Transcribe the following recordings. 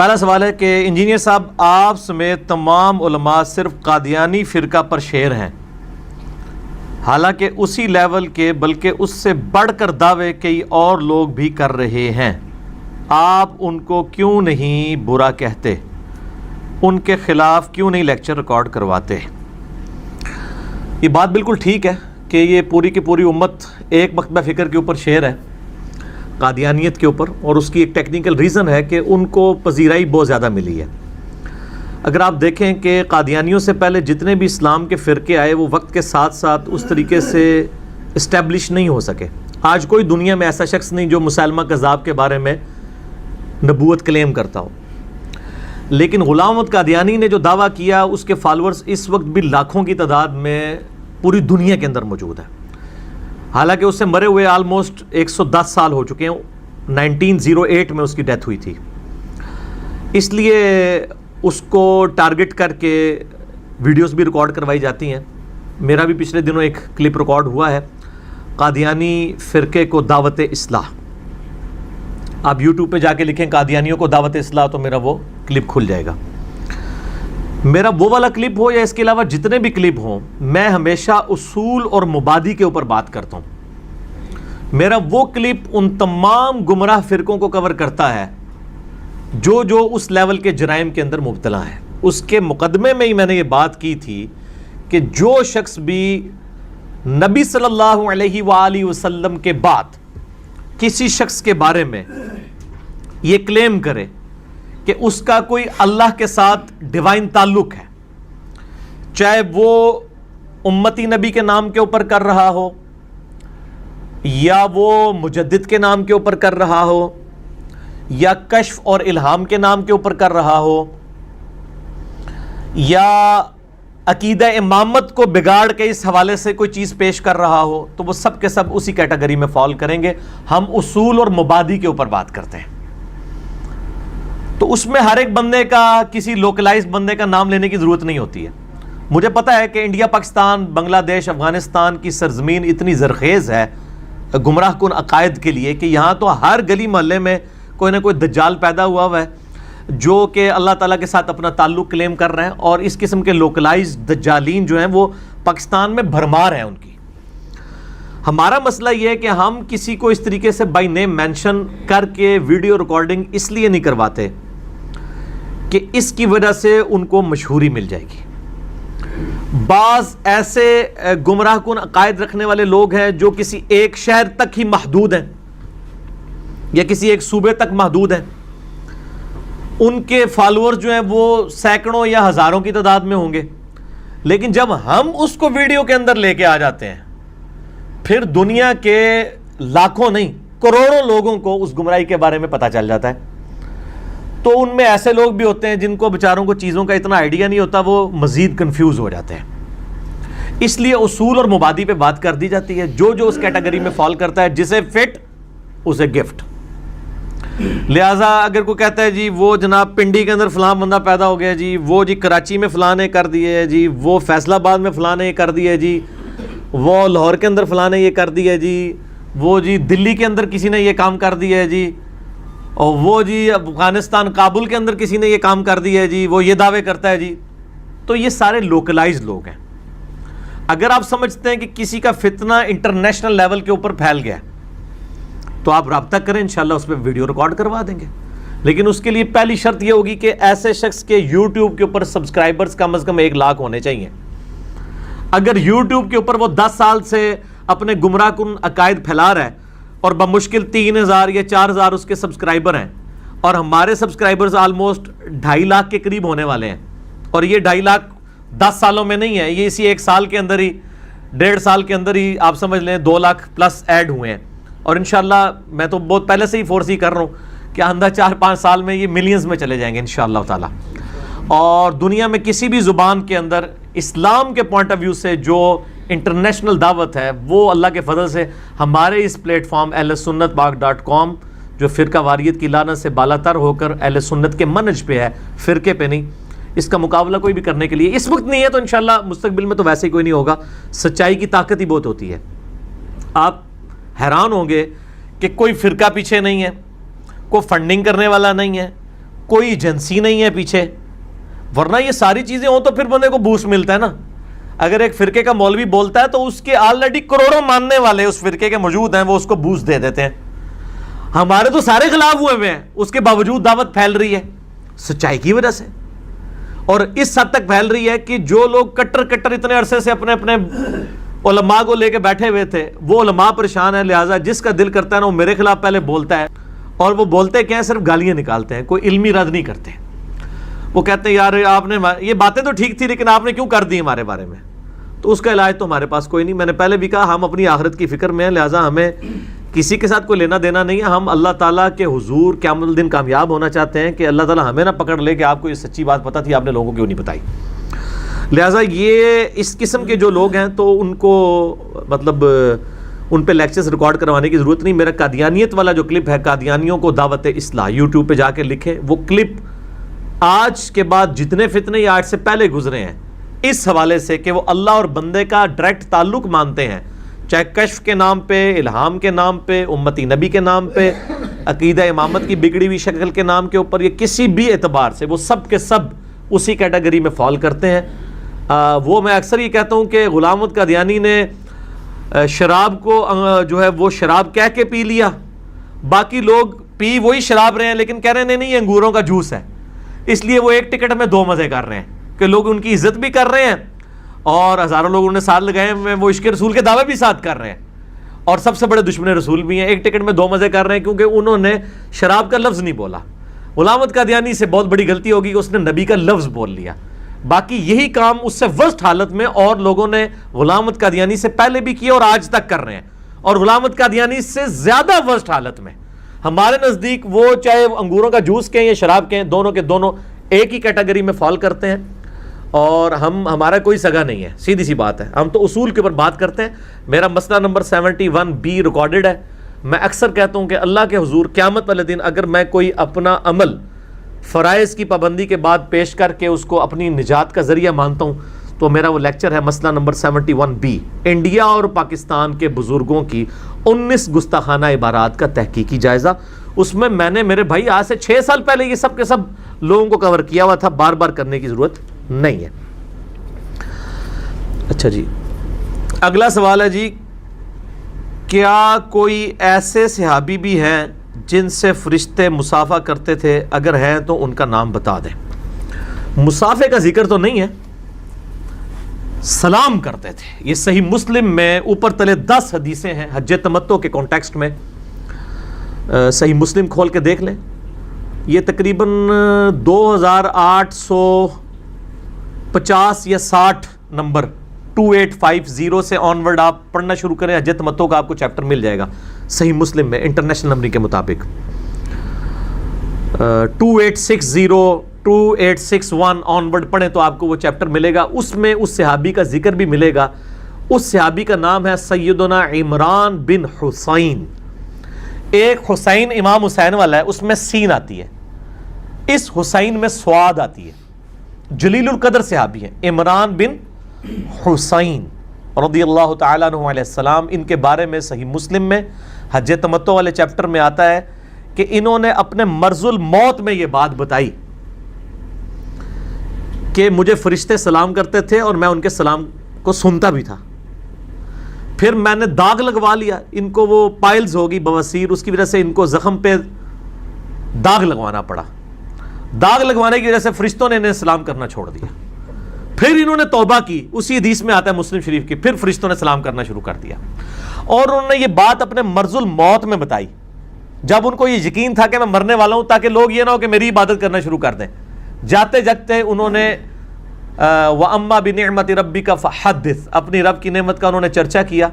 پہلا سوال ہے کہ انجینئر صاحب آپ سمیت تمام علماء صرف قادیانی فرقہ پر شیر ہیں، حالانکہ اسی لیول کے بلکہ اس سے بڑھ کر دعوے کئی اور لوگ بھی کر رہے ہیں، آپ ان کو کیوں نہیں برا کہتے، ان کے خلاف کیوں نہیں لیکچر ریکارڈ کرواتے؟ یہ بات بالکل ٹھیک ہے کہ یہ پوری کی پوری امت ایک مکتبہ فکر کے اوپر شیر ہے، قادیانیت کے اوپر، اور اس کی ایک ٹیکنیکل ریزن ہے کہ ان کو پذیرائی بہت زیادہ ملی ہے۔ اگر آپ دیکھیں کہ قادیانیوں سے پہلے جتنے بھی اسلام کے فرقے آئے وہ وقت کے ساتھ ساتھ اس طریقے سے اسٹیبلش نہیں ہو سکے۔ آج کوئی دنیا میں ایسا شخص نہیں جو مسلمہ کذاب کے بارے میں نبوت کلیم کرتا ہو، لیکن غلام احمد قادیانی نے جو دعویٰ کیا اس کے فالورز اس وقت بھی لاکھوں کی تعداد میں پوری دنیا کے اندر موجود ہے، حالانکہ اس سے مرے ہوئے آلموسٹ 110 سال ہو چکے ہیں، 1908 میں اس کی ڈیتھ ہوئی تھی۔ اس لیے اس کو ٹارگٹ کر کے ویڈیوز بھی ریکارڈ کروائی جاتی ہیں۔ میرا بھی پچھلے دنوں ایک کلپ ریکارڈ ہوا ہے، قادیانی فرقے کو دعوت اصلاح۔ آپ یوٹیوب پہ جا کے لکھیں قادیانیوں کو دعوت اصلاح تو میرا وہ کلپ کھل جائے گا۔ میرا وہ والا کلپ ہو یا اس کے علاوہ جتنے بھی کلپ ہوں، میں ہمیشہ اصول اور مبادی کے اوپر بات کرتا ہوں۔ میرا وہ کلپ ان تمام گمراہ فرقوں کو کور کرتا ہے جو اس لیول کے جرائم کے اندر مبتلا ہیں۔ اس کے مقدمے میں ہی میں نے یہ بات کی تھی کہ جو شخص بھی نبی صلی اللہ علیہ وآلہ وسلم کے بعد کسی شخص کے بارے میں یہ کلیم کرے کہ اس کا کوئی اللہ کے ساتھ ڈیوائن تعلق ہے، چاہے وہ امتی نبی کے نام کے اوپر کر رہا ہو یا وہ مجدد کے نام کے اوپر کر رہا ہو یا کشف اور الہام کے نام کے اوپر کر رہا ہو یا عقیدہ امامت کو بگاڑ کے اس حوالے سے کوئی چیز پیش کر رہا ہو، تو وہ سب کے سب اسی کیٹیگری میں فال کریں گے۔ ہم اصول اور مبادی کے اوپر بات کرتے ہیں، تو اس میں ہر ایک بندے کا کسی لوکلائز بندے کا نام لینے کی ضرورت نہیں ہوتی ہے۔ مجھے پتا ہے کہ انڈیا، پاکستان، بنگلہ دیش، افغانستان کی سرزمین اتنی زرخیز ہے گمراہ کن عقائد کے لیے کہ یہاں تو ہر گلی محلے میں کوئی نہ کوئی دجال پیدا ہوا ہے جو کہ اللہ تعالیٰ کے ساتھ اپنا تعلق کلیم کر رہے ہیں، اور اس قسم کے لوکلائز دجالین جو ہیں وہ پاکستان میں بھرمار ہیں ان کی۔ ہمارا مسئلہ یہ ہے کہ ہم کسی کو اس طریقے سے بائی نیم مینشن کر کے ویڈیو ریکارڈنگ اس لیے نہیں کرواتے کہ اس کی وجہ سے ان کو مشہوری مل جائے گی۔ بعض ایسے گمراہ کن عقائد رکھنے والے لوگ ہیں جو کسی ایک شہر تک ہی محدود ہیں یا کسی ایک صوبے تک محدود ہیں، ان کے فالوور جو ہیں وہ سینکڑوں یا ہزاروں کی تعداد میں ہوں گے، لیکن جب ہم اس کو ویڈیو کے اندر لے کے آ جاتے ہیں پھر دنیا کے لاکھوں نہیں کروڑوں لوگوں کو اس گمراہی کے بارے میں پتہ چل جاتا ہے۔ تو ان میں ایسے لوگ بھی ہوتے ہیں جن کو بیچاروں کو چیزوں کا اتنا آئیڈیا نہیں ہوتا، وہ مزید کنفیوز ہو جاتے ہیں۔ اس لیے اصول اور مبادی پہ بات کر دی جاتی ہے، جو اس کیٹیگری میں فال کرتا ہے، جسے فٹ اسے گفٹ۔ لہٰذا اگر کوئی کہتا ہے جی وہ جناب پنڈی کے اندر فلاں بندہ پیدا ہو گیا جی، وہ جی کراچی میں فلاں نے کر دیے ہے جی، وہ فیصل آباد میں فلاں نے یہ کر دیا ہے جی، وہ لاہور کے اندر فلاں نے یہ کر دیا ہے جی، وہ جی دلی کے اندر کسی نے یہ کام کر دیا ہے جی، اور وہ جی افغانستان کابل کے اندر کسی نے یہ کام کر دیا ہے جی، وہ یہ دعوے کرتا ہے جی، تو یہ سارے لوکلائز لوگ ہیں۔ اگر آپ سمجھتے ہیں کہ کسی کا فتنہ انٹرنیشنل لیول کے اوپر پھیل گیا تو آپ رابطہ کریں، انشاءاللہ اس پہ ویڈیو ریکارڈ کروا دیں گے، لیکن اس کے لیے پہلی شرط یہ ہوگی کہ ایسے شخص کے یوٹیوب کے اوپر سبسکرائبرز کم از کم 1 لاکھ ہونے چاہیے۔ اگر یوٹیوب کے اوپر وہ 10 سال سے اپنے گمراہ کن عقائد پھیلا رہا ہے اور بمشکل 3000 یا 4000 اس کے سبسکرائبر ہیں، اور ہمارے سبسکرائبرز آلموسٹ 2.5 لاکھ کے قریب ہونے والے ہیں، اور یہ 2.5 لاکھ 10 سالوں میں نہیں ہے، یہ اسی 1 سال کے اندر ہی 1.5 سال کے اندر ہی آپ سمجھ لیں 2 لاکھ پلس ایڈ ہوئے ہیں، اور انشاءاللہ میں تو بہت پہلے سے ہی فورسی کر رہا ہوں کہ آئندہ 4-5 سال میں یہ ملینز میں چلے جائیں گے انشاءاللہ تعالی۔ اور دنیا میں کسی بھی زبان کے اندر اسلام کے پوائنٹ آف ویو سے جو انٹرنیشنل دعوت ہے وہ اللہ کے فضل سے ہمارے اس پلیٹ فارم ahlsunnatpak.com جو فرقہ واریت کی لعنت سے بالا تر ہو کر اہل سنت کے منہج پہ ہے، فرقے پہ نہیں، اس کا مقابلہ کوئی بھی کرنے کے لیے اس وقت نہیں ہے، تو انشاءاللہ مستقبل میں تو ویسے ہی کوئی نہیں ہوگا۔ سچائی کی طاقت ہی بہت ہوتی ہے۔ آپ حیران ہوں گے کہ کوئی فرقہ پیچھے نہیں ہے، کوئی فنڈنگ کرنے والا نہیں ہے، کوئی ایجنسی نہیں ہے پیچھے، ورنہ یہ ساری چیزیں ہوں تو پھر بندے کو بوسٹ ملتا ہے نا. اگر ایک فرقے کا مولوی بولتا ہے تو اس کے آلریڈی کروڑوں ماننے والے اس فرقے کے موجود ہیں، وہ اس کو بوسٹ دے دیتے ہیں. ہمارے تو سارے خلاف ہوئے ہوئے ہیں، اس کے باوجود دعوت پھیل رہی ہے سچائی کی وجہ سے. اور اس حد تک پھیل رہی ہے کہ جو لوگ کٹر اتنے عرصے سے اپنے اپنے علماء کو لے کے بیٹھے ہوئے تھے، وہ علماء پریشان ہیں. لہٰذا جس کا دل کرتا ہے نا وہ میرے خلاف پہلے بولتا ہے، اور وہ بولتے کیا ہیں؟ صرف گالیاں نکالتے ہیں، کوئی علمی رد نہیں کرتے. وہ کہتے ہیں یار آپ نے یہ باتیں تو ٹھیک تھی لیکن آپ نے کیوں کر دی ہمارے بارے میں؟ تو اس کا علاج تو ہمارے پاس کوئی نہیں. میں نے پہلے بھی کہا ہم اپنی آخرت کی فکر میں ہیں، لہٰذا ہمیں کسی کے ساتھ کوئی لینا دینا نہیں ہے. ہم اللہ تعالیٰ کے حضور قیامت الدین کامیاب ہونا چاہتے ہیں کہ اللہ تعالیٰ ہمیں نہ پکڑ لے کہ آپ کو یہ سچی بات پتہ تھی، آپ نے لوگوں کو کیوں نہیں بتائی. لہٰذا یہ اس قسم کے جو لوگ ہیں تو ان کو مطلب ان پہ لیکچرز ریکارڈ کروانے کی ضرورت نہیں. میرا قادیانیت والا جو کلپ ہے، قادیانیوں کو دعوت اصلاح، یوٹیوب پہ جا کے لکھیں. وہ کلپ آج کے بعد جتنے فتنے یا آج سے پہلے گزرے ہیں اس حوالے سے کہ وہ اللہ اور بندے کا ڈائریکٹ تعلق مانتے ہیں، چاہے کشف کے نام پہ، الہام کے نام پہ، امتی نبی کے نام پہ، عقیدہ امامت کی بگڑی ہوئی شکل کے نام کے اوپر، یہ کسی بھی اعتبار سے وہ سب کے سب اسی کیٹیگری میں فال کرتے ہیں. وہ میں اکثر یہ کہتا ہوں کہ غلام محمد قادیانی نے شراب کو جو ہے وہ شراب کہہ کے پی لیا، باقی لوگ پی وہی شراب رہے ہیں لیکن کہہ رہے ہیں نہیں یہ انگوروں کا جوس ہے. اس لیے وہ ایک ٹکٹ میں دو مزے کر رہے ہیں کہ لوگ ان کی عزت بھی کر رہے ہیں اور ہزاروں لوگ انہیں ساتھ لگائے ہوئے ہیں، وہ عشق رسول کے دعوے بھی ساتھ کر رہے ہیں اور سب سے بڑے دشمن رسول بھی ہیں. ایک ٹکٹ میں دو مزے کر رہے ہیں کیونکہ انہوں نے شراب کا لفظ نہیں بولا. غلام محمد قادیانی سے بہت بڑی غلطی ہوگی کہ اس نے نبی کا لفظ بول لیا. باقی یہی کام اس سے ورسٹ حالت میں اور لوگوں نے غلام محمد قادیانی سے پہلے بھی کیا اور آج تک کر رہے ہیں، اور غلام محمد قادیانی سے زیادہ ورسٹ حالت میں ہمارے نزدیک وہ چاہے انگوروں کا جوس کہیں یا شراب کہیں، دونوں کے دونوں ایک ہی کیٹیگری میں فال کرتے ہیں. اور ہمارا کوئی سگا نہیں ہے، سیدھی سی بات ہے. ہم تو اصول کے اوپر بات کرتے ہیں. میرا مسئلہ نمبر 71B ریکارڈڈ ہے. میں اکثر کہتا ہوں کہ اللہ کے حضور قیامت والے دن اگر میں کوئی اپنا عمل فرائض کی پابندی کے بعد پیش کر کے اس کو اپنی نجات کا ذریعہ مانتا ہوں تو میرا وہ لیکچر ہے مسئلہ نمبر 71B، انڈیا اور پاکستان کے بزرگوں کی 19 گستاخانہ عبارات کا تحقیقی جائزہ. اس میں نے میرے بھائی آج سے 6 سال پہلے یہ سب کے سب لوگوں کو کور کیا ہوا تھا، بار بار کرنے کی ضرورت نہیں ہے. اچھا جی، اگلا سوال ہے جی، کیا کوئی ایسے صحابی بھی ہیں جن سے فرشتے مصافحہ کرتے تھے؟ اگر ہیں تو ان کا نام بتا دیں. مصافحے کا ذکر تو نہیں ہے، سلام کرتے تھے. یہ صحیح مسلم میں اوپر تلے 10 حدیثیں ہیں حج تمتع کے کانٹیکسٹ میں. صحیح مسلم کھول کے دیکھ لیں. یہ تقریباً 2850 یا 60 نمبر 2850 سے آن ورڈ آپ پڑھنا شروع کریں، حج تمتع کا آپ کو چیپٹر مل جائے گا صحیح مسلم میں انٹرنیشنل نمبر کے مطابق. 2860 2861 آن ورڈ پڑھیں تو آپ کو وہ چیپٹر ملے گا. اس میں اس صحابی کا ذکر بھی ملے گا. اس صحابی کا نام ہے سیدنا عمران بن حسین. ایک حسین امام حسین والا ہے، اس میں سین آتی ہے، اس حسین میں سواد آتی ہے. جلیل القدر صحابی ہیں عمران بن حسین رضی اللہ تعالیٰ عنہ علیہ السلام. ان کے بارے میں صحیح مسلم میں حج تمتع والے چیپٹر میں آتا ہے کہ انہوں نے اپنے مرض الموت میں یہ بات بتائی کہ مجھے فرشتے سلام کرتے تھے اور میں ان کے سلام کو سنتا بھی تھا. پھر میں نے داغ لگوا لیا، ان کو وہ پائلز ہوگی بواسیر، اس کی وجہ سے ان کو زخم پہ داغ لگوانا پڑا. داغ لگوانے کی وجہ سے فرشتوں نے انہیں سلام کرنا چھوڑ دیا. پھر انہوں نے توبہ کی، اسی حدیث میں آتا ہے مسلم شریف کی، پھر فرشتوں نے سلام کرنا شروع کر دیا. اور انہوں نے یہ بات اپنے مرض الموت میں بتائی جب ان کو یہ یقین تھا کہ میں مرنے والا ہوں، تاکہ لوگ یہ نہ ہو کہ میری عبادت کرنا شروع کر دیں. جاتے جاتے انہوں نے وَأَمَّا بِنِعْمَةِ رَبِّكَ فَحَدِّثْ، اپنی رب کی نعمت کا انہوں نے چرچا کیا.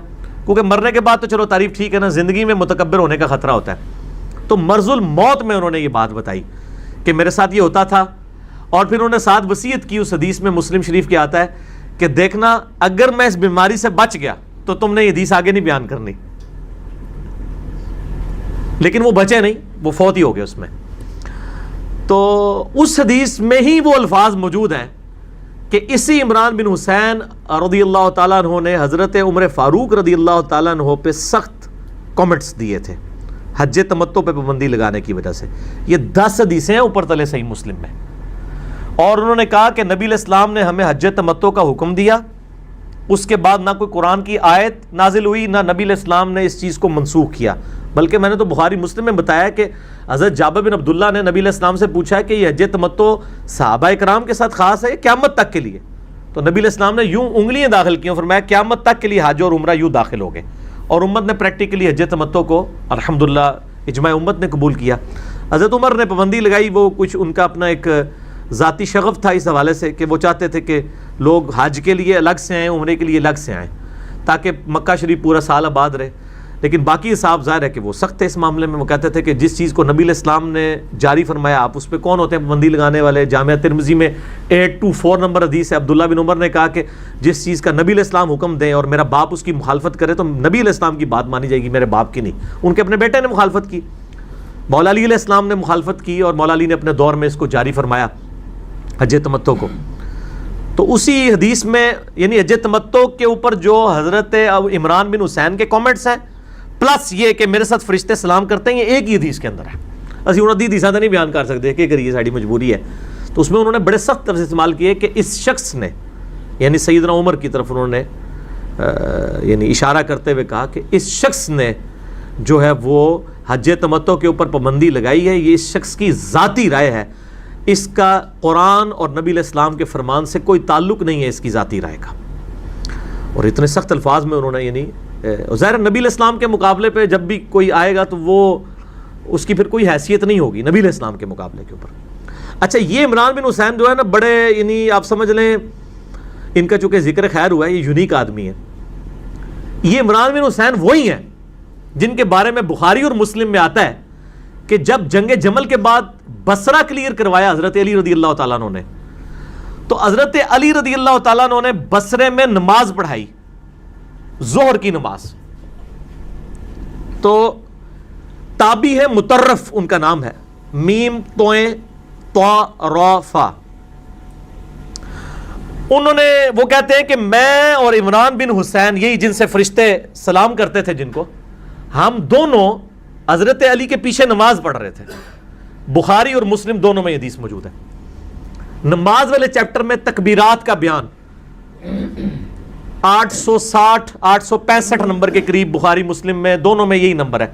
کیونکہ مرنے کے بعد تو چلو تعریف ٹھیک ہے نا، زندگی میں متکبر ہونے کا خطرہ ہوتا ہے. تو مرض الموت میں انہوں نے یہ بات بتائی کہ میرے ساتھ یہ ہوتا تھا. اور پھر انہوں نے ساتھ وصیت کی، اس حدیث میں مسلم شریف کے آتا ہے کہ دیکھنا اگر میں اس بیماری سے بچ گیا تو تم نے یہ حدیث آگے نہیں بیان کرنی. لیکن وہ بچے نہیں، وہ فوت ہی ہو گئے اس میں. تو اس حدیث میں ہی وہ الفاظ موجود ہیں کہ اسی عمران بن حسین رضی اللہ تعالیٰ عنہ نے حضرت عمر فاروق رضی اللہ تعالیٰ عنہ پہ سخت کامنٹس دیے تھے. حج تمتع پہ پابندی لگانے کی وجہ سے. یہ 10 حدیثیں ہیں اوپر تلے صحیح مسلم میں. اور انہوں نے کہا کہ نبی علیہ السلام نے ہمیں حج تمتع کا حکم دیا, اس کے بعد نہ کوئی قرآن کی آیت نازل ہوئی, نہ نبی علیہ السلام نے اس چیز کو منسوخ کیا. بلکہ میں نے تو بخاری مسلم میں بتایا کہ حضرت جابر بن عبداللہ نے نبی علیہ السلام سے پوچھا کہ یہ حج تمتع صحابہ کرام کے ساتھ خاص ہے قیامت تک کے لیے؟ تو نبی علیہ السلام نے یوں انگلیاں داخل کی اور فرمایا قیامت تک کے لیے حج اور عمرہ یوں داخل ہو گئے. اور امت نے پریکٹیکلی حج تمتع کو الحمدللہ اجماع امت نے قبول کیا. حضرت عمر نے پابندی لگائی, وہ کچھ ان کا اپنا ایک ذاتی شغف تھا اس حوالے سے کہ وہ چاہتے تھے کہ لوگ حج کے لیے الگ سے آئیں, عمرے کے لیے الگ سے آئیں, تاکہ مکہ شریف پورا سال آباد رہے. لیکن باقی صاحب ظاہر ہے کہ وہ سخت تھے اس معاملے میں. وہ کہتے تھے کہ جس چیز کو نبی علیہ السلام نے جاری فرمایا آپ اس پہ کون ہوتے ہیں پابندی لگانے والے. جامعہ ترمذی میں 824 نمبر حدیث ہے, عبداللہ بن عمر نے کہا کہ جس چیز کا نبی علیہ السلام حکم دیں اور میرا باپ اس کی مخالفت کرے تو نبی علیہ السلام کی بات مانی جائے گی, میرے باپ کی نہیں. ان کے اپنے بیٹے نے مخالفت کی, مولا علی علیہ السلام نے مخالفت کی, اور مولا علی نے اپنے دور میں اس کو جاری فرمایا حج تمتع کو. تو اسی حدیث میں یعنی حج تمتع کے اوپر جو حضرت عمران بن حسین کے کامنٹس ہیں, پلس یہ کہ میرے ساتھ فرشتے سلام کرتے ہیں, یہ ایک ہی حدیث کے اندر ہے. اسی انہوں نے حدیث نہیں بیان کر سکتے کہ کریے ساری مجبوری ہے. تو اس میں انہوں نے بڑے سخت لفظ استعمال کیے کہ اس شخص نے یعنی سیدنا عمر کی طرف انہوں نے یعنی اشارہ کرتے ہوئے کہا کہ اس شخص نے جو ہے وہ حج تمتع کے اوپر پابندی لگائی ہے, یہ اس شخص کی ذاتی رائے ہے, اس کا قرآن اور نبی علیہ السلام کے فرمان سے کوئی تعلق نہیں ہے اس کی ذاتی رائے کا. اور اتنے سخت الفاظ میں انہوں نے یعنی ظاہر نبی علیہ السلام کے مقابلے پہ جب بھی کوئی آئے گا تو وہ اس کی پھر کوئی حیثیت نہیں ہوگی نبی علیہ السلام کے مقابلے کے اوپر. اچھا, یہ عمران بن حسین جو ہے نا بڑے یعنی آپ سمجھ لیں ان کا چونکہ ذکر خیر ہوا ہے, یہ یونیک آدمی ہے. یہ عمران بن حسین وہی ہیں جن کے بارے میں بخاری اور مسلم میں آتا ہے کہ جب جنگ جمل کے بعد بصرہ کلیئر کروایا حضرت علی رضی اللہ تعالیٰ عنہ نے, تو حضرت علی رضی اللہ تعالیٰ عنہ نے بصرے میں نماز پڑھائی, ظہر کی نماز. تو تابی ہے مطرف ان کا نام ہے, میم توئیں طا را فا. انہوں نے وہ کہتے ہیں کہ میں اور عمران بن حسین, یہی جن سے فرشتے سلام کرتے تھے جن کو, ہم دونوں حضرت علی کے پیچھے نماز پڑھ رہے تھے. بخاری اور مسلم دونوں میں یہ حدیث موجود ہے. نماز والے چیپٹر میں تکبیرات کا بیان 860 865 نمبر کے قریب, بخاری مسلم میں دونوں میں یہی نمبر ہے,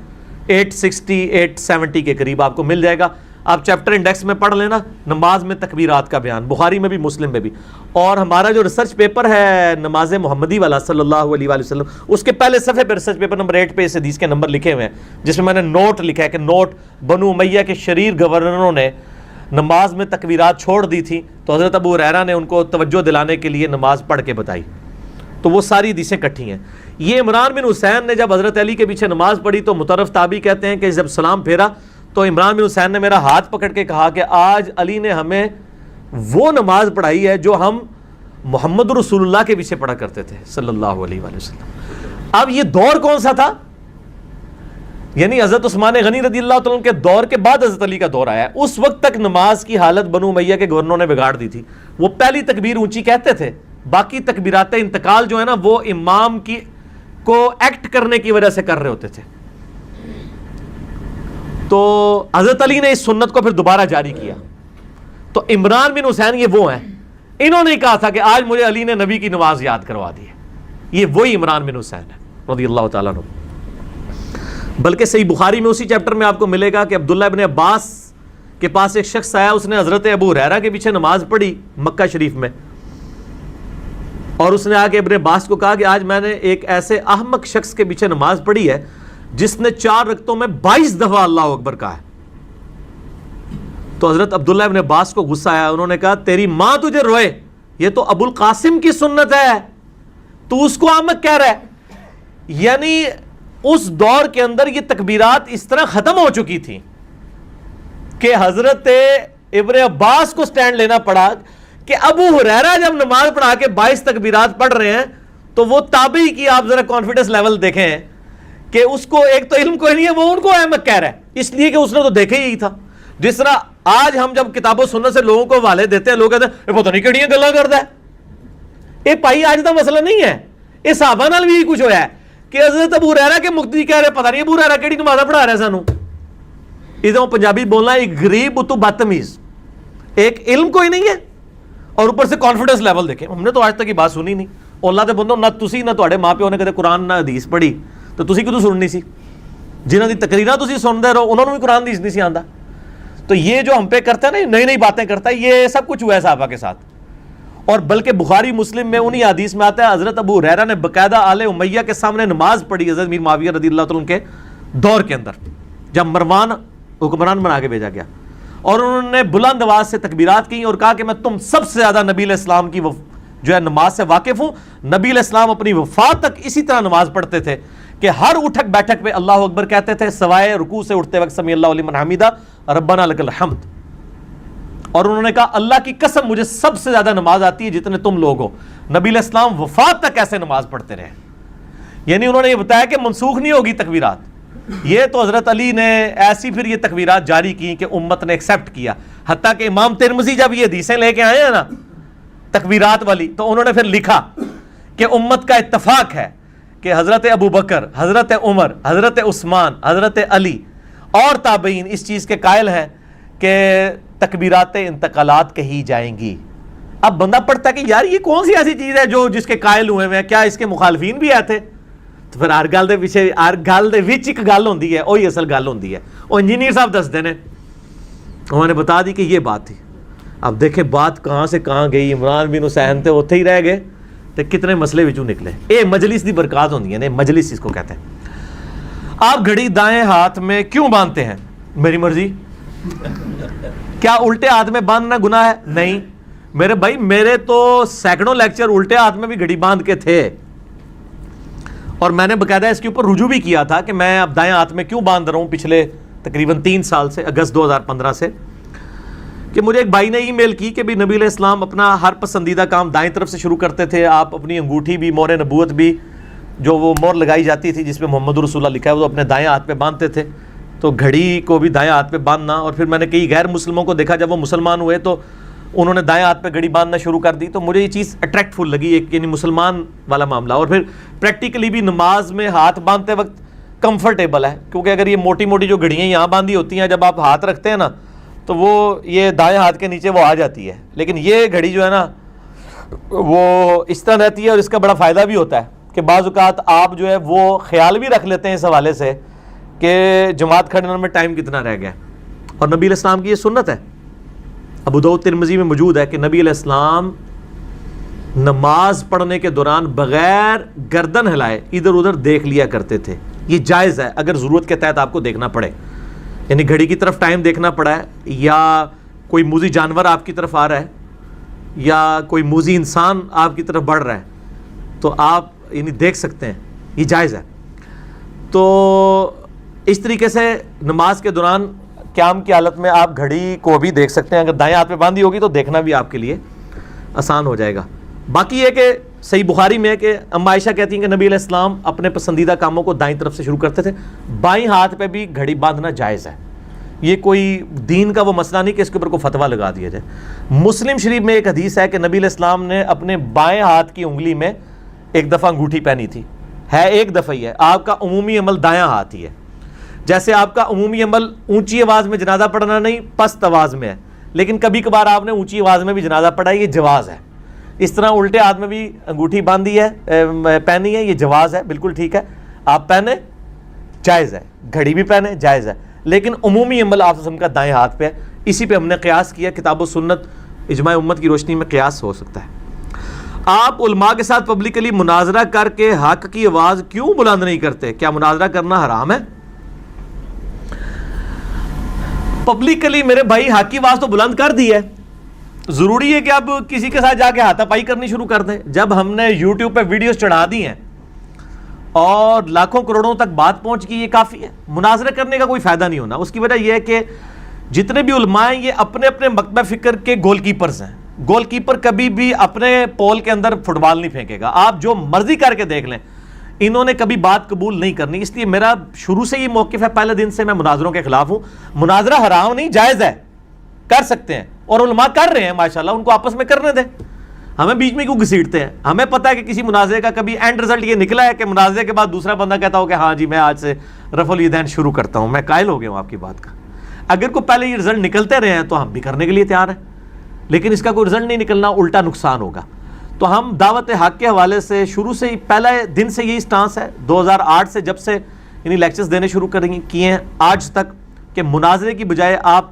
860 870 کے قریب آپ کو مل جائے گا. آپ چیپٹر انڈیکس میں پڑھ لینا, نماز میں تکبیرات کا بیان, بخاری میں بھی مسلم میں بھی. اور ہمارا جو ریسرچ پیپر ہے نماز محمدی والا صلی اللہ علیہ وآلہ وسلم, اس کے پہلے صفحے پہ ریسرچ پیپر نمبر 8 پہ اس حدیث کے نمبر لکھے ہوئے ہیں, جس میں میں نے نوٹ لکھا ہے کہ نوٹ بنو امیہ کے شریر گورنروں نے نماز میں تکبیرات چھوڑ دی تھی, تو حضرت ابو ہریرہ نے ان کو توجہ دلانے کے لیے نماز پڑھ کے بتائی. تو وہ ساری حدیثیں کٹھی ہیں. یہ عمران بن حسین نے جب حضرت علی کے پیچھے نماز پڑھی تو مطرف تابعی کہتے ہیں کہ جب سلام پھیرا تو عمران بن حسین نے میرا ہاتھ پکڑ کے کہا کہ آج علی نے ہمیں وہ نماز پڑھائی ہے جو ہم محمد رسول اللہ کے پیچھے پڑھا کرتے تھے صلی اللہ علیہ وآلہ وسلم. اب یہ دور کون سا تھا؟ یعنی حضرت عثمان غنی رضی اللہ تعالیٰ عنہ کے دور کے بعد حضرت علی کا دور آیا ہے. اس وقت تک نماز کی حالت بنو امیہ کے گورنروں نے بگاڑ دی تھی. وہ پہلی تکبیر اونچی کہتے تھے, باقی تکبیرات انتقال جو ہے نا وہ امام کی کو ایکٹ کرنے کی وجہ سے کر رہے ہوتے تھے. تو حضرت علی نے اس سنت کو پھر دوبارہ جاری کیا. تو عمران بن حسین یہ وہ ہیں, انہوں نے کہا تھا کہ آج مجھے علی نے نبی کی نماز یاد کروا دی ہے. یہ وہی عمران بن حسین ہے رضی اللہ تعالیٰ عنہ. بلکہ صحیح بخاری میں اسی چیپٹر میں آپ کو ملے گا کہ عبداللہ ابن عباس کے پاس ایک شخص آیا, اس نے حضرت ابو ہریرہ کے پیچھے نماز پڑھی مکہ شریف میں, اور اس نے آ کے ابن عباس کو کہا کہ آج میں نے ایک ایسے احمق شخص کے پیچھے نماز پڑھی ہے جس نے 4 رکعتوں میں 22 دفعہ اللہ اکبر کہا ہے. تو حضرت عبداللہ ابن عباس کو غصہ آیا, انہوں نے کہا تیری ماں تجھے روئے, یہ تو ابو القاسم کی سنت ہے, تو اس کو احمق کہہ رہا ہے. یعنی اس دور کے اندر یہ تکبیرات اس طرح ختم ہو چکی تھی کہ حضرت ابن عباس کو سٹینڈ لینا پڑا کہ ابو ہریرہ جب نماز پڑھا کے 22 تکبیرات پڑھ رہے ہیں تو وہ تابعی کی آپ ذرا کانفیڈنس لیول دیکھیں کہ اس کو ایک تو علم کوئی نہیں ہے, وہ ان کو احمق کہہ رہا ہے اس لیے کہ اس نے تو دیکھا ہی تھا. جس طرح آج ہم جب کتاب و سنت سے لوگوں کو حوالے دیتے ہیں, لوگ کہتے ہیں پتہ نہیں کیڑیاں گلاں کردا ہے. یہ بھائی آج دا مسئلہ نہیں ہے, یہ صحابہ نال بھی کچھ ہویا ہے کہ حضرت ابو ہریرہ کے مقتدی کہہ رہے پتہ نہیں ابو ہریرہ کیڑی نماز پڑھا رہا ہے سانو. ادھر پنجابی بولنا ایک غریب تو بدتمیز, ایک علم کوئی نہیں ہے اور اوپر سے کانفیڈنس لیول دیکھیں. ہم نے تو آج تک یہ بات سنی نہیں. اللہ دے بندو نہ تسی نہ تواڈے ماں پیو نے کدے قرآن نہ حدیث پڑھی تو تسی کدوں سننی سی؟ جنہاں دی تقریراں تسی سنتے رہو انہوں نے بھی قرآن حدیث نہیں سی آندا. تو یہ جو ہم پہ کرتا ہے نا, نئی نئی باتیں کرتا ہے, یہ سب کچھ ہوا ہے صحابہ کے ساتھ. اور بلکہ بخاری مسلم میں انہی حدیث میں آتا ہے حضرت ابو ہریرہ نے باقاعدہ آل امیہ کے سامنے نماز پڑھی حضرت میر معاویہ رضی اللہ تعالیٰ عنہ کے دور کے اندر, جب مروان حکمران بنا کے بھیجا گیا, اور انہوں نے بلند آواز سے تکبیرات کی اور کہا کہ میں تم سب سے زیادہ نبی علیہ السلام کی جو ہے نماز سے واقف ہوں. نبی علیہ السلام اپنی وفات تک اسی طرح نماز پڑھتے تھے کہ ہر اٹھک بیٹھک پہ اللہ اکبر کہتے تھے, سوائے رکوع سے اٹھتے وقت سمیع اللہ لمن حمیدہ ربنا لک الحمد. اور انہوں نے کہا اللہ کی قسم مجھے سب سے زیادہ نماز آتی ہے جتنے تم لوگ ہو. نبی علیہ السلام وفات تک ایسے نماز پڑھتے رہے. یعنی انہوں نے یہ بتایا کہ منسوخ نہیں ہوگی تکبیرات. یہ تو حضرت علی نے ایسی پھر یہ تکبیرات جاری کی کہ امت نے ایکسیپٹ کیا. حتیٰ کہ امام ترمذی جب یہ حدیثیں لے کے آئے ہیں نا تکبیرات والی, تو انہوں نے پھر لکھا کہ امت کا اتفاق ہے کہ حضرت ابو بکر, حضرت عمر, حضرت عثمان, حضرت علی اور تابعین اس چیز کے قائل ہیں کہ تکبیرات انتقالات کہی جائیں گی. اب بندہ پڑھتا ہے کہ یار یہ کون سی ایسی چیز ہے جو جس کے قائل ہوئے ہیں, کیا اس کے مخالفین بھی آتے؟ تو پھر ہر گل دے پیچھے ہر گل دے وچ ایک گل ہوندی ہے, وہی اصل گل ہوندی ہے. وہ انجینئر صاحب دستے نے, انہوں نے بتا دی کہ یہ بات تھی. اب دیکھیں بات کہاں سے کہاں گئی. عمران بن حسین تھے اوتھے ہی رہ گئے تو کتنے مسئلے وچوں نکلے. اے مجلس دی برکات ہوندی ہے, مجلس اس کو کہتے ہیں. آپ گھڑی دائیں ہاتھ میں کیوں باندھتے ہیں؟ میری مرضی. کیا الٹے ہاتھ میں باندھنا گناہ ہے؟ نہیں میرے بھائی, میرے تو سینکڑوں لیکچر الٹے ہاتھ میں بھی گھڑی باندھ کے تھے, اور میں نے باقاعدہ اس کے اوپر رجوع بھی کیا تھا کہ میں اب دائیں ہاتھ میں کیوں باندھ رہا ہوں پچھلے تقریباً 3 سال سے, اگست 2015 سے. کہ مجھے ایک بھائی نے ای میل کی کہ بھی نبی علیہ السلام اپنا ہر پسندیدہ کام دائیں طرف سے شروع کرتے تھے. آپ اپنی انگوٹھی بھی, مور نبوت بھی, جو وہ مور لگائی جاتی تھی جس پہ محمد رسول اللہ لکھا ہے, وہ اپنے دائیں ہاتھ پہ باندھتے تھے. تو گھڑی کو بھی دائیں ہاتھ پہ باندھنا. اور پھر میں نے کئی غیر مسلموں کو دیکھا جب وہ مسلمان ہوئے تو انہوں نے دائیں ہاتھ پہ گھڑی باندھنا شروع کر دی. تو مجھے یہ چیز اٹریکٹ فل لگی, ایک یعنی مسلمان والا معاملہ. اور پھر پریکٹیکلی بھی نماز میں ہاتھ باندھتے وقت کمفرٹیبل ہے, کیونکہ اگر یہ موٹی موٹی جو گھڑیاں یہاں باندھی ہوتی ہیں جب آپ ہاتھ رکھتے ہیں نا تو وہ یہ دائیں ہاتھ کے نیچے وہ آ جاتی ہے. لیکن یہ گھڑی جو ہے نا وہ اس طرح رہتی ہے, اور اس کا بڑا فائدہ بھی ہوتا ہے کہ بعض اوقات آپ جو ہے وہ خیال بھی رکھ لیتے ہیں اس حوالے سے کہ جماعت کھڑنے میں ٹائم کتنا رہ گیا. اور نبی علیہ السلام کی یہ سنت ہے, ابو داؤد ترمذی میں موجود ہے کہ نبی علیہ السلام نماز پڑھنے کے دوران بغیر گردن ہلائے ادھر ادھر دیکھ لیا کرتے تھے. یہ جائز ہے اگر ضرورت کے تحت آپ کو دیکھنا پڑے, یعنی گھڑی کی طرف ٹائم دیکھنا پڑا ہے, یا کوئی موذی جانور آپ کی طرف آ رہا ہے, یا کوئی موذی انسان آپ کی طرف بڑھ رہا ہے, تو آپ یعنی دیکھ سکتے ہیں, یہ جائز ہے. تو اس طریقے سے نماز کے دوران قیام کی حالت میں آپ گھڑی کو بھی دیکھ سکتے ہیں. اگر دائیں ہاتھ پہ باندھی ہوگی تو دیکھنا بھی آپ کے لیے آسان ہو جائے گا. باقی یہ کہ صحیح بخاری میں ہے کہ ام عائشہ کہتی ہیں کہ نبی علیہ السلام اپنے پسندیدہ کاموں کو دائیں طرف سے شروع کرتے تھے. بائیں ہاتھ پہ بھی گھڑی باندھنا جائز ہے, یہ کوئی دین کا وہ مسئلہ نہیں کہ اس کے اوپر کوئی فتویٰ لگا دیا جائے. مسلم شریف میں ایک حدیث ہے کہ نبی علیہ السلام نے اپنے بائیں ہاتھ کی انگلی میں ایک دفعہ انگوٹھی پہنی تھی. ہے ایک دفعہ ہی ہے. آپ کا عمومی عمل دایاں ہاتھ ہی ہے. جیسے آپ کا عمومی عمل اونچی آواز میں جنازہ پڑھنا نہیں, پست آواز میں ہے, لیکن کبھی کبھار آپ نے اونچی آواز میں بھی جنازہ پڑھا ہے, یہ جواز ہے. اس طرح الٹے ہاتھ میں بھی انگوٹھی باندھی ہے, پہنی ہے, یہ جواز ہے, بالکل ٹھیک ہے, آپ پہنے, جائز ہے. گھڑی بھی پہنے, جائز ہے, لیکن عمومی عمل آپ قسم کا دائیں ہاتھ پہ ہے. اسی پہ ہم نے قیاس کیا, کتاب و سنت اجماع امت کی روشنی میں قیاس ہو سکتا ہے. آپ علماء کے ساتھ پبلکلی مناظرہ کر کے حق کی آواز کیوں بلند نہیں کرتے؟ کیا مناظرہ کرنا حرام ہے؟ پبلکلی میرے بھائی حق کی آواز تو بلند کر دی ہے, ضروری ہے کہ اب کسی کے ساتھ جا کے ہاتھا پائی کرنی شروع کر دیں. جب ہم نے یوٹیوب پہ ویڈیوز چڑھا دی ہیں اور لاکھوں کروڑوں تک بات پہنچ گئی, یہ کافی ہے. مناظرہ کرنے کا کوئی فائدہ نہیں ہونا. اس کی وجہ یہ ہے کہ جتنے بھی علماء ہیں یہ اپنے اپنے مکتبہ فکر کے گول کیپرز ہیں. گول کیپر کبھی بھی اپنے پول کے اندر فٹ بال نہیں پھینکے گا. آپ جو مرضی کر کے دیکھ لیں, انہوں نے کبھی بات قبول نہیں کرنی. اس لیے میرا شروع سے یہ موقف ہے, پہلے دن سے میں مناظروں کے خلاف ہوں. مناظرہ حرام نہیں, جائز ہے, کر سکتے ہیں, اور علماء کر رہے ہیں ماشاءاللہ, ان کو آپس میں کرنے دیں. ہمیں بیچ میں کیوں گھسیٹتے ہیں؟ ہمیں پتہ ہے کہ کسی منازعے کا کبھی اینڈ رزلٹ یہ نکلا ہے کہ منازعے کے بعد دوسرا بندہ کہتا ہو کہ ہاں جی میں آج سے رفع الیدین شروع کرتا ہوں. میں قائل ہو گیا ہوں آپ کی بات کا. اگر کوئی پہلے یہ رزلٹ نکلتے رہے ہیں تو ہم بھی کرنے کے لیے تیار ہیں, لیکن اس کا کوئی رزلٹ نہیں نکلنا, الٹا نقصان ہوگا. تو ہم دعوت حق کے حوالے سے شروع سے ہی پہلے دن سے یہی سٹانس ہے, 2008 سے جب سے یعنی لیکچرز دینے شروع کیے ہیں آج تک, کہ مناظرے کی بجائے آپ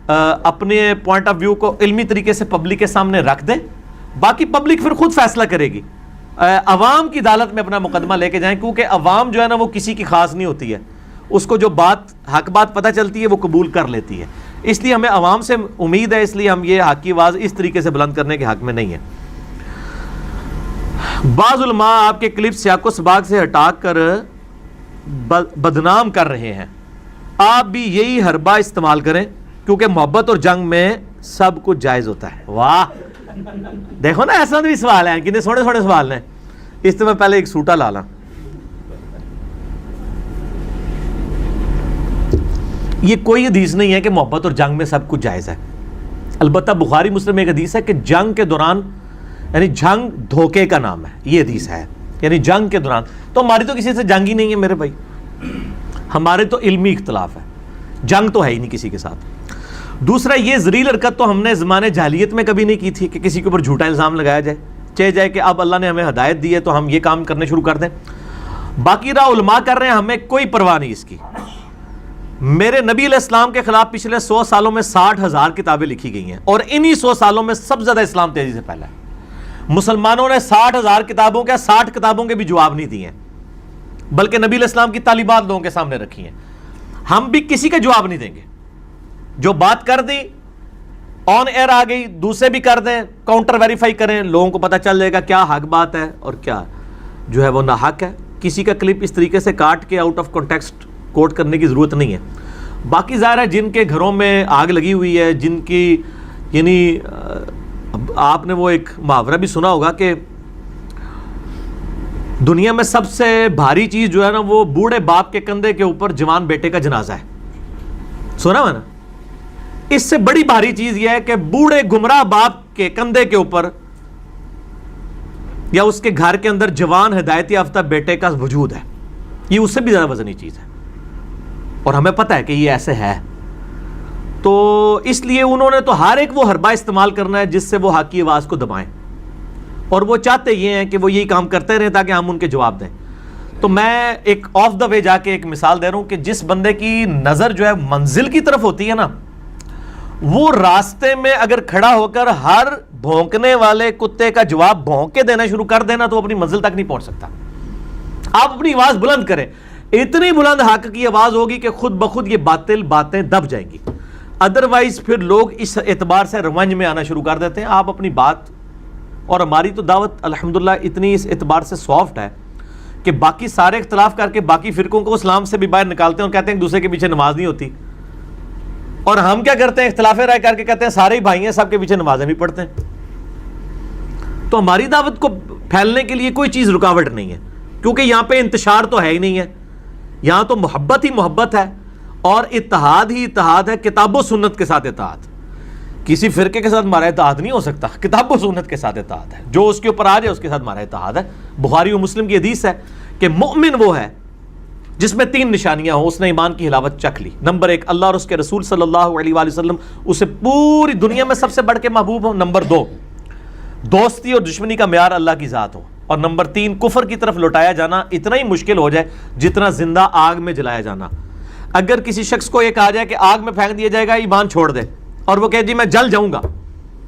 اپنے پوائنٹ آف ویو کو علمی طریقے سے پبلک کے سامنے رکھ دیں, باقی پبلک پھر خود فیصلہ کرے گی. عوام کی عدالت میں اپنا مقدمہ لے کے جائیں, کیونکہ عوام جو ہے نا وہ کسی کی خاص نہیں ہوتی ہے, اس کو جو بات حق بات پتہ چلتی ہے وہ قبول کر لیتی ہے. اس لیے ہمیں عوام سے امید ہے, اس لیے ہم یہ حق کی آواز اس طریقے سے بلند کرنے کے حق میں نہیں ہے. بعض علماء آپ کے کلپ سیاق و سباق سے ہٹا کر بدنام کر رہے ہیں, آپ بھی یہی حربہ استعمال کریں, کیونکہ محبت اور جنگ میں سب کچھ جائز ہوتا ہے. واہ, دیکھو نا ایسا بھی سوال ہے, کتنے سونے سونے سوال ہیں. اس سے میں پہلے ایک سوٹا لا لاں. یہ کوئی حدیث نہیں ہے کہ محبت اور جنگ میں سب کچھ جائز ہے. البتہ بخاری مسلم میں ایک حدیث ہے کہ جنگ کے دوران, یعنی جنگ دھوکے کا نام ہے, یہ حدیث ہے, یعنی جنگ کے دوران. تو ہماری تو کسی سے جنگ ہی نہیں ہے میرے بھائی, ہمارے تو علمی اختلاف ہے, جنگ تو ہے ہی نہیں کسی کے ساتھ. دوسرا, یہ ذلیل حرکت تو ہم نے زمانے جاہلیت میں کبھی نہیں کی تھی کہ کسی کے اوپر جھوٹا الزام لگایا جائے, چاہے جائے کہ اب اللہ نے ہمیں ہدایت دی ہے تو ہم یہ کام کرنے شروع کر دیں. باقی راہ علماء کر رہے ہیں, ہمیں کوئی پرواہ نہیں اس کی. میرے نبی علیہ السلام کے خلاف پچھلے 100 سالوں میں 60,000 کتابیں لکھی گئی ہیں, اور انہی 100 سالوں میں سب سے زیادہ اسلام تیزی سے پھیلا ہے. مسلمانوں نے 60,000 کتابوں کے 60 کتابوں کے بھی جواب نہیں دیے ہیں, بلکہ نبی علیہ السلام کی تعلیمات لوگوں کے سامنے رکھی ہیں. ہم بھی کسی کا جواب نہیں دیں گے. جو بات کر دی آن ایئر آ گئی, دوسرے بھی کر دیں, کاؤنٹر ویریفائی کریں, لوگوں کو پتہ چل جائے گا کیا حق بات ہے اور کیا جو ہے وہ ناحق ہے. کسی کا کلپ اس طریقے سے کاٹ کے آؤٹ آف کانٹیکسٹ کوٹ کرنے کی ضرورت نہیں ہے. باقی ظاہر ہے جن کے گھروں میں آگ لگی ہوئی ہے, جن کی یعنی آپ نے وہ ایک محاورہ بھی سنا ہوگا کہ دنیا میں سب سے بھاری چیز جو ہے نا وہ بوڑھے باپ کے کندھے کے اوپر جوان بیٹے کا جنازہ ہے. سنا ہوا نا؟ اس سے بڑی بھاری چیز یہ ہے کہ بوڑھے گمراہ باپ کے کندھے کے اوپر یا اس کے گھر کے اندر جوان ہدایت یافتہ بیٹے کا وجود ہے. یہ اس سے بھی زیادہ وزنی چیز ہے, اور ہمیں پتہ ہے کہ یہ ایسے ہے. تو اس لیے انہوں نے تو ہر ایک وہ حربہ استعمال کرنا ہے جس سے وہ حق کی آواز کو دبائیں, اور وہ چاہتے یہ ہیں کہ وہ یہی کام کرتے رہیں تاکہ ہم ان کے جواب دیں. تو میں ایک آف دا وے جا کے ایک مثال دے رہا ہوں کہ جس بندے کی نظر جو ہے منزل کی طرف ہوتی ہے نا, وہ راستے میں اگر کھڑا ہو کر ہر بھونکنے والے کتے کا جواب بھونک کے دینا شروع کر دینا تو اپنی منزل تک نہیں پہنچ سکتا. آپ اپنی آواز بلند کریں, اتنی بلند حق کی آواز ہوگی کہ خود بخود یہ باطل باتیں دب جائیں گی. ادروائز پھر لوگ اس اعتبار سے رونج میں آنا شروع کر دیتے ہیں. آپ اپنی بات, اور ہماری تو دعوت الحمدللہ اتنی اس اعتبار سے سافٹ ہے کہ باقی سارے اختلاف کر کے باقی فرقوں کو اسلام سے بھی باہر نکالتے ہیں اور کہتے ہیں کہ دوسرے کے پیچھے نماز نہیں ہوتی, اور ہم کیا کرتے ہیں اختلاف رائے کر کے کہتے ہیں سارے ہی بھائی ہیں, سب کے پیچھے نمازیں بھی پڑھتے ہیں. تو ہماری دعوت کو پھیلنے کے لیے کوئی چیز رکاوٹ نہیں ہے, کیونکہ یہاں پہ انتشار تو ہے ہی نہیں ہے, یہاں تو محبت ہی محبت ہے اور اتحاد ہی اتحاد ہے, کتاب و سنت کے ساتھ اتحاد. کسی فرقے کے ساتھ ہمارا اتحاد نہیں ہو سکتا, کتاب و سنت کے ساتھ اتحاد ہے. جو اس کے اوپر آ جائے اس کے ساتھ ہمارا اتحاد ہے. بخاری و مسلم کی حدیث ہے کہ مؤمن وہ ہے جس میں 3 نشانیاں ہوں, اس نے ایمان کی حلاوت چکھ لی. نمبر 1, اللہ اور اس کے رسول صلی اللہ علیہ وآلہ وسلم اسے پوری دنیا میں سب سے بڑھ کے محبوب ہوں. نمبر 2, دوستی اور دشمنی کا معیار اللہ کی ذات ہو. اور نمبر 3, کفر کی طرف لوٹایا جانا اتنا ہی مشکل ہو جائے جتنا زندہ آگ میں جلایا جانا. اگر کسی شخص کو یہ کہا جائے کہ آگ میں پھینک دیا جائے گا ایمان چھوڑ دے, اور وہ کہے جی میں جل جاؤں گا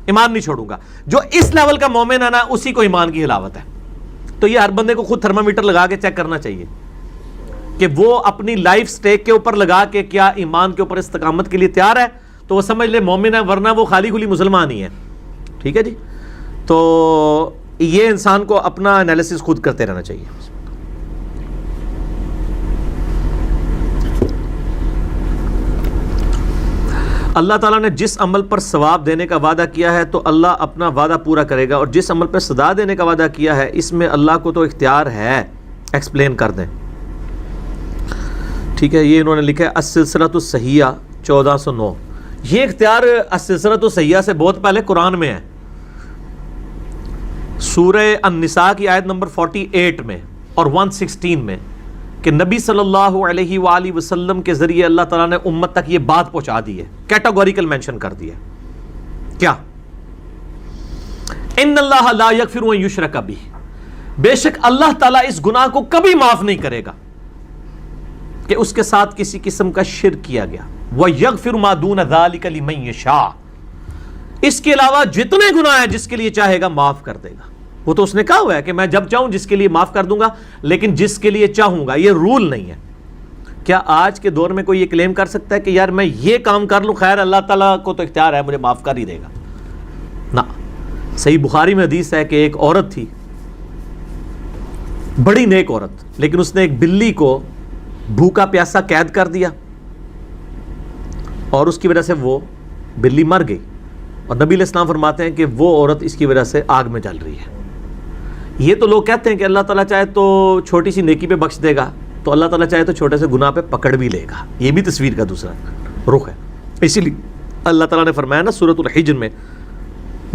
ایمان نہیں چھوڑوں گا, جو اس لیول کا مومن ہے نا اسی کو ایمان کی حلاوت ہے. تو یہ ہر بندے کو خود تھرمامیٹر لگا کے چیک کرنا چاہیے کہ وہ اپنی لائف سٹیک کے اوپر لگا کے کیا ایمان کے اوپر استقامت کے لیے تیار ہے, تو وہ سمجھ لے مومن ہے, ورنہ وہ خالی خلی مسلمان ہی ہے. ٹھیک ہے جی. تو یہ انسان کو اپنا انالیسس خود کرتے رہنا چاہیے. اللہ تعالیٰ نے جس عمل پر ثواب دینے کا وعدہ کیا ہے تو اللہ اپنا وعدہ پورا کرے گا, اور جس عمل پر سزا دینے کا وعدہ کیا ہے اس میں اللہ کو تو اختیار ہے. ایکسپلین کر دیں. ٹھیک ہے, یہ انہوں نے لکھا ہے السلسلۃ الصحیحہ 1409. یہ اختیار السلسلۃ الصحیحہ سے بہت پہلے قرآن میں ہے. سورہ النساء کی آیت نمبر 48 میں اور 116 میں کہ نبی صلی اللہ علیہ وآلہ وسلم کے ذریعے اللہ تعالیٰ نے امت تک یہ بات پہنچا دی ہے، کیٹاگوریکل مینشن کر دی ہے، کیا؟ ان اللہ لا یغفر ان یشرک بہ، بے شک اللہ تعالیٰ اس گناہ کو کبھی معاف نہیں کرے گا کہ اس کے ساتھ کسی قسم کا شرک کیا گیا، وَيَغْفِرُ مَا دُونَ ذَلِكَ لِمَن يَشَاءُ، اس کے علاوہ جتنے گناہ ہیں جس کے لیے چاہے گا معاف کر دے گا۔ وہ تو اس نے کہا ہوا ہے کہ میں جب چاہوں جس کے لیے معاف کر دوں گا، لیکن جس کے لیے چاہوں گا، یہ رول نہیں ہے۔ کیا آج کے دور میں کوئی یہ کلیم کر سکتا ہے کہ یار میں یہ کام کر لوں، خیر اللہ تعالیٰ کو تو اختیار ہے، مجھے معاف کر ہی دے گا؟ نہ۔ صحیح بخاری میں حدیث ہے کہ ایک عورت تھی، بڑی نیک عورت، لیکن اس نے ایک بلی کو بھوکا پیاسا قید کر دیا اور اس کی وجہ سے وہ بلی مر گئی، اور نبی علیہ السلام فرماتے ہیں کہ وہ عورت اس کی وجہ سے آگ میں جل رہی ہے۔ یہ تو لوگ کہتے ہیں کہ اللہ تعالیٰ چاہے تو چھوٹی سی نیکی پہ بخش دے گا، تو اللہ تعالیٰ چاہے تو چھوٹے سے گناہ پہ پکڑ بھی لے گا، یہ بھی تصویر کا دوسرا رخ ہے۔ اسی لیے اللہ تعالیٰ نے فرمایا نا سورۃ الحجر میں،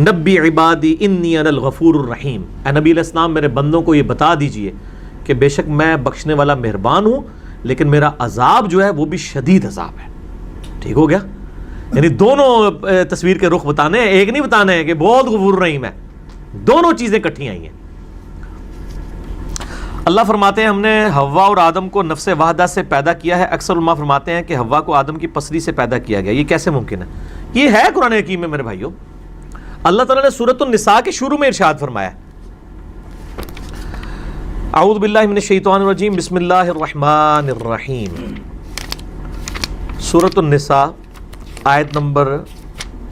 نبی عبادی انی انا الغفور الرحیم، اے نبی علیہ السلام میرے بندوں کو یہ بتا دیجئے کہ بے شک میں بخشنے والا مہربان ہوں، لیکن میرا عذاب جو ہے وہ بھی شدید عذاب ہے۔ ٹھیک ہو گیا؟ یعنی دونوں تصویر کے رخ بتانے ہیں، ایک نہیں بتانے ہیں کہ بہت غفور الرحیم ہے، دونوں چیزیں اکٹھی آئی ہیں۔ اللہ فرماتے ہیں ہم نے حوا اور آدم کو نفس واحدہ سے پیدا کیا ہے۔ اکثر علماء فرماتے ہیں کہ حوا کو آدم کی پسلی سے پیدا کیا گیا۔ یہ کیسے ممکن ہے؟ یہ ہے قرآن حکیم میں میرے بھائیوں۔ اللہ تعالیٰ نے سورۃ النساء کے شروع میں ارشاد فرمایا، اعوذ باللہ من الشیطان الرجیم، بسم اللہ الرحمن الرحیم۔ سورۃ النساء آیت نمبر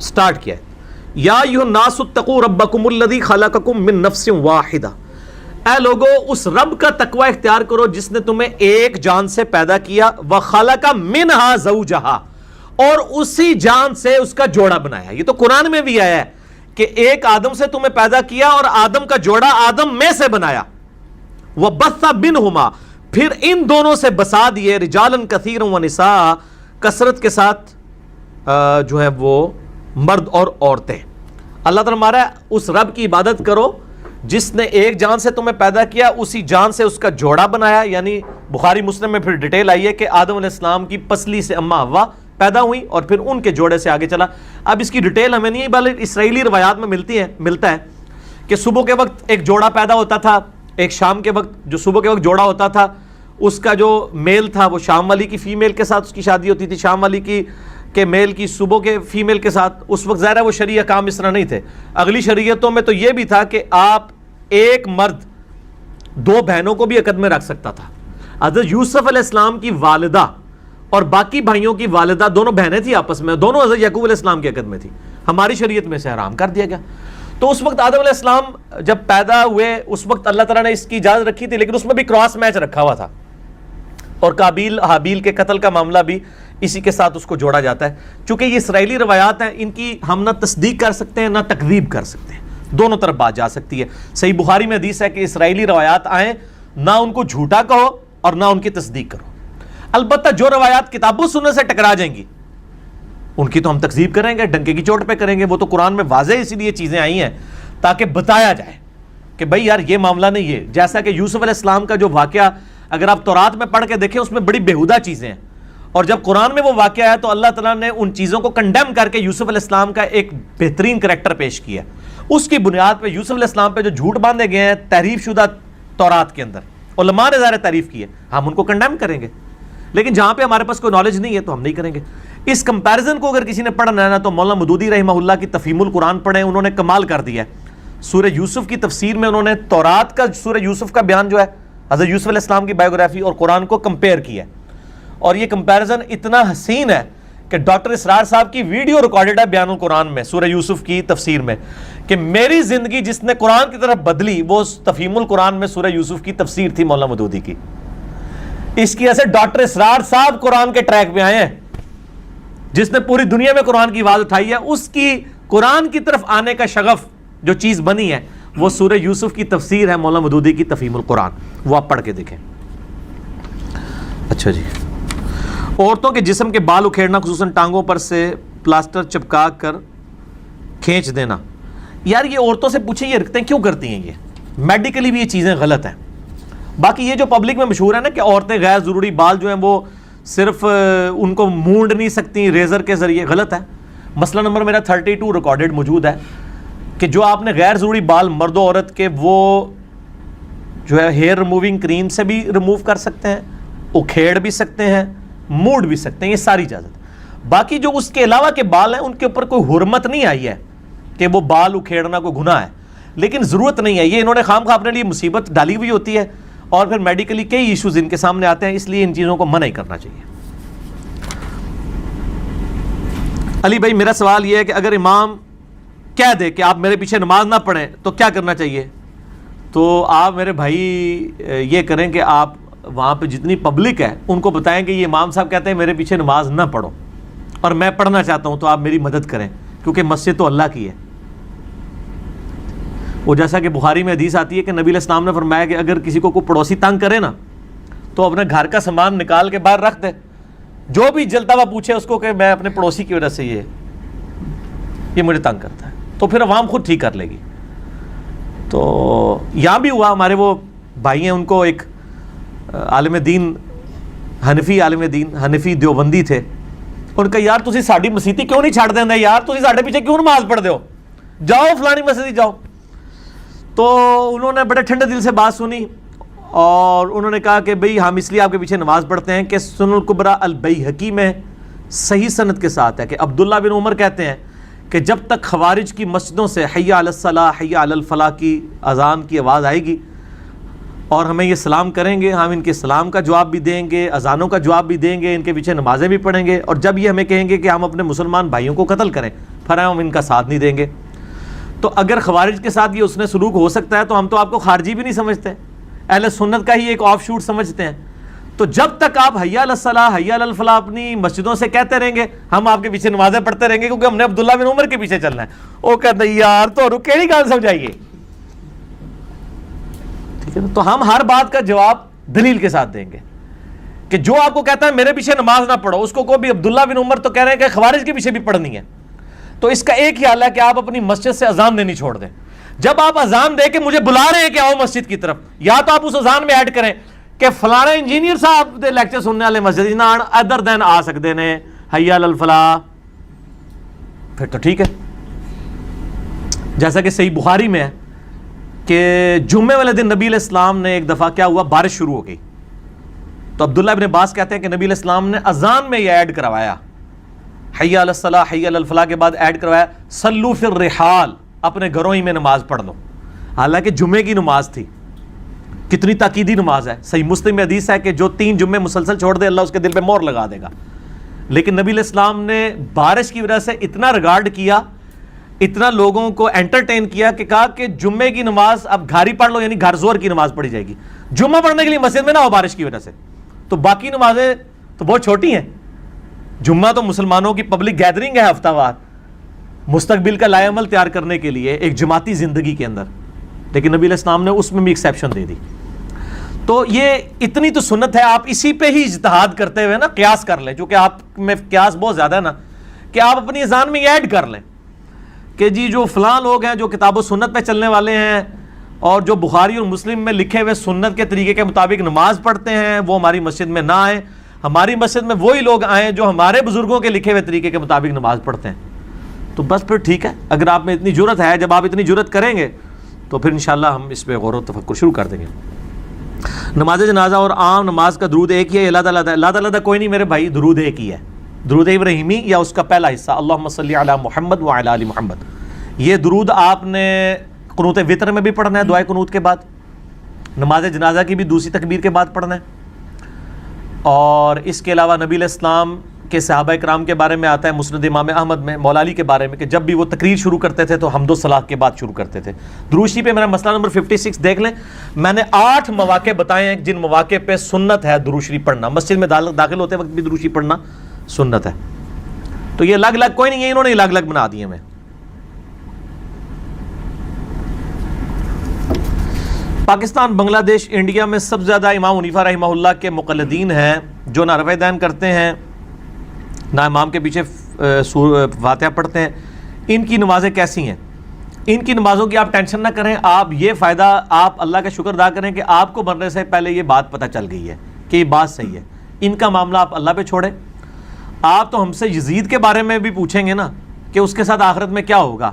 سٹارٹ کیا ہے، یا ایھا الناس اتقوا ربکم الذی خلقکم من نفس واحدہ، اے لوگو اس رب کا تقوی اختیار کرو جس نے تمہیں ایک جان سے پیدا کیا، وخلق منہا زوجہا، اور اسی جان سے اس کا جوڑا بنایا۔ یہ تو قرآن میں بھی آیا ہے کہ ایک آدم سے تمہیں پیدا کیا اور آدم کا جوڑا آدم میں سے بنایا، وَبَثَّ بِنْهُمَا، پھر ان دونوں سے بسا دیے، رجالاً کثیراً وَنِسَاءَ، کثرت کے ساتھ جو ہے وہ مرد اور عورتیں۔ اللہ تعالیٰ ہمارا اس رب کی عبادت کرو جس نے ایک جان سے تمہیں پیدا کیا، اسی جان سے اس کا جوڑا بنایا۔ یعنی بخاری مسلم میں پھر ڈیٹیل آئی ہے کہ آدم علیہ السلام کی پسلی سے اماں حوا پیدا ہوئی اور پھر ان کے جوڑے سے آگے چلا۔ اب اس کی ڈیٹیل ہمیں نہیں ہے، بلکہ اسرائیلی روایات میں ملتا ہے کہ صبح کے وقت ایک جوڑا پیدا ہوتا تھا، ایک شام کے وقت جو صبح کے وقت جوڑا ہوتا تھا اس کا جو میل تھا وہ شام والی کی فیمیل کے ساتھ اس کی شادی ہوتی تھی، شام والی کی کہ میل کی صبح کے فیمیل کے ساتھ۔ اس وقت ظاہر ہے وہ شرعی احکام اس طرح نہیں تھے۔ اگلی شریعتوں میں تو یہ بھی تھا کہ آپ ایک مرد دو بہنوں کو بھی عقد میں رکھ سکتا تھا۔ حضرت یوسف علیہ السلام کی والدہ اور باقی بھائیوں کی والدہ دونوں بہنیں تھیں آپس میں، دونوں حضرت یعقوب علیہ السلام کی عقد میں تھی، ہماری شریعت میں سے حرام کر دیا گیا۔ تو اس وقت آدم علیہ السلام جب پیدا ہوئے اس وقت اللہ تعالیٰ نے اس کی اجازت رکھی تھی، لیکن اس میں بھی کراس میچ رکھا ہوا تھا، اور قابیل حابیل کے قتل کا معاملہ بھی اسی کے ساتھ اس کو جوڑا جاتا ہے۔ چونکہ یہ اسرائیلی روایات ہیں، ان کی ہم نہ تصدیق کر سکتے ہیں نہ تکذیب کر سکتے ہیں، دونوں طرف بات جا سکتی ہے۔ صحیح بخاری میں حدیث ہے کہ اسرائیلی روایات آئیں، نہ ان کو جھوٹا کہو اور نہ ان کی تصدیق کرو۔ البتہ جو روایات کتابوں سننے سے ٹکرا جائیں گی ان کی تو ہم تکذیب کریں گے، ڈنکے کی چوٹ پہ کریں گے۔ وہ تو قرآن میں واضح اسی لیے چیزیں آئی ہیں تاکہ بتایا جائے کہ بھائی یار یہ معاملہ نہیں ہے۔ جیسا کہ یوسف علیہ السلام کا جو واقعہ اگر آپ تورات میں پڑھ کے دیکھیں اس میں بڑی بیہودہ چیزیں ہیں، اور جب قرآن میں وہ واقعہ ہے تو اللہ تعالیٰ نے ان چیزوں کو کنڈیم کر کے یوسف علیہ السلام کا ایک بہترین کریکٹر پیش کیا۔ اس کی بنیاد پہ یوسف علیہ السلام پہ جو جھوٹ باندھے گئے ہیں تحریف شدہ تورات کے اندر، علماء نے ظاہر تعریف کی ہے، ہم ان کو کنڈیم کریں گے، لیکن جہاں پہ ہمارے پاس کوئی نالج نہیں ہے تو ہم نہیں کریں گے۔ اس کمپیریزن کو اگر کسی نے پڑھنا ہے نا تو مولانا مودودی رحمہ اللہ کی تفہیم القرآن پڑھیں، انہوں نے کمال کر دیا ہے۔ سورہ یوسف کی تفسیر میں انہوں نے تورات کا سورہ یوسف کا بیان جو ہے حضرت یوسف علیہ السلام کی بایوگرافی اور قرآن کو کمپیئر کیا ہے، اور یہ کمپیریزن اتنا حسین ہے کہ ڈاکٹر اسرار صاحب کی ویڈیو ریکارڈڈ ہے بیان القرآن میں سورہ یوسف کی تفسیر میں، کہ میری زندگی جس نے قرآن کی طرف بدلی وہ تفہیم القرآن میں سورہ یوسف کی تفسیر تھی مولانا مودودی کی۔ اس کی وجہ سے ڈاکٹر اسرار صاحب قرآن کے ٹریک پہ آئے ہیں، جس نے پوری دنیا میں قرآن کی آواز اٹھائی ہے، اس کی قرآن کی طرف آنے کا شغف جو چیز بنی ہے وہ سورہ یوسف کی تفسیر ہے مولانا مودودی کی تفہیم القرآن، وہ آپ پڑھ کے دیکھیں۔ اچھا جی، عورتوں کے جسم کے بال اکھیڑنا، خصوصاً ٹانگوں پر سے پلاسٹر چپکا کر کھینچ دینا، یار یہ عورتوں سے پوچھیں یہ رکھتے ہیں کیوں کرتی ہیں, یہ میڈیکلی بھی یہ چیزیں غلط ہیں. باقی یہ جو پبلک میں مشہور ہے نا کہ عورتیں غیر ضروری بال جو ہیں وہ صرف ان کو مونڈ نہیں سکتی ریزر کے ذریعے, غلط ہے. مسئلہ نمبر میرا 32 ریکارڈڈ موجود ہے کہ جو آپ نے غیر ضروری بال مرد و عورت کے وہ جو ہے ہیئر ریموونگ کریم سے بھی ریموو کر سکتے ہیں, اکھیڑ بھی سکتے ہیں, موڑ بھی سکتے ہیں, یہ ساری اجازت. باقی جو اس کے علاوہ کے بال ہیں ان کے اوپر کوئی حرمت نہیں آئی ہے کہ وہ بال اکھیڑنا کوئی گناہ ہے, لیکن ضرورت نہیں ہے. یہ انہوں نے خام خواہ اپنے لیے مصیبت ڈالی ہوئی ہوتی ہے اور پھر میڈیکلی کئی ایشوز ان کے سامنے آتے ہیں, اس لیے ان چیزوں کو منع ہی کرنا چاہیے. علی بھائی میرا سوال یہ ہے کہ اگر امام کہہ دے کہ آپ میرے پیچھے نماز نہ پڑھیں تو کیا کرنا چاہیے؟ تو آپ میرے بھائی یہ کریں کہ آپ وہاں پہ جتنی پبلک ہے ان کو بتائیں کہ یہ امام صاحب کہتے ہیں میرے پیچھے نماز نہ پڑھو اور میں پڑھنا چاہتا ہوں تو آپ میری مدد کریں, کیونکہ مسجد تو اللہ کی ہے. وہ جیسا کہ بخاری میں حدیث آتی ہے کہ نبی علیہ السلام نے فرمایا کہ اگر کسی کو کوئی پڑوسی تنگ کرے نا تو اپنے گھر کا سامان نکال کے باہر رکھ دے, جو بھی جلتا ہوا پوچھے اس کو کہ میں اپنے پڑوسی کی وجہ سے یہ مجھے تنگ کرتا ہے, تو پھر عوام خود ٹھیک کر لے گی. تو یہاں بھی ہوا, ہمارے وہ بھائی ہیں ان کو ایک عالم دین حنفی عالم دین حنفی دیوبندی تھے, ان کا یار تسی ساڈی مسیتی کیوں نہیں چھڑ دیندے یار, تسی ساڈے پیچھے کیوں نماز پڑھ ہو, جاؤ فلانی مسجد جاؤ. تو انہوں نے بڑے ٹھنڈے دل سے بات سنی اور انہوں نے کہا کہ بھئی ہم اس لیے آپ کے پیچھے نماز پڑھتے ہیں کہ سنن الکبریٰ البیہقی میں صحیح سند کے ساتھ ہے کہ عبداللہ بن عمر کہتے ہیں کہ جب تک خوارج کی مسجدوں سے حی علی الصلاۃ حی علی الفلاح کی اذان کی آواز آئے گی اور ہمیں یہ سلام کریں گے, ہم ان کے سلام کا جواب بھی دیں گے, اذانوں کا جواب بھی دیں گے, ان کے پیچھے نمازیں بھی پڑھیں گے, اور جب یہ ہمیں کہیں گے کہ ہم اپنے مسلمان بھائیوں کو قتل کریں پھر ہم ان کا ساتھ نہیں دیں گے. تو اگر خوارج کے ساتھ یہ اس نے سلوک ہو سکتا ہے تو ہم تو آپ کو خارجی بھی نہیں سمجھتے, اہل سنت کا ہی ایک آف شوٹ سمجھتے ہیں. تو جب تک آپ حی علی الصلاۃ حی علی الفلاح اپنی مسجدوں سے کہتے رہیں گے ہم آپ کے پیچھے نمازیں پڑھتے رہیں گے, کیونکہ ہم نے عبداللہ بن عمر کے پیچھے چلنا ہے. وہ کہتے ہیں یار تو کیڑی گل سمجھائیے, ٹھیک ہے نا. تو ہم ہر بات کا جواب دلیل کے ساتھ دیں گے کہ جو آپ کو کہتا ہے میرے پیچھے نماز نہ پڑھو, اس کو کوئی بھی عبداللہ بن عمر تو کہہ رہے ہیں کہ خوارج کے پیچھے بھی پڑھنی ہے. تو اس کا ایک ہی حل ہے کہ آپ اپنی مسجد سے اذان دینی چھوڑ دیں. جب آپ اذان دے کے مجھے بلا رہے ہیں کہ آؤ مسجد کی طرف, یا تو آپ اس اذان میں ایڈ کریں کہ فلانا انجینئر صاحب دے لیکچر سننے والے مسجد نہ ادھر دین آ سکتے نے حی علی الفلاح, پھر تو ٹھیک ہے. جیسا کہ صحیح بخاری میں ہے کہ جمعے والے دن نبی علیہ السلام نے ایک دفعہ کیا ہوا, بارش شروع ہو گئی, تو عبداللہ ابن عباس کہتے ہیں کہ نبی علیہ السلام نے اذان میں یہ ایڈ کروایا حی علی الصلاۃ حی علی الفلاح کے بعد ایڈ کروایا صلو فی الرحال, اپنے گھروں ہی میں نماز پڑھ لو. حالانکہ جمعے کی نماز تھی, کتنی تاکیدی نماز ہے. صحیح مسلم میں حدیث ہے کہ جو 3 جمعے مسلسل چھوڑ دے اللہ اس کے دل پہ مہر لگا دے گا. لیکن نبی علیہ السلام نے بارش کی وجہ سے اتنا ریگارڈ کیا, اتنا لوگوں کو انٹرٹین کیا کہ کہا کہ جمعے کی نماز اب گھر ہی پڑھ لو, یعنی گھر زور کی نماز پڑھی جائے گی, جمعہ پڑھنے کے لیے مسجد میں نہ ہو بارش کی وجہ سے. تو باقی نمازیں تو بہت چھوٹی ہیں. جمعہ تو مسلمانوں کی پبلک گیدرنگ ہے ہفتہ وار, مستقبل کا لائے عمل تیار کرنے کے لیے ایک جماعتی زندگی کے اندر, لیکن نبی علیہ السلام نے اس میں بھی ایکسیپشن دے دی. تو یہ اتنی تو سنت ہے, آپ اسی پہ ہی اجتہاد کرتے ہوئے نا قیاس کر لیں, چونکہ آپ میں قیاس بہت زیادہ ہے نا, کہ آپ اپنی اذان میں یہ ایڈ کر لیں کہ جی جو فلاں لوگ ہیں جو کتاب و سنت پہ چلنے والے ہیں اور جو بخاری اور مسلم میں لکھے ہوئے سنت کے طریقے کے مطابق نماز پڑھتے ہیں وہ ہماری مسجد میں نہ آئیں, ہماری مسجد میں وہی لوگ آئیں جو ہمارے بزرگوں کے لکھے ہوئے طریقے کے مطابق نماز پڑھتے ہیں. تو بس پھر ٹھیک ہے, اگر آپ میں اتنی جرت ہے, جب آپ اتنی جرت کریں گے تو پھر انشاءاللہ ہم اس پہ غور و تفکر شروع کر دیں گے. نماز جنازہ اور عام نماز کا درود ایک ہی ہے, اللہ تعالیٰ کوئی نہیں میرے بھائی, درود ایک ہی ہے, درود ابراہیمی یا اس کا پہلا حصہ اللہم صلی علی محمد وعلی آل محمد. یہ درود آپ نے قنوت وتر میں بھی پڑھنا ہے, دعائے قنوت کے بعد, نماز جنازہ کی بھی دوسری تکبیر کے بعد پڑھنا ہے. اور اس کے علاوہ نبی علیہ السلام کے صحابہ کرام کے بارے میں آتا ہے مسند امام احمد میں, مولا علی کے بارے میں, کہ جب بھی وہ تقریر شروع کرتے تھے تو حمد و ثنا کے بعد شروع کرتے تھے. درود شریف پہ میرا مسئلہ نمبر 56 دیکھ لیں, میں نے 8 مواقع بتائے ہیں جن مواقع پہ سنت ہے درود شریف پڑھنا, مسجد میں داخل ہوتے وقت بھی درود شریف پڑھنا سنت ہے. تو یہ الگ الگ کوئی نہیں ہے, انہوں نے الگ الگ بنا دیے ہیں. پاکستان, بنگلہ دیش, انڈیا میں سب سے زیادہ امام حنیفہ رحمہ اللہ کے مقلدین ہیں جو نہ رفع دین کرتے ہیں نہ امام کے پیچھے فاتحہ پڑھتے ہیں. ان کی نمازیں کیسی ہیں؟ ان کی نمازوں کی آپ ٹینشن نہ کریں. آپ یہ فائدہ آپ اللہ کا شکر ادا کریں کہ آپ کو مرنے سے پہلے یہ بات پتہ چل گئی ہے کہ یہ بات صحیح ہے. ان کا معاملہ آپ اللہ پہ چھوڑیں. آپ تو ہم سے یزید کے بارے میں بھی پوچھیں گے نا کہ اس کے ساتھ آخرت میں کیا ہوگا.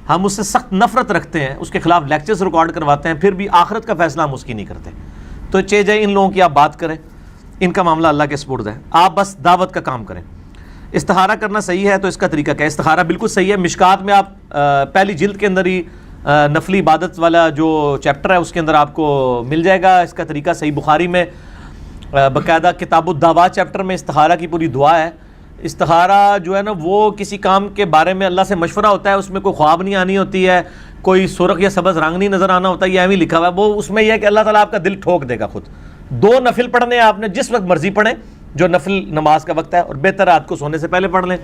ہم اس سے سخت نفرت رکھتے ہیں, اس کے خلاف لیکچرز ریکارڈ کرواتے ہیں, پھر بھی آخرت کا فیصلہ ہم اس کی نہیں کرتے. تو جائے ان لوگوں کی آپ بات کریں, ان کا معاملہ اللہ کے سپرد ہے. آپ بس دعوت کا کام کریں. استخارہ کرنا صحیح ہے تو اس کا طریقہ کیا ہے؟ استخارہ بالکل صحیح ہے. مشکات میں آپ پہلی جلد کے اندر ہی نفلی عبادت والا جو چیپٹر ہے اس کے اندر آپ کو مل جائے گا اس کا طریقہ. صحیح بخاری میں باقاعدہ کتاب الدعوات چیپٹر میں استخارہ کی پوری دعا ہے. استخارہ جو ہے نا وہ کسی کام کے بارے میں اللہ سے مشورہ ہوتا ہے, اس میں کوئی خواب نہیں آنی ہوتی ہے, کوئی سرخ یا سبز رنگ نہیں نظر آنا ہوتا, یہ ایویں لکھا ہوا ہے. وہ اس میں یہ ہے کہ اللہ تعالیٰ آپ کا دل ٹھوک دے گا خود. 2 نفل پڑھنے ہیں آپ نے, جس وقت مرضی پڑھیں جو نفل نماز کا وقت ہے, اور بہتر رات کو سونے سے پہلے پڑھ لیں.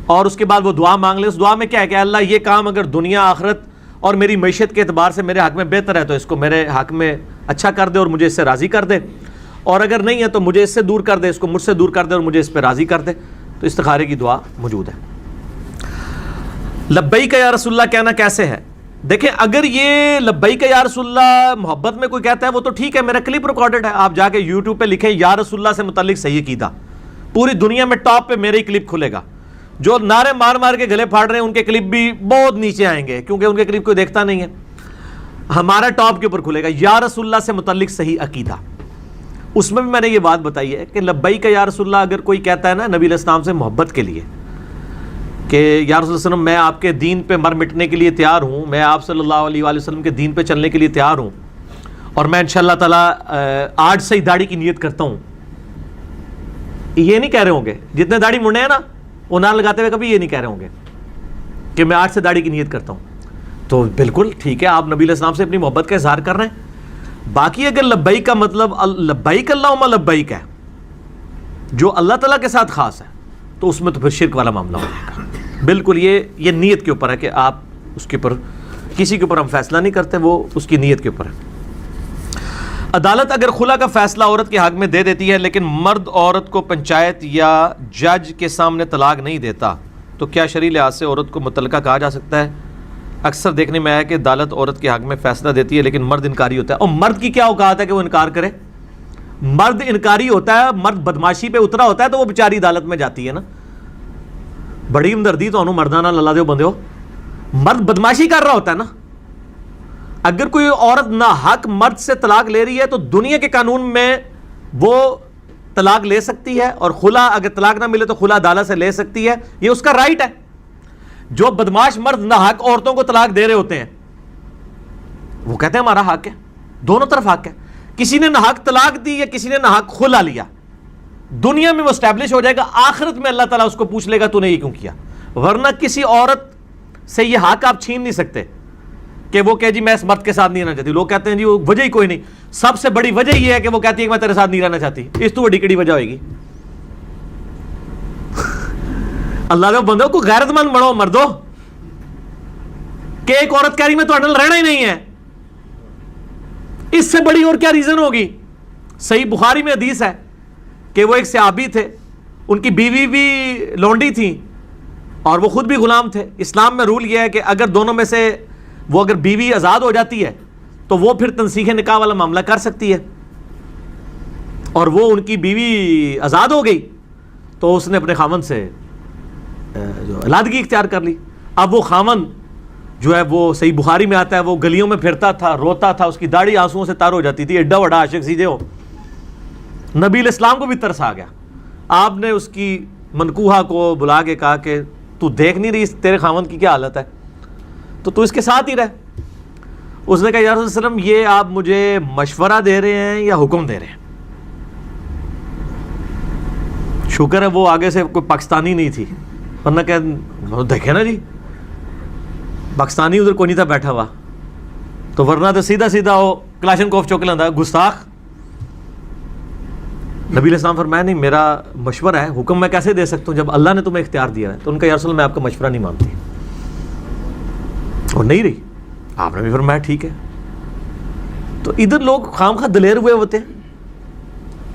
اور اس کے بعد وہ دعا مانگ لیں. اس دعا میں کیا ہے کہ اللہ یہ کام اگر دنیا آخرت اور میری معیشت کے اعتبار سے میرے حق میں بہتر ہے تو اس کو میرے حق میں اچھا کر دے اور مجھے اس سے راضی کر دے, اور اگر نہیں ہے تو مجھے اس سے دور کر دے, اس کو مجھ سے دور کر دے اور مجھے اس پہ راضی کر دے. تو استخارے کی دعا موجود ہے. لبیک یا رسول اللہ کہنا کیسے ہے؟ دیکھیں اگر یہ لبیک یا رسول اللہ محبت میں کوئی کہتا ہے وہ تو ٹھیک ہے, میرا کلپ ریکارڈڈ ہے, آپ جا کے یوٹیوب پہ لکھیں یا رسول اللہ سے متعلق صحیح عقیدہ, پوری دنیا میں ٹاپ پہ میرا ہی کلپ کھلے گا. جو نعرے مار مار کے گلے پھاڑ رہے ہیں ان کے کلپ بھی بہت نیچے آئیں گے کیونکہ ان کے کلپ کوئی دیکھتا نہیں ہے. ہمارا ٹاپ کے اوپر کھلے گا یا رسول اللہ سے متعلق صحیح عقیدہ. اس میں بھی میں نے یہ بات بتائی ہے کہ لبیک یا رسول اللہ اگر کوئی کہتا ہے نا نبی علیہ السلام سے محبت کے لیے کہ یا رسول اللہ علیہ وسلم میں آپ کے دین پہ مر مٹنے کے لیے تیار ہوں, میں آپ صلی اللہ علیہ وآلہ وسلم کے دین پہ چلنے کے لیے تیار ہوں, اور میں انشاءاللہ تعالیٰ آج سے ہی داڑھی کی نیت کرتا ہوں. یہ نہیں کہہ رہے ہوں گے جتنے داڑھی منڈے ہیں نا وہ نہ لگاتے ہوئے کبھی یہ نہیں کہہ رہے ہوں گے کہ میں آج سے داڑھی کی نیت کرتا ہوں. تو بالکل ٹھیک ہے, آپ نبی علیہ السلام سے اپنی محبت کا اظہار کر رہے ہیں. باقی اگر لبیک کا مطلب لبیک اللہم لبیک ہے جو اللہ تعالیٰ کے ساتھ خاص ہے تو اس میں تو پھر شرک والا معاملہ ہو جائے گا. بالکل یہ نیت کے اوپر ہے کہ آپ اس کے اوپر کسی کے اوپر ہم فیصلہ نہیں کرتے, وہ اس کی نیت کے اوپر ہے. عدالت اگر خلا کا فیصلہ عورت کے حق میں دے دیتی ہے لیکن مرد عورت کو پنچایت یا جج کے سامنے طلاق نہیں دیتا تو کیا شرعی لحاظ سے عورت کو متعلقہ کہا جا سکتا ہے؟ اکثر دیکھنے میں آیا کہ عدالت عورت کے حق میں فیصلہ دیتی ہے لیکن مرد انکاری ہوتا ہے. اور مرد کی کیا اوقات ہے کہ وہ انکار کرے؟ مرد انکاری ہوتا ہے, مرد بدماشی پہ اترا ہوتا ہے تو وہ بیچاری عدالت میں جاتی ہے نا. بڑی ہمدردی تو انہوں مردانہ اللہ دے بندے ہو, مرد بدماشی کر رہا ہوتا ہے نا. اگر کوئی عورت ناحق مرد سے طلاق لے رہی ہے تو دنیا کے قانون میں وہ طلاق لے سکتی ہے, اور خلا اگر طلاق نہ ملے تو خلا عدالت سے لے سکتی ہے, یہ اس کا رائٹ ہے. جو بدماش مرد ناحق عورتوں کو طلاق دے رہے ہوتے ہیں وہ کہتے ہیں ہمارا حق ہے, دونوں طرف حق ہے. کسی نے ناحق طلاق دی یا کسی نے ناحق خلا لیا, دنیا میں وہ اسٹیبلش ہو جائے گا, آخرت میں اللہ تعالیٰ اس کو پوچھ لے گا تو نے یہ کیوں کیا. ورنہ کسی عورت سے یہ حق آپ چھین نہیں سکتے کہ وہ کہ جی میں اس مرد کے ساتھ نہیں رہنا چاہتی. لوگ کہتے ہیں جی وہ وجہ ہی کوئی نہیں. سب سے بڑی وجہ یہ ہے کہ وہ کہتی ہے کہ میں تیرے ساتھ نہیں رہنا چاہتی. اس تو بڑی کڑی وجہ ہوئے گی. اللہ کے بندوں کو غیرت مند بنو مردو کہ ایک عورت کہہ رہی میں تو اڈل رہنا ہی نہیں ہے, اس سے بڑی اور کیا ریزن ہوگی؟ صحیح بخاری میں حدیث ہے کہ وہ ایک صحابی تھے, ان کی بیوی بھی لونڈی تھی اور وہ خود بھی غلام تھے. اسلام میں رول یہ ہے کہ اگر دونوں میں سے وہ اگر بیوی آزاد ہو جاتی ہے تو وہ پھر تنسیخ نکاح والا معاملہ کر سکتی ہے, اور وہ ان کی بیوی آزاد ہو گئی تو اس نے اپنے خاوند سے جو علادگی اختیار کر لی. اب وہ خاوند جو ہے وہ صحیح بخاری میں آتا ہے وہ گلیوں میں پھرتا تھا, روتا تھا, اس کی داڑھی آنسوؤں سے تار ہو جاتی تھی, ایڈا بڑا عاشق سیدھے ہو. نبی علیہ السلام کو بھی ترس آ گیا. آپ نے اس کی منکوحہ کو بلا کے کہا کہ تو دیکھ نہیں رہی تیرے خاوند کی کیا حالت ہے, تو اس کے ساتھ ہی رہ. اس نے کہا یا رسول اللہ علیہ وسلم یہ آپ مجھے مشورہ دے رہے ہیں یا حکم دے رہے ہیں؟ شکر ہے وہ آگے سے کوئی پاکستانی نہیں تھی, ورنہ کہ دیکھے نا جی پاکستانی ادھر کوئی نہیں تھا بیٹھا ہوا, تو ورنہ تو سیدھا سیدھا وہ کلاشن کوف چوک لاندا گستاخ. نبی علیہ السلام فرمایا نہیں میرا مشورہ ہے, حکم میں کیسے دے سکتا ہوں جب اللہ نے تمہیں اختیار دیا ہے. تو ان کا یا رسول اللہ میں آپ کا مشورہ نہیں مانتی, اور نہیں رہی. آپ نے بھی فرمایا ٹھیک ہے. تو ادھر لوگ خام خواہ دلیر ہوئے ہوتے ہیں.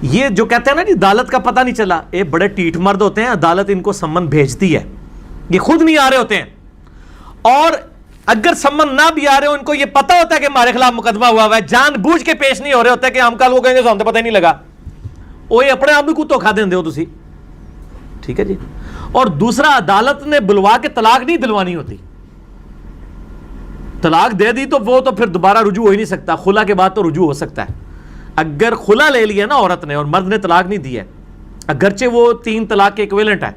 یہ جو کہتے ہیں نا جی عدالت کا پتہ نہیں چلا, یہ بڑے ٹیٹ مرد ہوتے ہیں, عدالت ان کو سمن بھیجتی ہے, یہ خود نہیں آ رہے ہوتے ہیں. اور اگر سمن نہ بھی آ رہے ہو، ان کو یہ پتا ہوتا ہے کہ ہمارے خلاف مقدمہ ہوا ہے، جان بوجھ کے پیش نہیں ہو رہے ہوتے کہ ہم کل وہ کہیں گے تو ہم تو پتہ ہی نہیں لگا، وہ اپنے آپ کو دھوکا دیں ہو تسی. ٹھیک ہے جی. اور دوسرا، عدالت نے بلوا کے طلاق نہیں دلوانی ہوتی. طلاق دے دی تو وہ تو پھر دوبارہ رجوع ہو ہی نہیں سکتا. خلا کے بعد تو رجوع ہو سکتا ہے. اگر خلا لے لیا نا عورت نے اور مرد نے طلاق نہیں دی ہے، اگرچہ وہ 3 طلاق کے ایکویلنٹ ہے،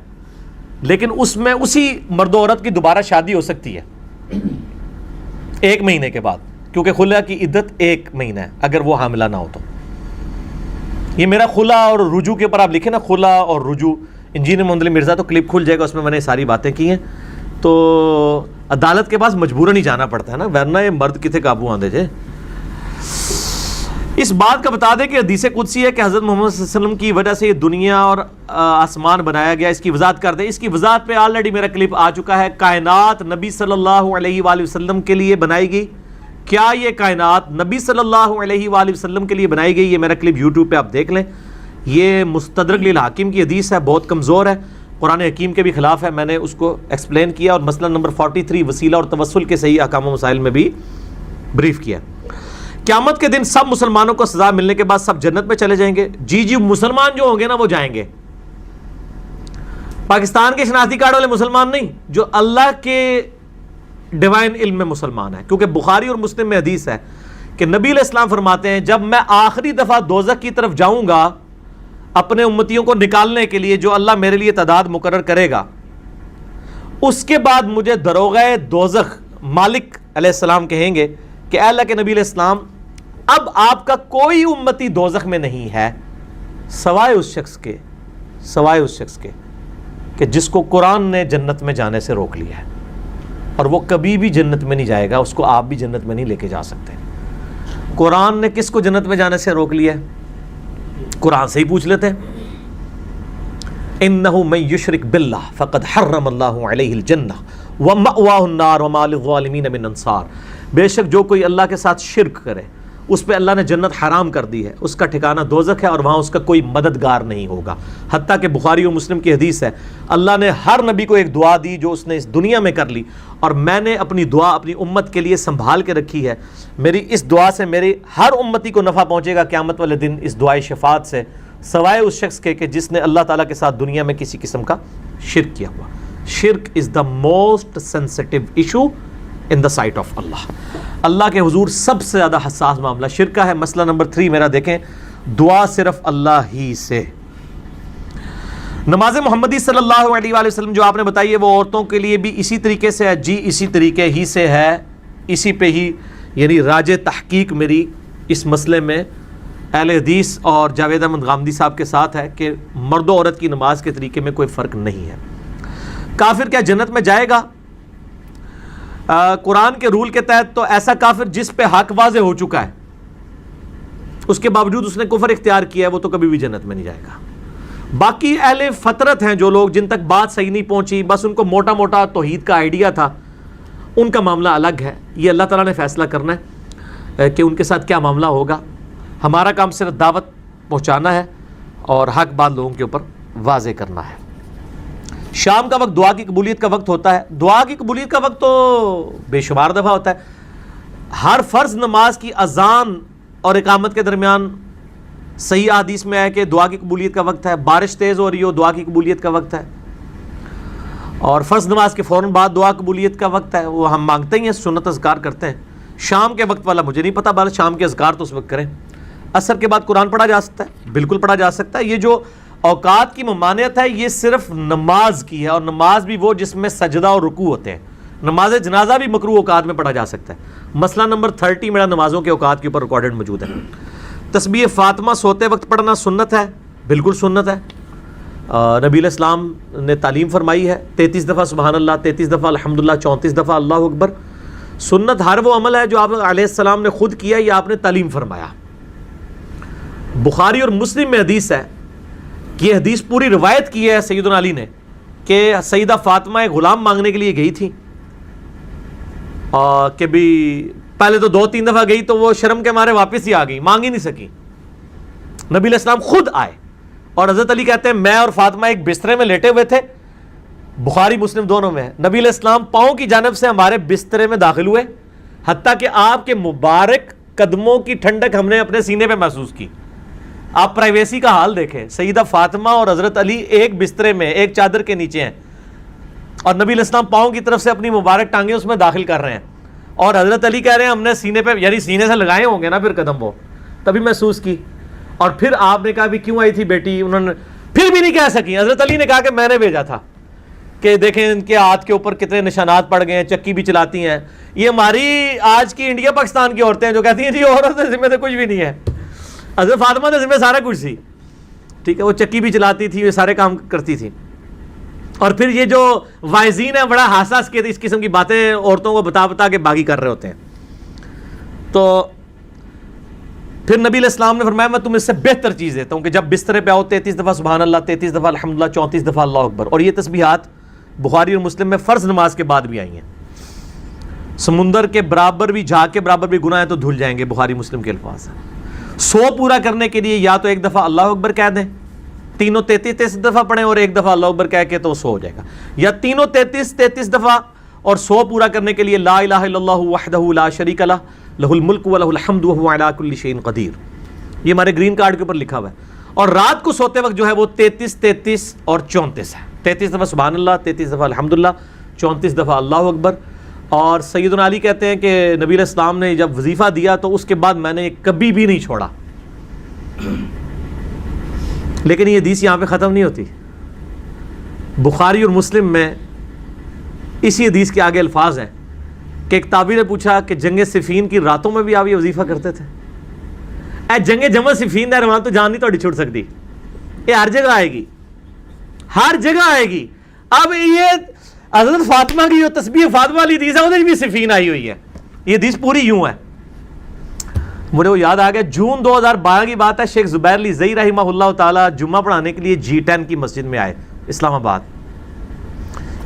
لیکن اس میں اسی مرد و عورت کی دوبارہ شادی ہو سکتی ہے 1 مہینے کے بعد، کیونکہ خلا کی عدت 1 مہینہ ہے اگر وہ حاملہ نہ ہو تو. یہ میرا خلا اور رجوع کے اوپر آپ لکھیں نا، خلا اور رجوع، انجینئر محمد علی مرزا، تو کلپ کھل جائے گا، اس میں میں نے ساری باتیں کی ہیں. تو عدالت کے پاس مجبوراً ہی جانا پڑتا ہے نا، ورنہ یہ مرد کتنے قابو آندے جے. اس بات کا بتا دیں کہ حدیث قدسی ہے کہ حضرت محمد صلی اللہ علیہ وسلم کی وجہ سے یہ دنیا اور آسمان بنایا گیا. اس کی وضاحت کر دیں. اس کی وضاحت پہ آلریڈی میرا کلپ آ چکا ہے. کائنات نبی صلی اللہ علیہ وآلہ وسلم کے لیے بنائی گئی. کیا یہ کائنات نبی صلی اللہ علیہ وآلہ وسلم کے لیے بنائی گئی؟ یہ میرا کلپ یوٹیوب پہ آپ دیکھ لیں. یہ مستدرک للحاکم کی حدیث ہے، بہت کمزور ہے، قرآن حکیم کے بھی خلاف ہے. میں نے اس کو ایکسپلین کیا اور مسئلہ نمبر 43 وسیلہ اور توسل کے صحیح احکام و مسائل میں بھی بریف کیا. قیامت کے دن سب مسلمانوں کو سزا ملنے کے بعد سب جنت میں چلے جائیں گے. جی مسلمان جو ہوں گے نا وہ جائیں گے. پاکستان کے شناختی کارڈ والے مسلمان نہیں، جو اللہ کے ڈیوائن علم میں مسلمان ہیں. کیونکہ بخاری اور مسلم میں حدیث ہے کہ نبی علیہ السلام فرماتے ہیں جب میں آخری دفعہ دوزخ کی طرف جاؤں گا اپنے امتیوں کو نکالنے کے لیے، جو اللہ میرے لیے تعداد مقرر کرے گا، اس کے بعد مجھے دروغہ دوزخ مالک علیہ السلام کہیں گے کہ اے اللہ کے نبی علیہ السلام، اب آپ کا کوئی امتی دوزخ میں نہیں ہے سوائے اس شخص کے کہ جس کو قرآن نے جنت میں جانے سے روک لیا ہے، اور وہ کبھی بھی جنت میں نہیں جائے گا. اس کو آپ بھی جنت میں نہیں لے کے جا سکتے. قرآن نے کس کو جنت میں جانے سے روک لیا ہے؟ قرآن سے ہی پوچھ لیتے ہیں. انہ من یشرک باللہ فقد حرم اللہ علیہ الجنہ ومأواہ النار وما للظالمین من انصار. بے شک جو کوئی اللہ کے ساتھ شرک کرے اس پہ اللہ نے جنت حرام کر دی ہے، اس کا ٹھکانہ دوزخ ہے اور وہاں اس کا کوئی مددگار نہیں ہوگا. حتیٰ کہ بخاری و مسلم کی حدیث ہے اللہ نے ہر نبی کو ایک دعا دی جو اس نے اس دنیا میں کر لی، اور میں نے اپنی دعا اپنی امت کے لیے سنبھال کے رکھی ہے. میری اس دعا سے میری ہر امتی کو نفع پہنچے گا قیامت والے دن اس دعائے شفاعت سے، سوائے اس شخص کے کہ جس نے اللہ تعالیٰ کے ساتھ دنیا میں کسی قسم کا شرک کیا ہوا. شرک is the most sensitive issue in the sight of اللہ. اللہ کے حضور سب سے زیادہ حساس معاملہ شرک کا ہے. مسئلہ نمبر 3 میرا دیکھیں، دعا صرف اللہ ہی سے. نماز محمدی صلی اللہ علیہ وآلہ وسلم جو آپ نے بتائی ہے وہ عورتوں کے لیے بھی اسی طریقے سے ہے. جی اسی طریقے ہی سے ہے، اسی پہ ہی، یعنی راج تحقیق میری اس مسئلے میں اہل حدیث اور جاوید احمد غامدی صاحب کے ساتھ ہے کہ مرد و عورت کی نماز کے طریقے میں کوئی فرق نہیں ہے. کافر کیا جنت میں جائے گا؟ قرآن کے رول کے تحت تو ایسا کافر جس پہ حق واضح ہو چکا ہے، اس کے باوجود اس نے کفر اختیار کیا ہے، وہ تو کبھی بھی جنت میں نہیں جائے گا. باقی اہل فطرت ہیں جو لوگ جن تک بات صحیح نہیں پہنچی، بس ان کو موٹا موٹا توحید کا آئیڈیا تھا، ان کا معاملہ الگ ہے. یہ اللہ تعالیٰ نے فیصلہ کرنا ہے کہ ان کے ساتھ کیا معاملہ ہوگا. ہمارا کام صرف دعوت پہنچانا ہے اور حق بات لوگوں کے اوپر واضح کرنا ہے. شام کا وقت دعا کی قبولیت کا وقت ہوتا ہے. دعا کی قبولیت کا وقت تو بے شمار دفعہ ہوتا ہے. ہر فرض نماز کی اذان اور اقامت کے درمیان صحیح حدیث میں ہے کہ دعا کی قبولیت کا وقت ہے. بارش تیز ہو رہی ہو، دعا کی قبولیت کا وقت ہے. اور فرض نماز کے فوراً بعد دعا قبولیت کا وقت ہے. وہ ہم مانگتے ہی ہیں، سنت اذکار کرتے ہیں. شام کے وقت والا مجھے نہیں پتا، بال شام کے اذکار تو اس وقت کریں. عصر کے بعد قرآن پڑھا جا سکتا ہے، بالکل پڑھا جا سکتا ہے. یہ جو اوقات کی ممانعت ہے یہ صرف نماز کی ہے، اور نماز بھی وہ جس میں سجدہ اور رکوع ہوتے ہیں. نماز جنازہ بھی مکروہ اوقات میں پڑھا جا سکتا ہے. مسئلہ نمبر 30 میرا نمازوں کے اوقات کے اوپر ریکارڈڈ موجود ہے. تسبیح فاطمہ سوتے وقت پڑھنا سنت ہے، بالکل سنت ہے. نبی علیہ السلام نے تعلیم فرمائی ہے 33 دفعہ سبحان اللہ، 33 دفعہ الحمدللہ، 34 دفعہ اللہ اکبر. سنت ہر وہ عمل ہے جو آپ علیہ السلام نے خود کیا یا آپ نے تعلیم فرمایا. بخاری اور مسلم میں حدیث ہے، یہ حدیث پوری روایت کی ہے سیدنا علی نے کہ سیدہ فاطمہ ایک غلام مانگنے کے لیے گئی تھی، اور کہ بھی پہلے تو 2-3 دفعہ گئی تو وہ شرم کے مارے واپس ہی آ گئی، مانگ ہی نہیں سکی. نبی علیہ السلام خود آئے اور حضرت علی کہتے ہیں میں اور فاطمہ ایک بسترے میں لیٹے ہوئے تھے، بخاری مسلم دونوں میں ہے، نبی علیہ السلام پاؤں کی جانب سے ہمارے بسترے میں داخل ہوئے، حتیٰ کہ آپ کے مبارک قدموں کی ٹھنڈک ہم نے اپنے سینے پہ محسوس کی۔ آپ پرائیویسی کا حال دیکھیں، سیدہ فاطمہ اور حضرت علی ایک بسترے میں ایک چادر کے نیچے ہیں، اور نبی علیہ السلام پاؤں کی طرف سے اپنی مبارک ٹانگیں اس میں داخل کر رہے ہیں، اور حضرت علی کہہ رہے ہیں ہم نے سینے پہ، یعنی سینے سے لگائے ہوں گے نا پھر قدم، وہ تبھی محسوس کی۔ اور پھر آپ نے کہا بھی کیوں آئی تھی بیٹی، انہوں نے پھر بھی نہیں کہہ سکی۔ حضرت علی نے کہا کہ میں نے بھیجا تھا، کہ دیکھیں ان کے ہاتھ کے اوپر کتنے نشانات پڑ گئے ہیں، چکی بھی چلاتی ہیں۔ یہ ہماری آج کی انڈیا پاکستان کی عورتیں ہیں جو کہتی ہیں جی عورت کے ذمہ سے کچھ بھی نہیں ہے، حضرت فاطمہ کے ذمہ سارا کچھ سی، ٹھیک ہے، وہ چکی بھی چلاتی تھی، وہ سارے کام کرتی تھی۔ اور پھر یہ جو وائزین ہیں بڑا حساس کے اس قسم کی باتیں عورتوں کو بتا بتا کے باغی کر رہے ہوتے ہیں۔ تو پھر نبی علیہ السلام نے فرمایا میں تم اس سے بہتر چیز دیتا ہوں کہ جب بسترے پہ آؤ 33 دفعہ سبحان اللہ، 33 دفعہ الحمدللہ، 34 دفعہ اللہ اکبر۔ اور یہ تسبیحات بخاری اور مسلم میں فرض نماز کے بعد بھی آئی ہیں۔ سمندر کے برابر بھی، جھاگ کے برابر بھی گناہ ہے تو دھل جائیں گے، بخاری مسلم کے الفاظ ہیں۔ 100 پورا کرنے کے لیے یا تو ایک دفعہ اللہ اکبر کہہ دیں، تینوں 33 دفعہ پڑھیں اور ایک دفعہ اللہ اکبر کہہ کے تو 100 ہو جائے گا، یا تینوں 33 دفعہ اور 100 پورا کرنے کے لیے لا الہ الا اللہ وحدہ لا شریک لہ لہ الملک ولہ الحمد وہو علی کل شیء قدیر۔ یہ ہمارے گرین کارڈ کے اوپر لکھا ہوا ہے۔ اور رات کو سوتے وقت جو ہے وہ 33 اور 34 ہے، 33 دفعہ سبحان اللہ، 33 دفعہ الحمدللہ، 34 دفعہ اللہ اکبر۔ اور سیدنا علی کہتے ہیں کہ نبی علیہ السلام نے جب وظیفہ دیا تو اس کے بعد میں نے کبھی بھی نہیں چھوڑا۔ لیکن یہ حدیث یہاں پہ ختم نہیں ہوتی، بخاری اور مسلم میں اسی حدیث کے آگے الفاظ ہیں کہ ایک تابعی نے پوچھا کہ جنگ صفین کی راتوں میں بھی آپ یہ وظیفہ کرتے تھے؟ اے جنگ جمع صفین ہے، وہاں تو جان نہیں توڑی چھوڑ سکتی، یہ ہر جگہ آئے گی، ہر جگہ آئے گی۔ اب یہ حضرت فاطمہ کی جو تسبیح فاطمہ والی حدیث ہے ادھر بھی صفین آئی ہوئی ہے، یہ حدیث پوری یوں ہے۔ مجھے وہ یاد آ گیا، جون 2012 کی بات ہے، شیخ زبیر علی زئی رحمہ اللہ تعالی جمعہ پڑھانے کے لیے G10 کی مسجد میں آئے اسلام آباد۔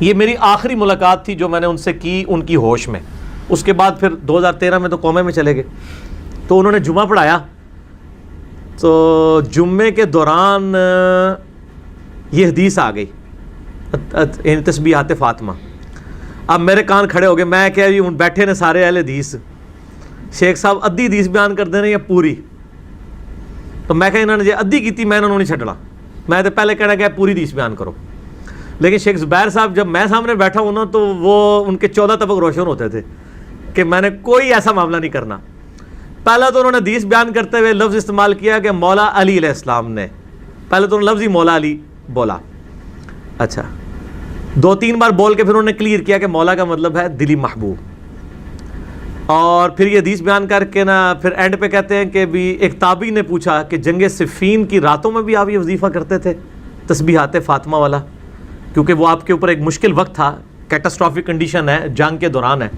یہ میری آخری ملاقات تھی جو میں نے ان سے کی ان کی ہوش میں۔ اس کے بعد پھر 2013 میں تو قومے میں چلے گئے، تو انہوں نے جمعہ پڑھایا، تو جمعے کے دوران یہ حدیث آ گئی تسبیحات فاطمہ۔ اب میرے کان کھڑے ہو گئے، میں کہہ رہی ہوں بیٹھے نے سارے اہل حدیث، شیخ صاحب ادھی حدیث بیان کر دینا یا پوری؟ تو میں کہا انہوں نے جی ادھی کی تھی، میں انہوں نے چھڈنا، میں تو پہلے کہنا کہ پوری حدیث بیان کرو۔ لیکن شیخ زبیر صاحب جب میں سامنے بیٹھا ہوں نا تو وہ ان کے 14 طبق روشن ہوتے تھے کہ میں نے کوئی ایسا معاملہ نہیں کرنا۔ پہلا تو انہوں نے حدیث بیان کرتے ہوئے لفظ استعمال کیا کہ مولا علی علیہ السلام نے، پہلے تو انہوں نے لفظ ہی مولا علی بولا، اچھا 2-3 بار بول کے پھر انہوں نے کلیئر کیا کہ مولا کا مطلب ہے دلی محبوب۔ اور پھر یہ حدیث بیان کر کے نا پھر اینڈ پہ کہتے ہیں کہ بھی ایک تابعی نے پوچھا کہ جنگ صفین کی راتوں میں بھی آپ یہ وظیفہ کرتے تھے تسبیحات فاطمہ والا، کیونکہ وہ آپ کے اوپر ایک مشکل وقت تھا، کیٹاسٹرافک کنڈیشن ہے، جنگ کے دوران ہے۔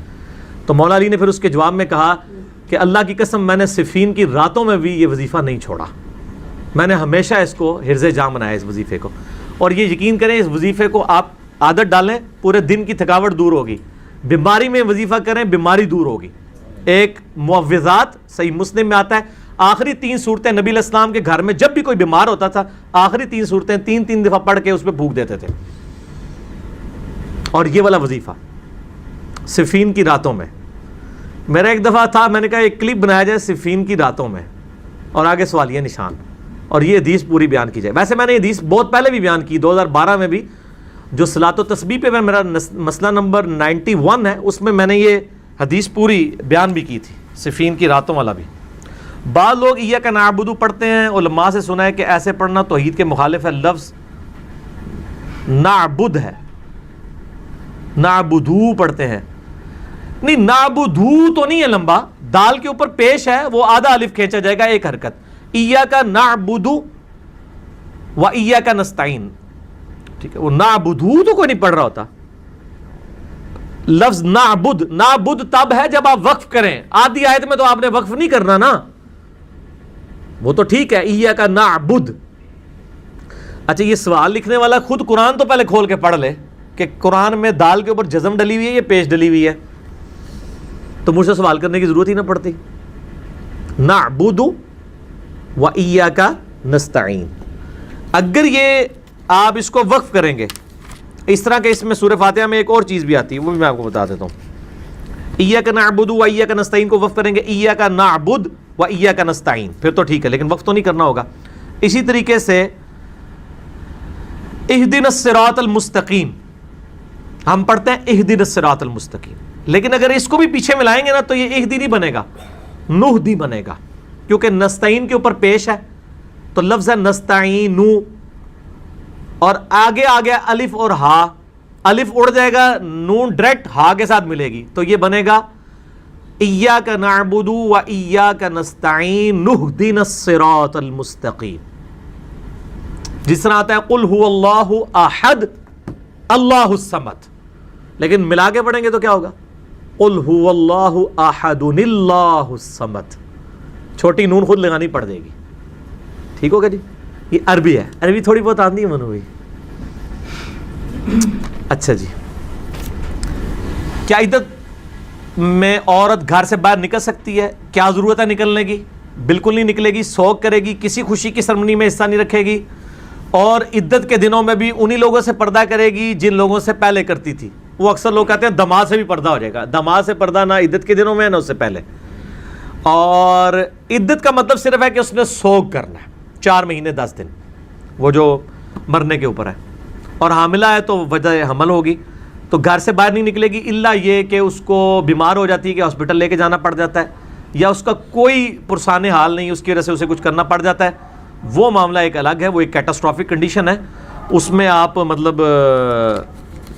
تو مولا علی نے پھر اس کے جواب میں کہا کہ اللہ کی قسم میں نے صفین کی راتوں میں بھی یہ وظیفہ نہیں چھوڑا، میں نے ہمیشہ اس کو حرز جاں بنایا اس وظیفے کو۔ اور یہ یقین کریں اس وظیفے کو آپ عادت ڈالیں، پورے دن کی تھکاوٹ دور ہوگی، بیماری میں وظیفہ کریں بیماری دور ہوگی۔ ایک معوذات صحیح مسلم میں آتا ہے، آخری 3 صورتیں نبی علیہ السلام کے گھر میں جب بھی کوئی بیمار ہوتا تھا آخری 3 صورتیں 3 دفعہ پڑھ کے اس پہ پھونک دیتے تھے۔ اور یہ والا وظیفہ صفین کی راتوں میں، میرا ایک دفعہ تھا میں نے کہا ایک کلپ بنایا جائے صفین کی راتوں میں اور آگے سوالیہ نشان اور یہ حدیث پوری بیان کی جائے۔ ویسے میں نے یہ حدیث بہت پہلے بھی بیان کی، 2012 میں بھی، جو صلاۃ و تسبیح پہ میرا مسئلہ نمبر 91 ہے، اس میں میں نے یہ حدیث پوری بیان بھی کی تھی، صفین کی راتوں والا بھی۔ بعض لوگ ایاک نعبد پڑھتے ہیں، علماء سے سنا ہے کہ ایسے پڑھنا توحید کے مخالف ہے، لفظ نعبد ہے، نعبدو پڑھتے ہیں، نہیں نعبدو تو نہیں ہے لمبا، دال کے اوپر پیش ہے، وہ آدھا الف کھینچا جائے گا ایک حرکت، ایاک نعبد و ایاک نستعین، ٹھیک ہے، وہ نعبدو تو کوئی نہیں پڑھ رہا ہوتا۔ لفظ نعبد، نعبد تب ہے جب آپ وقف کریں، آدھی آیت میں تو آپ نے وقف نہیں کرنا نا، وہ تو ٹھیک ہے ایاک نعبد۔ اچھا یہ سوال لکھنے والا خود قرآن تو پہلے کھول کے پڑھ لے کہ قرآن میں دال کے اوپر جزم ڈلی ہوئی ہے یا پیش ڈلی ہوئی ہے، تو مجھ سے سوال کرنے کی ضرورت ہی نہ پڑتی۔ نعبد و ایاک نستعین، اگر یہ آپ اس کو وقف کریں گے اس طرح کے اس میں سورہ فاتحہ میں ایک اور چیز بھی آتی ہے، وہ بھی میں آپ کو بتا دیتا ہوں. ایاک نعبد و ایاک نستعین کو وقف کریں گے ایاک نعبد و ایاک نستعین، پھر تو ٹھیک ہے، لیکن وقف تو نہیں کرنا ہوگا. اسی طریقے سے اہدنا الصراط المستقیم ہم پڑھتے ہیں اہدنا الصراط المستقیم، لیکن اگر اس کو بھی پیچھے ملائیں گے نا تو یہ اہدی نہیں بنے گا، نہدی بنے گا، کیونکہ نستعین کے اوپر پیش ہے تو لفظ ہے نستعین، اور آگے آگے الف اور ہا، الف اڑ جائے گا، نون ڈائریکٹ ہا کے ساتھ ملے گی تو یہ بنے گا ایاک نعبد و ایاک نستعین نہدنا الصراط المستقیم. جس طرح آتا ہے قل هو اللہ احد اللہ الصمد، لیکن ملا کے پڑھیں گے تو کیا ہوگا؟ قل هو اللہ احد اللہ الصمد، چھوٹی نون خود لگانی پڑ جائے گی. ٹھیک ہوگا جی؟ یہ عربی ہے، عربی تھوڑی بہت آتی ہے منو بھائی. اچھا جی، کیا عدت میں عورت گھر سے باہر نکل سکتی ہے؟ کیا ضرورت ہے نکلنے کی؟ بالکل نہیں نکلے گی، سوگ کرے گی، کسی خوشی کی سرمنی میں حصہ نہیں رکھے گی، اور عدت کے دنوں میں بھی انہی لوگوں سے پردہ کرے گی جن لوگوں سے پہلے کرتی تھی. وہ اکثر لوگ کہتے ہیں دماد سے بھی پردہ ہو جائے گا. دماد سے پردہ نہ عدت کے دنوں میں نہ اس سے پہلے. اور عدت کا مطلب صرف ہے کہ اس نے سوگ کرنا ہے 4 مہینے 10 دن، وہ جو مرنے کے اوپر ہے، اور حاملہ ہے تو وجہ حمل ہوگی تو گھر سے باہر نہیں نکلے گی، الا یہ کہ اس کو بیمار ہو جاتی ہے کہ ہاسپٹل لے کے جانا پڑ جاتا ہے، یا اس کا کوئی پرسان حال نہیں، اس کی وجہ سے اسے کچھ کرنا پڑ جاتا ہے، وہ معاملہ ایک الگ ہے، وہ ایک کیٹاسٹرافک کنڈیشن ہے، اس میں آپ مطلب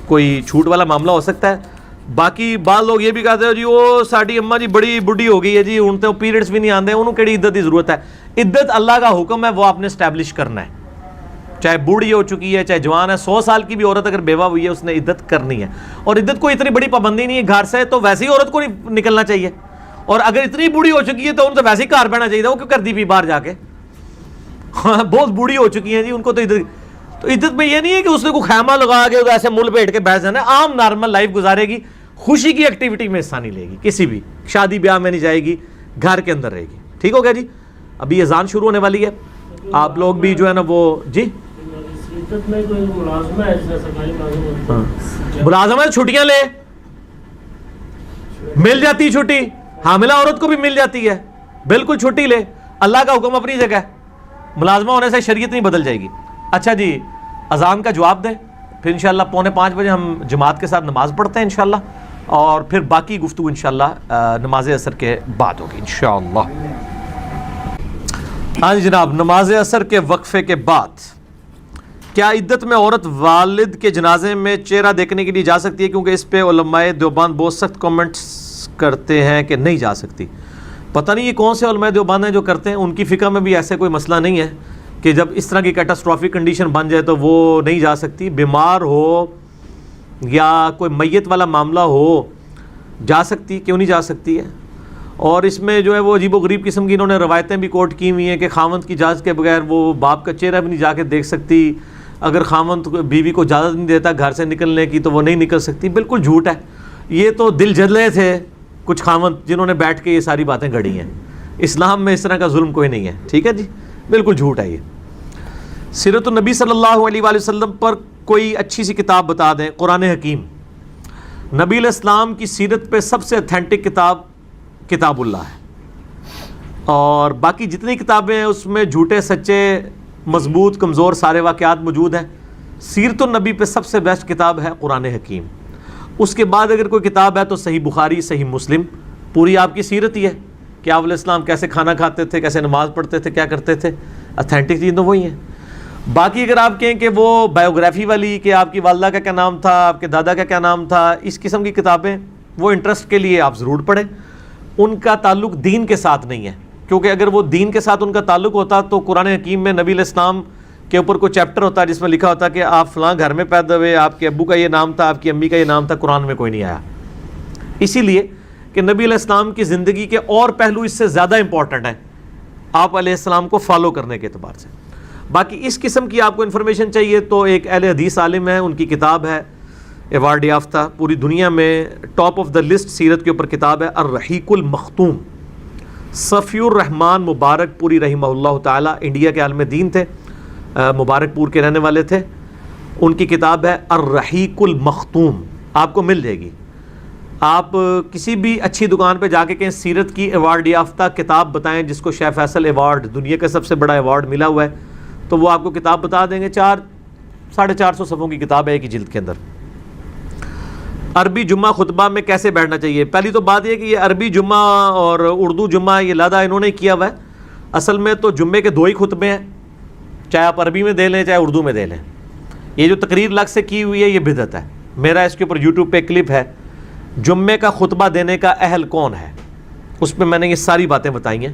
کوئی چھوٹ والا معاملہ ہو سکتا ہے. باقی بعض لوگ یہ بھی کہتے ہیں جی وہ ساڈی اماں جی بڑی بڈھی ہو گئی ہے جی، ان تو پیریڈس بھی نہیں آتے، انہوں کیڑی عدت کی ضرورت ہے. عدت اللہ کا حکم ہے، وہ آپ نے اسٹیبلش کرنا ہے، چاہے بوڑھی ہو چکی ہے چاہے جوان ہے. 100 سال کی بھی عورت اگر بیوہ ہوئی ہے اس نے عدت کرنی ہے، اور عدت کو اتنی بڑی پابندی نہیں ہے گھر سے، تو ویسے ہی عورت کو نہیں نکلنا چاہیے، اور اگر اتنی بوڑھی ہو چکی ہے تو ان سے ویسے ہی گھر بہنا چاہیے، وہ کیوں کر دی بھی باہر جا کے. بہت بوڑھی ہو چکی ہیں جی، ان کو تو عدت میں یہ نہیں ہے کہ اس نے کوئی خیمہ لگا کے ایسے مل بیٹھ کے بیٹھ جانا ہے، عام نارمل لائف گزارے گی، خوشی کی ایکٹیویٹی میں حصہ نہیں لے گی، کسی بھی شادی بیاہ میں نہیں جائے گی، گھر کے اندر رہے گی. ٹھیک ہو گیا جی؟ ابھی اذان شروع ہونے والی ہے، آپ لوگ بھی جو ہے نا وہ جی ملازمت ہے، چھٹیاں لے، مل جاتی چھٹی، حاملہ عورت کو بھی مل جاتی ہے، بالکل چھٹی لے، اللہ کا حکم اپنی جگہ، ملازمہ ہونے سے شریعت نہیں بدل جائے گی. اچھا جی، اذان کا جواب دیں، پھر انشاءاللہ 4:45 بجے ہم جماعت کے ساتھ نماز پڑھتے ہیں انشاءاللہ، اور پھر باقی گفتگو انشاءاللہ نماز عصر کے بعد ہوگی انشاءاللہ. ہاں جی جناب، نماز عصر کے وقفے کے بعد کیا عدت میں عورت والد کے جنازے میں چہرہ دیکھنے کے لیے جا سکتی ہے؟ کیونکہ اس پہ علماء دیوبند بہت سخت کامنٹس کرتے ہیں کہ نہیں جا سکتی. پتہ نہیں یہ کون سے علماء دیوبند ہیں جو کرتے ہیں، ان کی فقہ میں بھی ایسے کوئی مسئلہ نہیں ہے کہ جب اس طرح کی کیٹاسٹرافک کنڈیشن بن جائے تو وہ نہیں جا سکتی. بیمار ہو یا کوئی میت والا معاملہ ہو جا سکتی، کیوں نہیں جا سکتی ہے. اور اس میں جو ہے وہ عجیب و غریب قسم کی انہوں نے روایتیں بھی کوٹ کی ہوئی ہیں کہ خاوند کی اجازت کے بغیر وہ باپ کا چہرہ بھی نہیں جا کے دیکھ سکتی، اگر خاوند بیوی کو اجازت نہیں دیتا گھر سے نکلنے کی تو وہ نہیں نکل سکتی. بالکل جھوٹ ہے، یہ تو دل جلے تھے کچھ خاوند جنہوں نے بیٹھ کے یہ ساری باتیں گھڑی ہیں. اسلام میں اس طرح کا ظلم کوئی نہیں ہے. ٹھیک ہے جی، بالکل جھوٹ ہے یہ. سیرت النبی صلی اللہ علیہ وآلہ وسلم پر کوئی اچھی سی کتاب بتا دیں. قرآن حکیم، نبی علیہ السلام کی سیرت پہ سب سے اتھینٹک کتاب کتاب اللہ ہے، اور باقی جتنی کتابیں ہیں اس میں جھوٹے سچے مضبوط کمزور سارے واقعات موجود ہیں. سیرت النبی پہ سب سے بیسٹ کتاب ہے قرآن حکیم. اس کے بعد اگر کوئی کتاب ہے تو صحیح بخاری، صحیح مسلم، پوری آپ کی سیرت ہی ہے کہ آپ علیہ السلام کیسے کھانا کھاتے تھے، کیسے نماز پڑھتے تھے، کیا کرتے تھے. اتھینٹک چیز تو وہی ہیں. باقی اگر آپ کہیں کہ وہ بایوگرافی والی کہ آپ کی والدہ کا کیا نام تھا، آپ کے دادا کا کیا نام تھا، اس قسم کی کتابیں وہ انٹرسٹ کے لیے آپ ضرور پڑھیں. ان کا تعلق دین کے ساتھ نہیں ہے، کیونکہ اگر وہ دین کے ساتھ ان کا تعلق ہوتا تو قرآن حکیم میں نبی علیہ السلام کے اوپر کوئی چیپٹر ہوتا ہے جس میں لکھا ہوتا کہ آپ فلاں گھر میں پیدا ہوئے، آپ کے ابو کا یہ نام تھا، آپ کی امی کا یہ نام تھا. قرآن میں کوئی نہیں آیا، اسی لیے کہ نبی علیہ السلام کی زندگی کے اور پہلو اس سے زیادہ امپورٹنٹ ہیں آپ علیہ السلام کو فالو کرنے کے اعتبار سے. باقی اس قسم کی آپ کو انفارمیشن چاہیے تو ایک اہل حدیث عالم ہے، ان کی کتاب ہے ایوارڈ یافتہ، پوری دنیا میں ٹاپ آف دا لسٹ سیرت کے اوپر کتاب ہے الرحیق المختوم. صفی الرحمن مبارک پوری رحمہ اللہ تعالی، انڈیا کے عالم دین تھے، مبارک پور کے رہنے والے تھے، ان کی کتاب ہے الرحیق المختوم، آپ کو مل جائے گی. آپ کسی بھی اچھی دکان پہ جا کے کہیں سیرت کی ایوارڈ یافتہ کتاب بتائیں جس کو شیخ فیصل ایوارڈ، دنیا کا سب سے بڑا ایوارڈ ملا ہوا ہے، تو وہ آپ کو کتاب بتا دیں گے. 400-450 صفحوں کی کتاب ہے ایک ہی جلد کے اندر. عربی جمعہ خطبہ میں کیسے بیٹھنا چاہیے؟ پہلی تو بات یہ کہ یہ عربی جمعہ اور اردو جمعہ یہ لادہ انہوں نے کیا ہوا ہے. اصل میں تو جمعے کے 2 ہی خطبے ہیں، چاہے آپ عربی میں دے لیں چاہے اردو میں دے لیں. یہ جو تقریر الگ سے کی ہوئی ہے یہ بدعت ہے. میرا اس کے اوپر یوٹیوب پہ کلپ ہے، جمعے کا خطبہ دینے کا اہل کون ہے، اس پہ میں نے یہ ساری باتیں بتائی ہیں.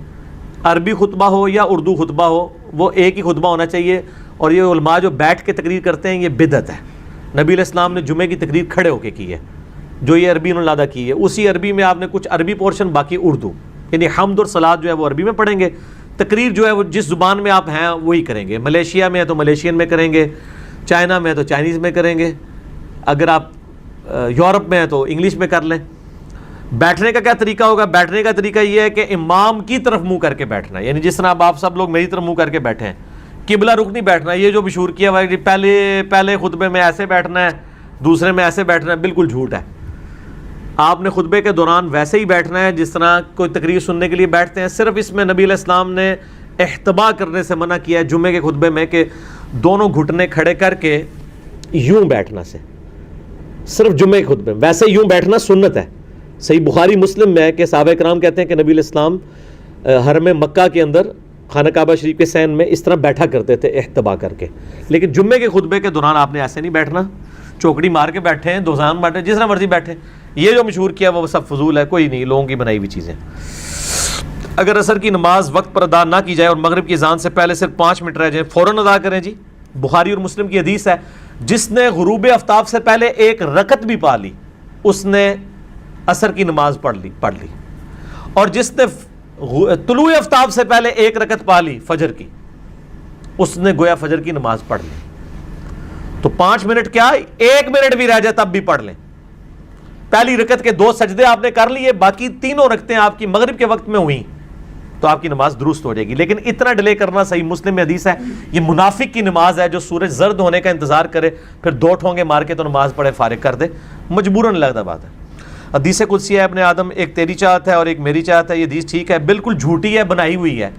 عربی خطبہ ہو یا اردو خطبہ ہو، وہ ایک ہی خطبہ ہونا چاہیے. اور یہ علماء جو بیٹھ کے تقریر کرتے ہیں یہ بدعت ہے. نبی علیہ السلام نے جمعے کی تقریر کھڑے ہو کے کی ہے، جو یہ عربی انہوں نے لادا کی ہے. اسی عربی میں آپ نے کچھ عربی پورشن، باقی اردو، یعنی حمد اور صلات جو ہے وہ عربی میں پڑھیں گے. تقریر جو ہے وہ جس زبان میں آپ ہیں وہی کریں گے. ملیشیا میں ہے تو ملیشین میں کریں گے، چائنا میں ہے تو چائنیز میں کریں گے، اگر آپ یورپ میں ہے تو انگلش میں کر لیں. بیٹھنے کا کیا طریقہ ہوگا؟ بیٹھنے کا طریقہ یہ ہے کہ امام کی طرف منہ کر کے بیٹھنا ہے، یعنی جس طرح آپ سب لوگ میری طرف منہ کر کے بیٹھے ہیں. قبلہ رخ نہیں بیٹھنا. یہ جو مشہور کیا ہوا ہے کہ پہلے خطبے میں ایسے بیٹھنا ہے، دوسرے میں ایسے بیٹھنا ہے، بالکل جھوٹ ہے. آپ نے خطبے کے دوران ویسے ہی بیٹھنا ہے جس طرح کوئی تقریر سننے کے لیے بیٹھتے ہیں. صرف اس میں نبی علیہ السلام نے احتبا کرنے سے منع کیا ہے جمعے کے خطبے میں کہ دونوں گھٹنے کھڑے کر کے یوں بیٹھنا سے، صرف جمعے کے خطبے میں. ویسے یوں بیٹھنا سنت ہے. صحیح بخاری مسلم میں ہے کہ صحابہ کرام کہتے ہیں کہ نبی علیہ السلام حرم مکہ کے اندر خانہ کعبہ شریف کے سین میں اس طرح بیٹھا کرتے تھے احتبا کر کے. لیکن جمعے کے خطبے کے دوران آپ نے ایسے نہیں بیٹھنا، چوکڑی مار کے بیٹھے ہیں، دوزان بیٹھے، جس طرح مرضی بیٹھے. یہ جو مشہور کیا وہ سب فضول ہے، کوئی نہیں، لوگوں کی بنائی ہوئی چیزیں. اگر عصر کی نماز وقت پر ادا نہ کی جائے اور مغرب کی اذان سے پہلے صرف 5 منٹ رہ جائیں، فوراً ادا کریں. جی بخاری اور مسلم کی حدیث ہے، جس نے غروب آفتاب سے پہلے 1 رکعت بھی پا لی اس نے عصر کی نماز پڑھ لی. اور جس نے طلوع آفتاب سے پہلے 1 رکعت پا لی فجر کی، اس نے گویا فجر کی نماز پڑھ لی. تو 5 منٹ کیا، 1 منٹ بھی رہ جائے تب بھی پڑھ لیں. پہلی رکعت کے 2 سجدے آپ نے کر لیے، باقی 3 رکعتیں آپ کی مغرب کے وقت میں ہوئیں تو آپ کی نماز درست ہو جائے گی. لیکن اتنا ڈیلے کرنا، صحیح مسلم میں حدیث ہے، یہ منافق کی نماز ہے جو سورج زرد ہونے کا انتظار کرے پھر 2 ٹھونگے مار کے تو نماز پڑھے، فارغ کر دے. مجبوراً لگتا بات ہے. حدیث قدسی ہے، ابن آدم ایک تیری چاہت ہے اور ایک میری چاہت ہے. یہ حدیث ٹھیک ہے، بالکل جھوٹی ہے، بنائی ہوئی ہے.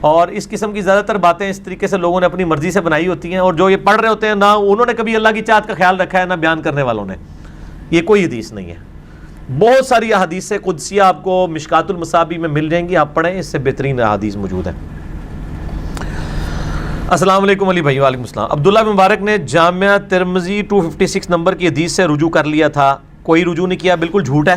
اور اس قسم کی زیادہ تر باتیں اس طریقے سے لوگوں نے اپنی مرضی سے بنائی ہوتی ہیں، اور جو یہ پڑھ رہے ہوتے ہیں نہ انہوں نے کبھی اللہ کی چاہت کا خیال رکھا ہے نہ بیان کرنے والوں نے. یہ کوئی حدیث نہیں ہے. بہت ساری احادیث قدسیہ آپ کو مشکات المصابیح میں مل جائیں گی، آپ پڑھیں، اس سے بہترین احادیث موجود ہیں. السلام علیکم علی بھائی. وعلیکم السلام. عبداللہ بن مبارک نے جامعہ ترمذی 256 نمبر کی حدیث سے رجوع کر لیا تھا، کوئی رجوع نہیں کیا، بالکل جھوٹ ہے.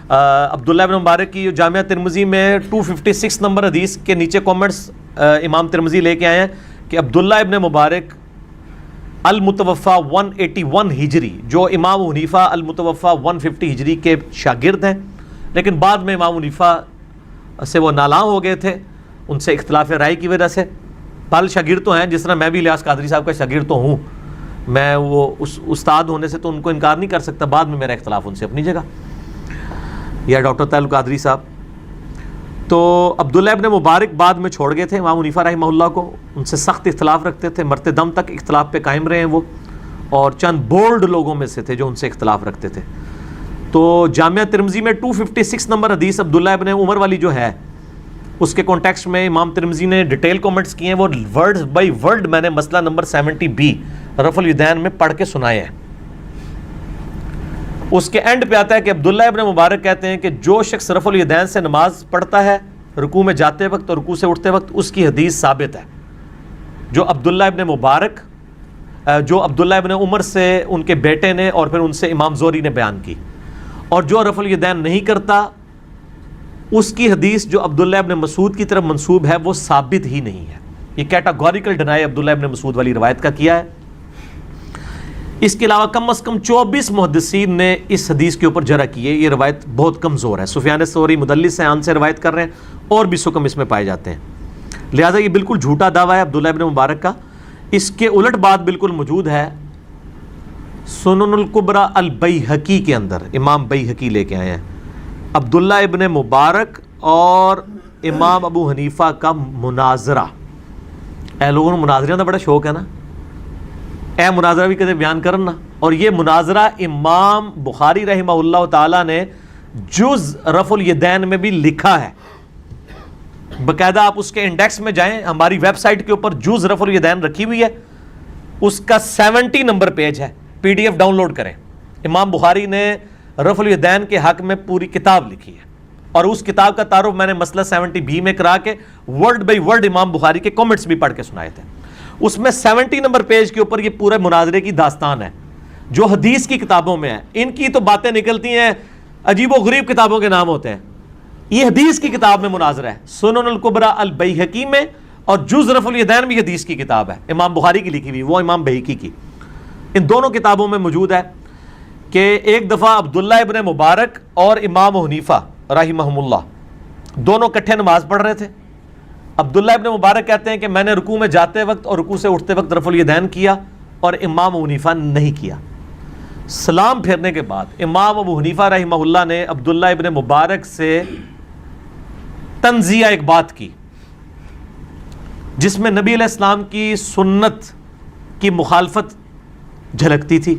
عبداللہ بن مبارک کی جامعہ ترمذی میں 256 نمبر حدیث کے نیچے کومنٹس امام ترمذی لے کے آئے ہیں کہ عبداللہ ابن مبارک المتوفا 181 ہجری، جو امام حنیفہ المتوفا 150 ہجری کے شاگرد ہیں، لیکن بعد میں امام حنیفہ سے وہ نالاں ہو گئے تھے ان سے اختلاف رائے کی وجہ سے. پل شاگرد تو ہیں، جس طرح میں بھی الیاس قادری صاحب کا شاگرد تو ہوں، میں وہ اس استاد ہونے سے تو ان کو انکار نہیں کر سکتا. بعد میں میرا اختلاف ان سے اپنی جگہ، یا ڈاکٹر طاہر القادری صاحب. تو عبداللہ ابن مبارک بعد میں چھوڑ گئے تھے امام حنیفہ رحمہ اللہ کو، ان سے سخت اختلاف رکھتے تھے، مرتے دم تک اختلاف پہ قائم رہے ہیں وہ، اور چند بولڈ لوگوں میں سے تھے جو ان سے اختلاف رکھتے تھے. تو جامعہ ترمذی میں 256 نمبر حدیث عبداللہ ابن عمر والی جو ہے، اس کے کانٹیکسٹ میں امام ترمذی نے ڈیٹیل کومنٹس کیے ہیں، وہ ورڈ بائی ورڈ میں نے مسئلہ نمبر 70B رفع الیدین میں پڑھ کے سنائے ہیں. اس کے اینڈ پہ آتا ہے کہ عبداللہ ابن مبارک کہتے ہیں کہ جو شخص رفع الیدین سے نماز پڑھتا ہے رکوع میں جاتے وقت اور رکوع سے اٹھتے وقت، اس کی حدیث ثابت ہے. جو عبداللہ ابن مبارک، جو عبداللہ ابن عمر سے ان کے بیٹے نے اور پھر ان سے امام زہری نے بیان کی، اور جو رفع الیدین نہیں کرتا اس کی حدیث جو عبداللہ ابن مسعود کی طرف منسوب ہے وہ ثابت ہی نہیں ہے. یہ کیٹاگوریکل ڈینائی عبداللہ ابن مسعود والی روایت کا کیا ہے. اس کے علاوہ کم از کم 24 محدثین نے اس حدیث کے اوپر جرح کی ہے. یہ روایت بہت کمزور ہے. سفیان ثوری مدلس ہیں، ان سے روایت کر رہے ہیں، اور بھی سکم اس میں پائے جاتے ہیں. لہٰذا یہ بالکل جھوٹا دعویٰ ہے عبداللہ ابن مبارک کا. اس کے الٹ بات بالکل موجود ہے سنن الکبریٰ البیہقی کے اندر، امام بیہقی لے کے آئے ہیں، عبداللہ ابن مبارک اور امام ابو حنیفہ کا مناظرہ. اے لوگوں کو مناظروں کا بڑا شوق ہے نا. اے مناظرہ بھی کدے بیان کرنا. اور یہ مناظرہ امام بخاری رحمہ اللہ تعالیٰ نے جز رفع الیدین میں بھی لکھا ہے. باقاعدہ آپ اس کے انڈیکس میں جائیں, ہماری ویب سائٹ کے اوپر جز رفع الیدین رکھی ہوئی ہے, اس کا 70 نمبر پیج ہے, P D F download کریں. امام بخاری نے رفع الیدین کے حق میں پوری کتاب لکھی ہے, اور اس کتاب کا تعارف میں نے مسئلہ 70B میں کرا کے ورڈ بائی ورڈ امام بخاری کے کامنٹس بھی پڑھ کے سنائے تھے. اس میں 70 نمبر پیج کے اوپر یہ پورے مناظرے کی داستان ہے جو حدیث کی کتابوں میں ہے. ان کی تو باتیں نکلتی ہیں, عجیب و غریب کتابوں کے نام ہوتے ہیں. یہ حدیث کی کتاب میں مناظرہ ہے, سنن الکبری البیہقی میں, اور جز رفع الیدین بھی حدیث کی کتاب ہے, امام بخاری کی لکھی ہوئی, وہ امام بہقی کی. ان دونوں کتابوں میں موجود ہے کہ ایک دفعہ عبداللہ ابن مبارک اور امام حنیفہ رحمہم اللہ دونوں کٹھے نماز پڑھ رہے تھے. عبداللہ ابن مبارک کہتے ہیں کہ میں نے رکوع میں جاتے وقت اور رکوع سے اٹھتے وقت رفع الیدین کیا, اور امام حنیفہ نہیں کیا. سلام پھیرنے کے بعد امام ابو حنیفہ رحمہ اللہ نے عبداللہ ابن مبارک سے تنزیہ ایک بات کی جس میں نبی علیہ السلام کی سنت کی مخالفت جھلکتی تھی.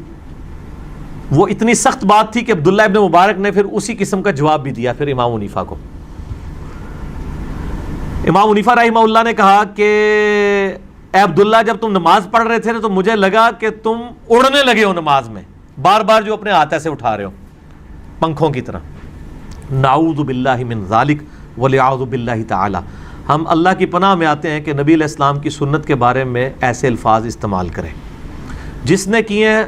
وہ اتنی سخت بات تھی کہ عبداللہ ابن مبارک نے پھر اسی قسم کا جواب بھی دیا پھر امام حنیفہ کو. امام حنیفہ رحمہ اللہ نے کہا کہ اے عبداللہ, جب تم نماز پڑھ رہے تھے تو مجھے لگا کہ تم اڑنے لگے ہو نماز میں, بار بار جو اپنے ہاتھ ایسے اٹھا رہے ہو پنکھوں کی طرح. نعوذ باللہ من ذالک ولیعوذ باللہ تعالی. ہم اللہ کی پناہ میں آتے ہیں کہ نبی علیہ السلام کی سنت کے بارے میں ایسے الفاظ استعمال کریں. جس نے کیے ہیں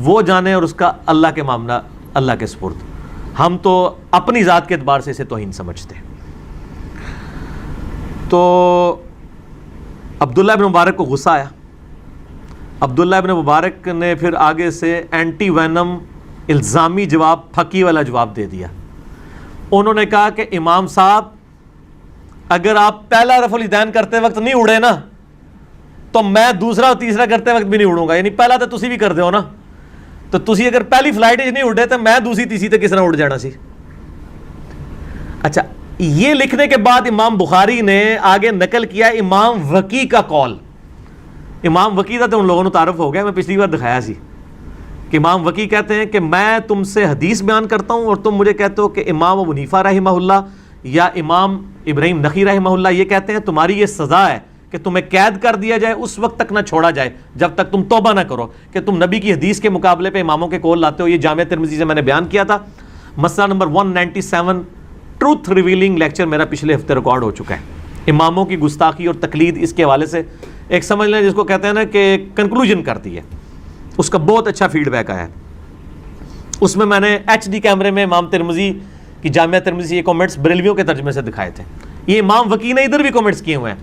وہ جانے, اور اس کا اللہ کے معاملہ اللہ کے سپرد. ہم تو اپنی ذات کے اعتبار سے اسے توہین سمجھتے ہیں. تو عبداللہ ابن مبارک کو غصہ آیا. عبداللہ ابن مبارک نے پھر آگے سے اینٹی وینم الزامی جواب, پھکی والا جواب دے دیا. انہوں نے کہا کہ امام صاحب, اگر آپ پہلا رفع الیدین کرتے وقت نہیں اڑے نا تو میں دوسرا اور تیسرا کرتے وقت بھی نہیں اڑوں گا. یعنی پہلا تو تسی بھی کر دے ہو نا, تو تسی اگر پہلی فلائٹ نہیں اڑے تو میں دوسری تیسری تے کس طرح اڑ جانا سی. اچھا, یہ لکھنے کے بعد امام بخاری نے آگے نقل کیا امام وکی کا قول. امام وکی کا تو ان لوگوں نے تعارف ہو گیا, میں پچھلی بار دکھایا سی کہ امام وکی کہتے ہیں کہ میں تم سے حدیث بیان کرتا ہوں اور تم مجھے کہتے ہو کہ امام ابو حنیفہ رحمہ اللہ یا امام ابراہیم نخعی رحمہ اللہ یہ کہتے ہیں تمہاری یہ سزا ہے کہ تمہیں قید کر دیا جائے, اس وقت تک نہ چھوڑا جائے جب تک تم توبہ نہ کرو کہ تم نبی کی حدیث کے مقابلے پہ اماموں کے قول لاتے ہو. یہ جامعہ ترمذی سے میں نے بیان کیا تھا. مسئلہ نمبر 197 ٹروتھ ریویلنگ لیکچر میرا پچھلے ہفتے ریکارڈ ہو چکا ہے. اماموں کی گستاخی اور تقلید, اس کے حوالے سے ایک سمجھ لیں جس کو کہتے ہیں نا کہ کنکلوژن کرتی ہے, اس کا بہت اچھا فیڈ بیک آیا ہے. اس میں میں نے HD کیمرے میں امام ترمذی کی جامعہ ترمذی یہ کامنٹس بریلویوں کے ترجمے سے دکھائے تھے. یہ امام وکی نے ادھر بھی کامنٹس کیے ہوئے ہیں,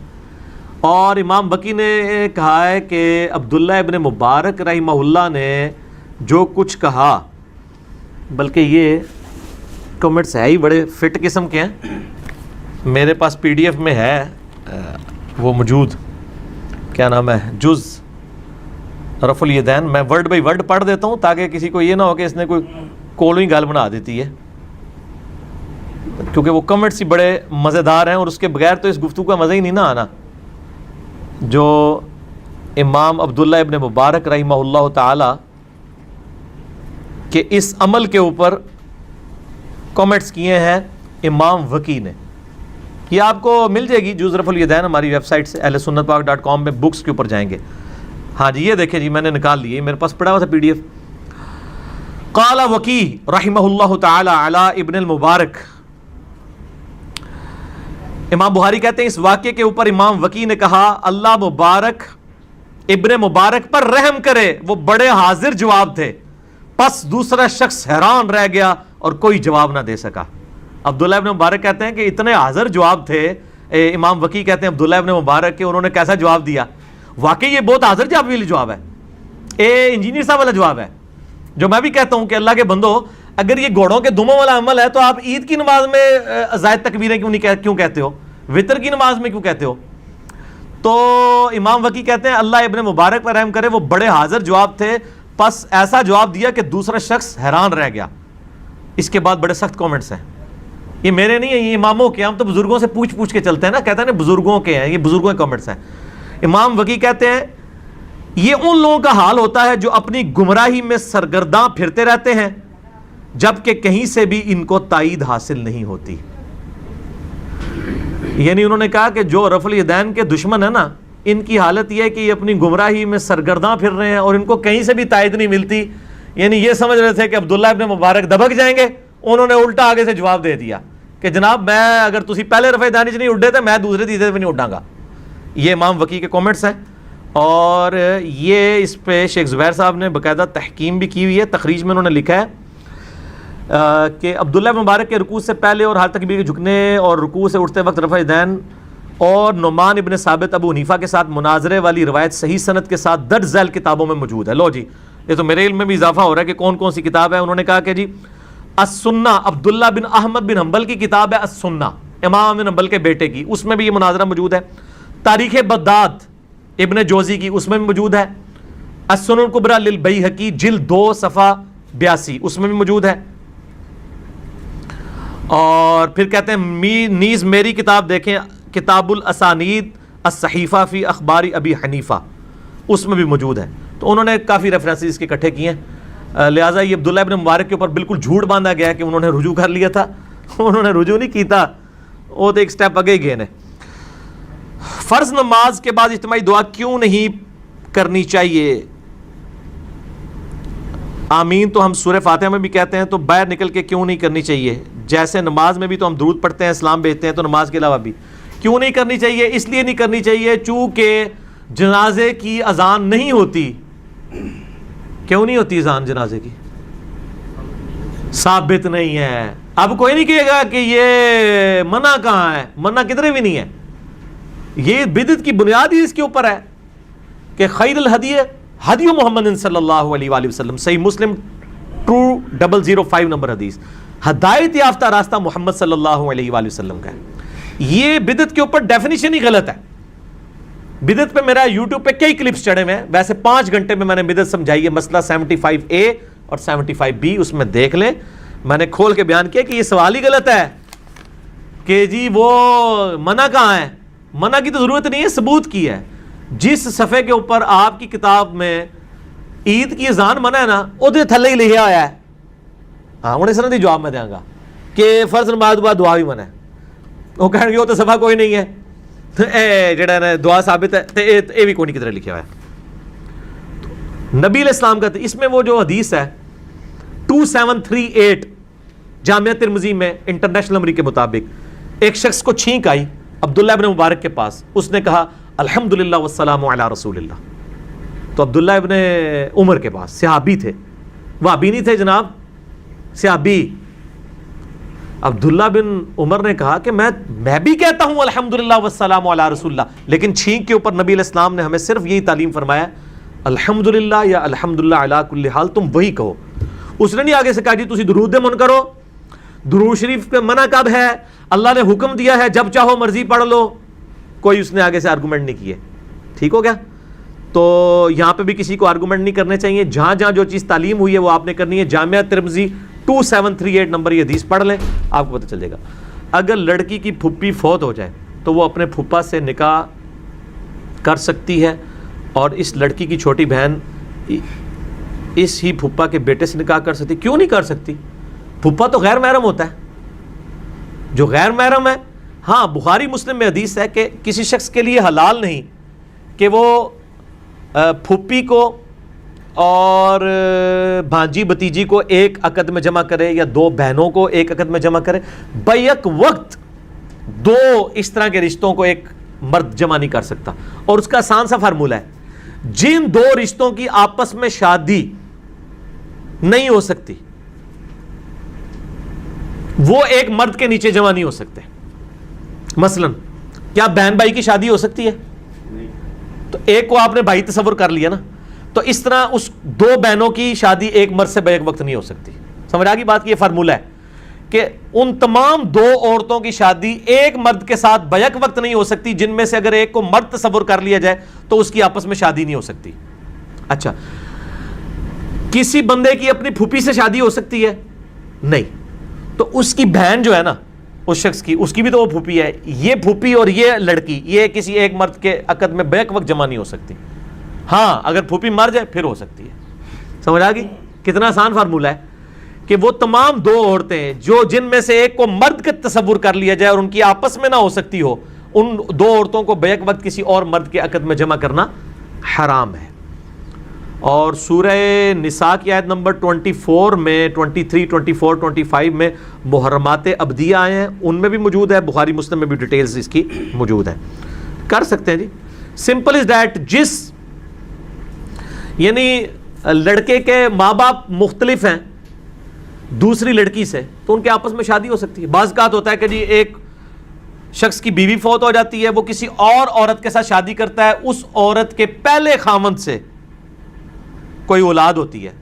اور امام وکی نے کہا ہے کہ عبداللہ ابن مبارک رحمہ اللہ نے جو کچھ کہا, بلکہ یہ کامنٹس ہے ہی بڑے فٹ قسم کے ہیں, میرے پاس PDF میں ہے وہ موجود, کیا نام ہے, جز رفع الیدین. میں ورڈ بائی ورڈ پڑھ دیتا ہوں تاکہ کسی کو یہ نہ ہو کہ اس نے کوئی کولوئی گال بنا دیتی ہے, کیونکہ وہ کمنٹس ہی بڑے مزیدار ہیں اور اس کے بغیر تو اس گفتگو کا مزہ ہی نہیں نہ آنا. جو امام عبداللہ ابن مبارک رحمہ اللہ تعالی کہ اس عمل کے اوپر کامنٹس کیے ہیں امام وکی نے, یہ آپ کو مل جائے گی جز رفع الیدین ہماری ویب سائٹ سے ahlsunnatpak.com میں بکس کے اوپر جائیں گے. ہاں جی, یہ دیکھیں جی, میں نے نکال لیے, میرے پاس پڑا ہوا تھا PDF. قال وکی رحمہ اللہ تعالی علی ابن المبارک. امام بخاری کہتے ہیں اس واقعے کے اوپر امام وکی نے کہا اللہ مبارک ابن مبارک پر رحم کرے, وہ بڑے حاضر جواب تھے. پس دوسرا شخص حیران رہ گیا اور کوئی جواب نہ دے سکا. عبداللہ ابن مبارک کہتے ہیں کہ اتنے حاضر جواب تھے, امام وکی کہتے ہیں عبداللہ ابن مبارک کہ انہوں نے کیسا جواب دیا. واقعی یہ بہت حاضر جواب والی جواب ہے, انجینئر صاحب والا جواب ہے, جو میں بھی کہتا ہوں کہ اللہ کے بندو, اگر یہ گھوڑوں کے دموں والا عمل ہے تو آپ عید کی نماز میں زائد تکبیریں کیوں کہتے ہو, وطر کی نماز میں کیوں کہتے ہو. تو امام وکی کہتے ہیں اللہ ابن مبارک پر رحم کرے, وہ بڑے حاضر جواب تھے, پس ایسا جواب دیا کہ دوسرا شخص حیران رہ گیا. اس کے بعد بڑے سخت کامنٹس ہیں, یہ میرے نہیں ہیں, یہ اماموں کے, ہم تو بزرگوں سے پوچھ کے چلتے ہیں نا, کہتے ہیں نا بزرگوں کے ہیں, یہ بزرگوں کے کامنٹس ہیں. امام وکی کہتے ہیں یہ ان لوگوں کا حال ہوتا ہے جو اپنی گمراہی میں سرگرداں پھرتے رہتے ہیں جبکہ کہیں سے بھی ان کو تائید حاصل نہیں ہوتی. یعنی انہوں نے کہا کہ جو رفع الیدین کے دشمن ہیں نا، ان کی حالت یہ ہے کہ یہ اپنی گمراہی میں سرگرداں پھر رہے ہیں اور ان کو کہیں سے بھی تائید نہیں ملتی. یعنی یہ سمجھ رہے تھے کہ عبداللہ ابن مبارک دبک جائیں گے، انہوں نے الٹا آگے سے جواب دے دیا کہ جناب میں اگر تسی پہلے رفع الیدین نہیں اڈے تھے میں دوسرے تیسرے بھی نہیں اڈاں گا. یہ امام وقی کے کومنٹس ہیں، اور یہ اس پہ شیخ زبیر صاحب نے باقاعدہ تحکیم بھی کی ہوئی ہے. تخریج میں انہوں نے لکھا ہے کہ عبداللہ مبارک کے رکوع سے پہلے اور حال تکبیر کے جھکنے اور رکوع سے اٹھتے وقت رفع الیدین اور نعمان ابن ثابت ابو حنیفہ کے ساتھ مناظرے والی روایت صحیح سند کے ساتھ درج ذیل کتابوں میں موجود ہے. لو جی، یہ تو میرے علم میں بھی اضافہ ہو رہا ہے کہ کون کون سی کتاب ہے. انہوں نے کہا کہ جی السنہ، عبداللہ بن احمد بن حنبل کی کتاب ہے السنہ، امام بن حنبل کے بیٹے کی، اس میں بھی یہ مناظرہ موجود ہے. تاریخ بغداد ابن جوزی کی، اس میں بھی موجود ہے. السنن الکبریٰ للبیہقی جلد 2 صفحہ 82، اس میں بھی موجود ہے. اور پھر کہتے ہیں نیز میری کتاب دیکھیں، کتاب الاسانید الصحیفہ فی اخبار ابی حنیفہ، اس میں بھی موجود ہے. تو انہوں نے کافی ریفرنسز اس کے اکٹھے کیے ہیں. لہٰذا یہ عبداللہ ابن مبارک کے اوپر بالکل جھوٹ باندھا گیا ہے کہ انہوں نے رجوع کر لیا تھا. انہوں نے رجوع نہیں کیتا، وہ تو ایک سٹیپ آگے گئے نے. فرض نماز کے بعد اجتماعی دعا کیوں نہیں کرنی چاہیے؟ آمین تو ہم سورہ فاتحہ میں بھی کہتے ہیں، تو باہر نکل کے کیوں نہیں کرنی چاہیے؟ جیسے نماز میں بھی تو ہم درود پڑھتے ہیں، اسلام بھیجتے ہیں، تو نماز کے علاوہ بھی کیوں نہیں کرنی چاہیے؟ اس لیے نہیں کرنی چاہیے چونکہ جنازے کی اذان نہیں ہوتی. کیوں نہیں ہوتی اذان جنازے کی؟ ثابت نہیں ہے. اب کوئی نہیں کہے گا کہ یہ منع کہاں ہے، منع کدھر بھی نہیں ہے. یہ بدعت کی بنیاد ہی اس کے اوپر ہے کہ خیر الہدی ہدی محمد صلی اللہ علیہ وآلہ وسلم، صحیح مسلم 2005 نمبر حدیث، ہدایت یافتہ راستہ محمد صلی اللہ علیہ وآلہ وسلم کا ہے. یہ بدعت کے اوپر ڈیفینیشن ہی غلط ہے. بدعت پہ میرا یوٹیوب پہ کئی کلپس چڑھے ہوئے ہیں، ویسے 5 گھنٹے میں نے بدعت سمجھائی ہے، مسئلہ 75A اور 75B، اس میں دیکھ لیں. میں نے کھول کے بیان کیا کہ یہ سوال ہی غلط ہے کہ جی وہ منع کہاں ہے. منع کی تو ضرورت نہیں ہے، ثبوت کی ہے. جس صفحے کے اوپر آپ کی کتاب میں عید کی اذان منع ہے نا، وہ تھلے ہی لکھا ہوا ہے. ہاں انہیں سر دی جواب میں دیں گا کہ فرض نماز بعد دعا بھی منع ہے. وہ کہیں گے وہ تو صفحہ کوئی نہیں ہے، جڑا نا دعا ثابت ہے، تے اے بھی کوئی نہیں کدھر لکھا ہوا ہے. نبی علیہ السلام کا اس میں وہ جو حدیث ہے 2738 جامعہ ترمذی میں انٹرنیشنل نمبر کے مطابق، ایک شخص کو چھینک آئی عبداللہ ابن مبارک کے پاس، اس نے کہا الحمدللہ والسلام علی رسول اللہ. تو عبداللہ ابن عمر کے پاس، صحابی تھے، وہابی نہیں تھے جناب، صحابی. عبداللہ بن عمر نے کہا کہ میں بھی کہتا ہوں الحمدللہ والسلام علی رسول اللہ، لیکن چھینک کے اوپر نبی علیہ السلام نے ہمیں صرف یہی تعلیم فرمایا الحمدللہ یا الحمدللہ علی کل حال، تم وہی کہو. اس نے نہیں آگے سے کہا جی تسی درود من کرو. درود شریف پہ منع کب ہے؟ اللہ نے حکم دیا ہے جب چاہو مرضی پڑھ لو. کوئی اس نے آگے سے آرگومنٹ نہیں کیے. ٹھیک ہو گیا؟ تو یہاں پہ بھی کسی کو آرگومنٹ نہیں کرنے چاہیے. جہاں جہاں جو چیز تعلیم ہوئی ہے وہ آپ نے کرنی ہے. جامعہ ترمذی 2738 نمبر یہ حدیث پڑھ لیں، آپ کو پتہ چل جائے گا. اگر لڑکی کی پھپھی فوت ہو جائے تو وہ اپنے پھپھا سے نکاح کر سکتی ہے، اور اس لڑکی کی چھوٹی بہن اس ہی پھپھا کے بیٹے سے نکاح کر سکتی. کیوں نہیں کر سکتی؟ پھپھا تو غیر محرم ہوتا ہے. جو غیر محرم ہے، ہاں بخاری مسلم میں حدیث ہے کہ کسی شخص کے لیے حلال نہیں کہ وہ پھپھی کو اور بھانجی بتیجی کو ایک عقد میں جمع کرے یا 2 بہنوں کو ایک عقد میں جمع کرے. بیک وقت 2 اس طرح کے رشتوں کو ایک مرد جمع نہیں کر سکتا. اور اس کا آسان سا فارمولہ ہے، جن 2 رشتوں کی آپس میں شادی نہیں ہو سکتی وہ ایک مرد کے نیچے جمع نہیں ہو سکتے. مثلا کیا بہن بھائی کی شادی ہو سکتی ہے؟ تو ایک کو آپ نے بھائی تصور کر لیا نا، تو اس طرح اس 2 بہنوں کی شادی ایک مرد سے بیک وقت نہیں ہو سکتی. سمجھ آ گئی بات کی؟ یہ فارمولہ ہے کہ ان تمام 2 عورتوں کی شادی ایک مرد کے ساتھ بیک وقت نہیں ہو سکتی، جن میں سے اگر ایک کو مرد تصور کر لیا جائے تو اس کی آپس میں شادی نہیں ہو سکتی. اچھا، کسی بندے کی اپنی پھوپھی سے شادی ہو سکتی ہے؟ نہیں. تو اس کی بہن جو ہے نا اس شخص کی، اس کی بھی تو وہ پھوپھی ہے. یہ پھوپھی اور یہ لڑکی یہ کسی ایک مرد کے عقد میں بیک وقت جمع نہیں ہو سکتی. ہاں اگر پھوپھی مر جائے پھر ہو سکتی ہے. سمجھ آ گئی؟ کتنا آسان فارمولہ ہے کہ وہ تمام دو عورتیں جو جن میں سے ایک کو مرد کا تصور کر لیا جائے اور ان کی آپس میں نہ ہو سکتی ہو, ان دو عورتوں کو بیک وقت کسی اور مرد کے عقد میں جمع کرنا حرام ہے. اور سورہ نساء کی آیت نمبر 24 میں 23, 24, 25 میں محرمات ابدیہ آئے ہیں, ان میں بھی موجود ہے, بخاری مسلم میں بھی ڈیٹیلز اس کی موجود ہے. کر سکتے ہیں جی. سمپل از دیٹ, جس یعنی لڑکے کے ماں باپ مختلف ہیں دوسری لڑکی سے تو ان کے آپس میں شادی ہو سکتی ہے. بعض اوقات ہوتا ہے کہ جی ایک شخص کی بیوی فوت ہو جاتی ہے, وہ کسی اور عورت کے ساتھ شادی کرتا ہے, اس عورت کے پہلے خاوند سے کوئی اولاد ہوتی ہے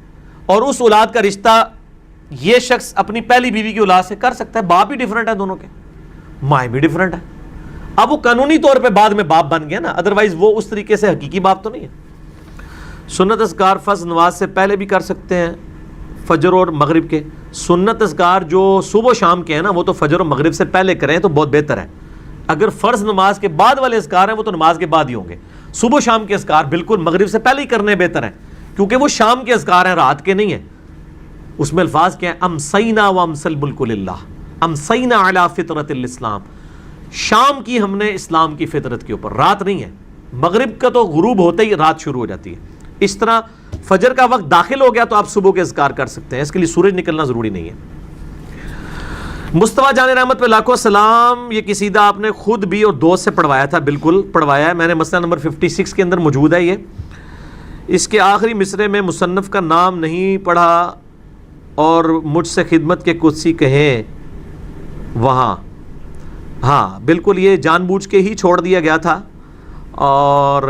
اور اس اولاد کا رشتہ یہ شخص اپنی پہلی بیوی کی اولاد سے کر سکتا ہے. باپ بھی ڈیفرنٹ ہے دونوں کے, مائیں بھی ڈیفرنٹ ہے. اب وہ قانونی طور پہ بعد میں باپ بن گیا نا, ادروائز وہ اس طریقے سے حقیقی باپ تو نہیں ہے. سنت اذکار فرض نماز سے پہلے بھی کر سکتے ہیں, فجر اور مغرب کے. سنت اذکار جو صبح و شام کے ہیں نا وہ تو فجر اور مغرب سے پہلے کریں تو بہت بہتر ہے. اگر فرض نماز کے بعد والے اذکار ہیں وہ تو نماز کے بعد ہی ہوں گے. صبح و شام کے اذکار بالکل مغرب سے پہلے ہی کرنے بہتر ہیں, کیونکہ وہ شام کے اذکار ہیں, رات کے نہیں ہیں. اس میں الفاظ کیا ہیں؟ امسینا وامسی الملک للہ, امسینا علی فطرت الاسلام. شام کی ہم نے اسلام کی فطرت کے اوپر, رات نہیں ہے. مغرب کا تو غروب ہوتے ہی رات شروع ہو جاتی ہے. اس طرح فجر کا وقت داخل ہو گیا تو آپ صبح کے اذکار کر سکتے ہیں, اس کے لیے سورج نکلنا ضروری نہیں ہے. مصطفیٰ جان رحمت پہ لاکھوں سلام. یہ قصیدہ آپ نے خود بھی اور دوست سے پڑھوایا تھا؟ بالکل پڑھوایا ہے میں نے, مسئلہ نمبر 56 کے اندر موجود ہے یہ. اس کے آخری مصرے میں مصنف کا نام نہیں پڑھا اور مجھ سے خدمت کے قدسی کہیں وہاں. ہاں بالکل, یہ جان بوجھ کے ہی چھوڑ دیا گیا تھا اور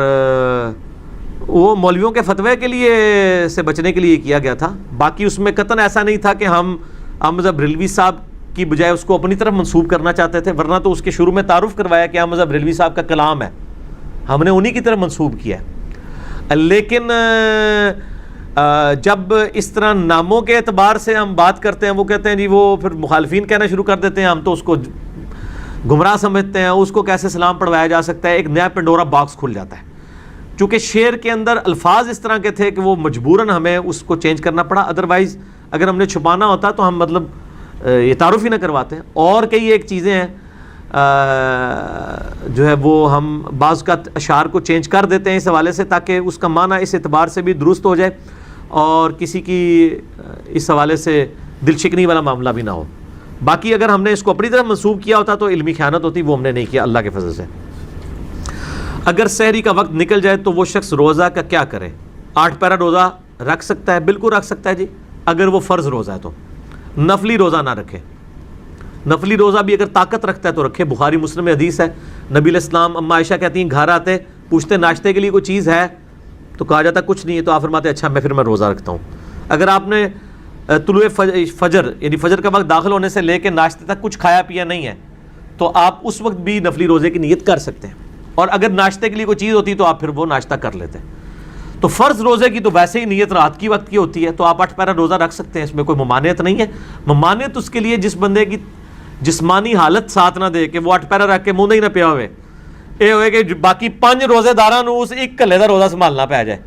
وہ مولویوں کے فتوے کے لیے سے بچنے کے لیے کیا گیا تھا. باقی اس میں قطعاً ایسا نہیں تھا کہ ہم احمد بریلوی صاحب کی بجائے اس کو اپنی طرف منسوب کرنا چاہتے تھے, ورنہ تو اس کے شروع میں تعارف کروایا کہ احمد بریلوی صاحب کا کلام ہے, ہم نے انہی کی طرف منسوب کیا ہے. لیکن جب اس طرح ناموں کے اعتبار سے ہم بات کرتے ہیں, وہ کہتے ہیں جی وہ پھر مخالفین کہنا شروع کر دیتے ہیں, ہم تو اس کو گمراہ سمجھتے ہیں, اس کو کیسے سلام پڑھوایا جا سکتا ہے. ایک نیا پنڈورا باکس کھل جاتا ہے. چونکہ شعر کے اندر الفاظ اس طرح کے تھے کہ وہ مجبوراً ہمیں اس کو چینج کرنا پڑا, ادروائز اگر ہم نے چھپانا ہوتا تو ہم مطلب یہ تعارف ہی نہ کرواتے ہیں. اور کئی ایک چیزیں ہیں جو ہے وہ ہم بعض کا اشعار کو چینج کر دیتے ہیں اس حوالے سے تاکہ اس کا معنی اس اعتبار سے بھی درست ہو جائے اور کسی کی اس حوالے سے دل شکنی والا معاملہ بھی نہ ہو. باقی اگر ہم نے اس کو اپنی طرف منسوب کیا ہوتا تو علمی خیانت ہوتی, وہ ہم نے نہیں کیا اللہ کے فضل سے. اگر سحری کا وقت نکل جائے تو وہ شخص روزہ کا کیا کرے؟ 8 پیرا روزہ رکھ سکتا ہے, بالکل رکھ سکتا ہے جی, اگر وہ فرض روزہ ہے تو. نفلی روزہ نہ رکھے. نفلی روزہ بھی اگر طاقت رکھتا ہے تو رکھے. بخاری مسلم میں حدیث ہے, نبی علیہ السلام اما عائشہ کہتی ہیں گھر آتے پوچھتے ناشتے کے لیے کوئی چیز ہے تو کہا جاتا کچھ نہیں ہے, تو آپ فرماتے اچھا میں روزہ رکھتا ہوں. اگر آپ نے طلوع فجر یعنی فجر کا وقت داخل ہونے سے لے کے ناشتے تک کچھ کھایا پیا نہیں ہے تو آپ اس وقت بھی نفلی روزے کی نیت کر سکتے ہیں, اور اگر ناشتے کے لیے کوئی چیز ہوتی تو آپ پھر وہ ناشتہ کر لیتے. تو فرض روزے کی تو ویسے ہی نیت رات کی وقت کی ہوتی ہے, تو آپ 8 پیرا روزہ رکھ سکتے ہیں, اس میں کوئی ممانعت نہیں ہے. ممانعت اس کے لیے جس بندے کی جسمانی حالت ساتھ نہ دے کہ وہ 8 پیرا رکھ کے منہ نہیں نہ پیا ہوئے, یہ ہوئے کہ باقی 5 روزے داراں نوں اس ایک کلے دا روزہ سنبھالنا پہ جائے.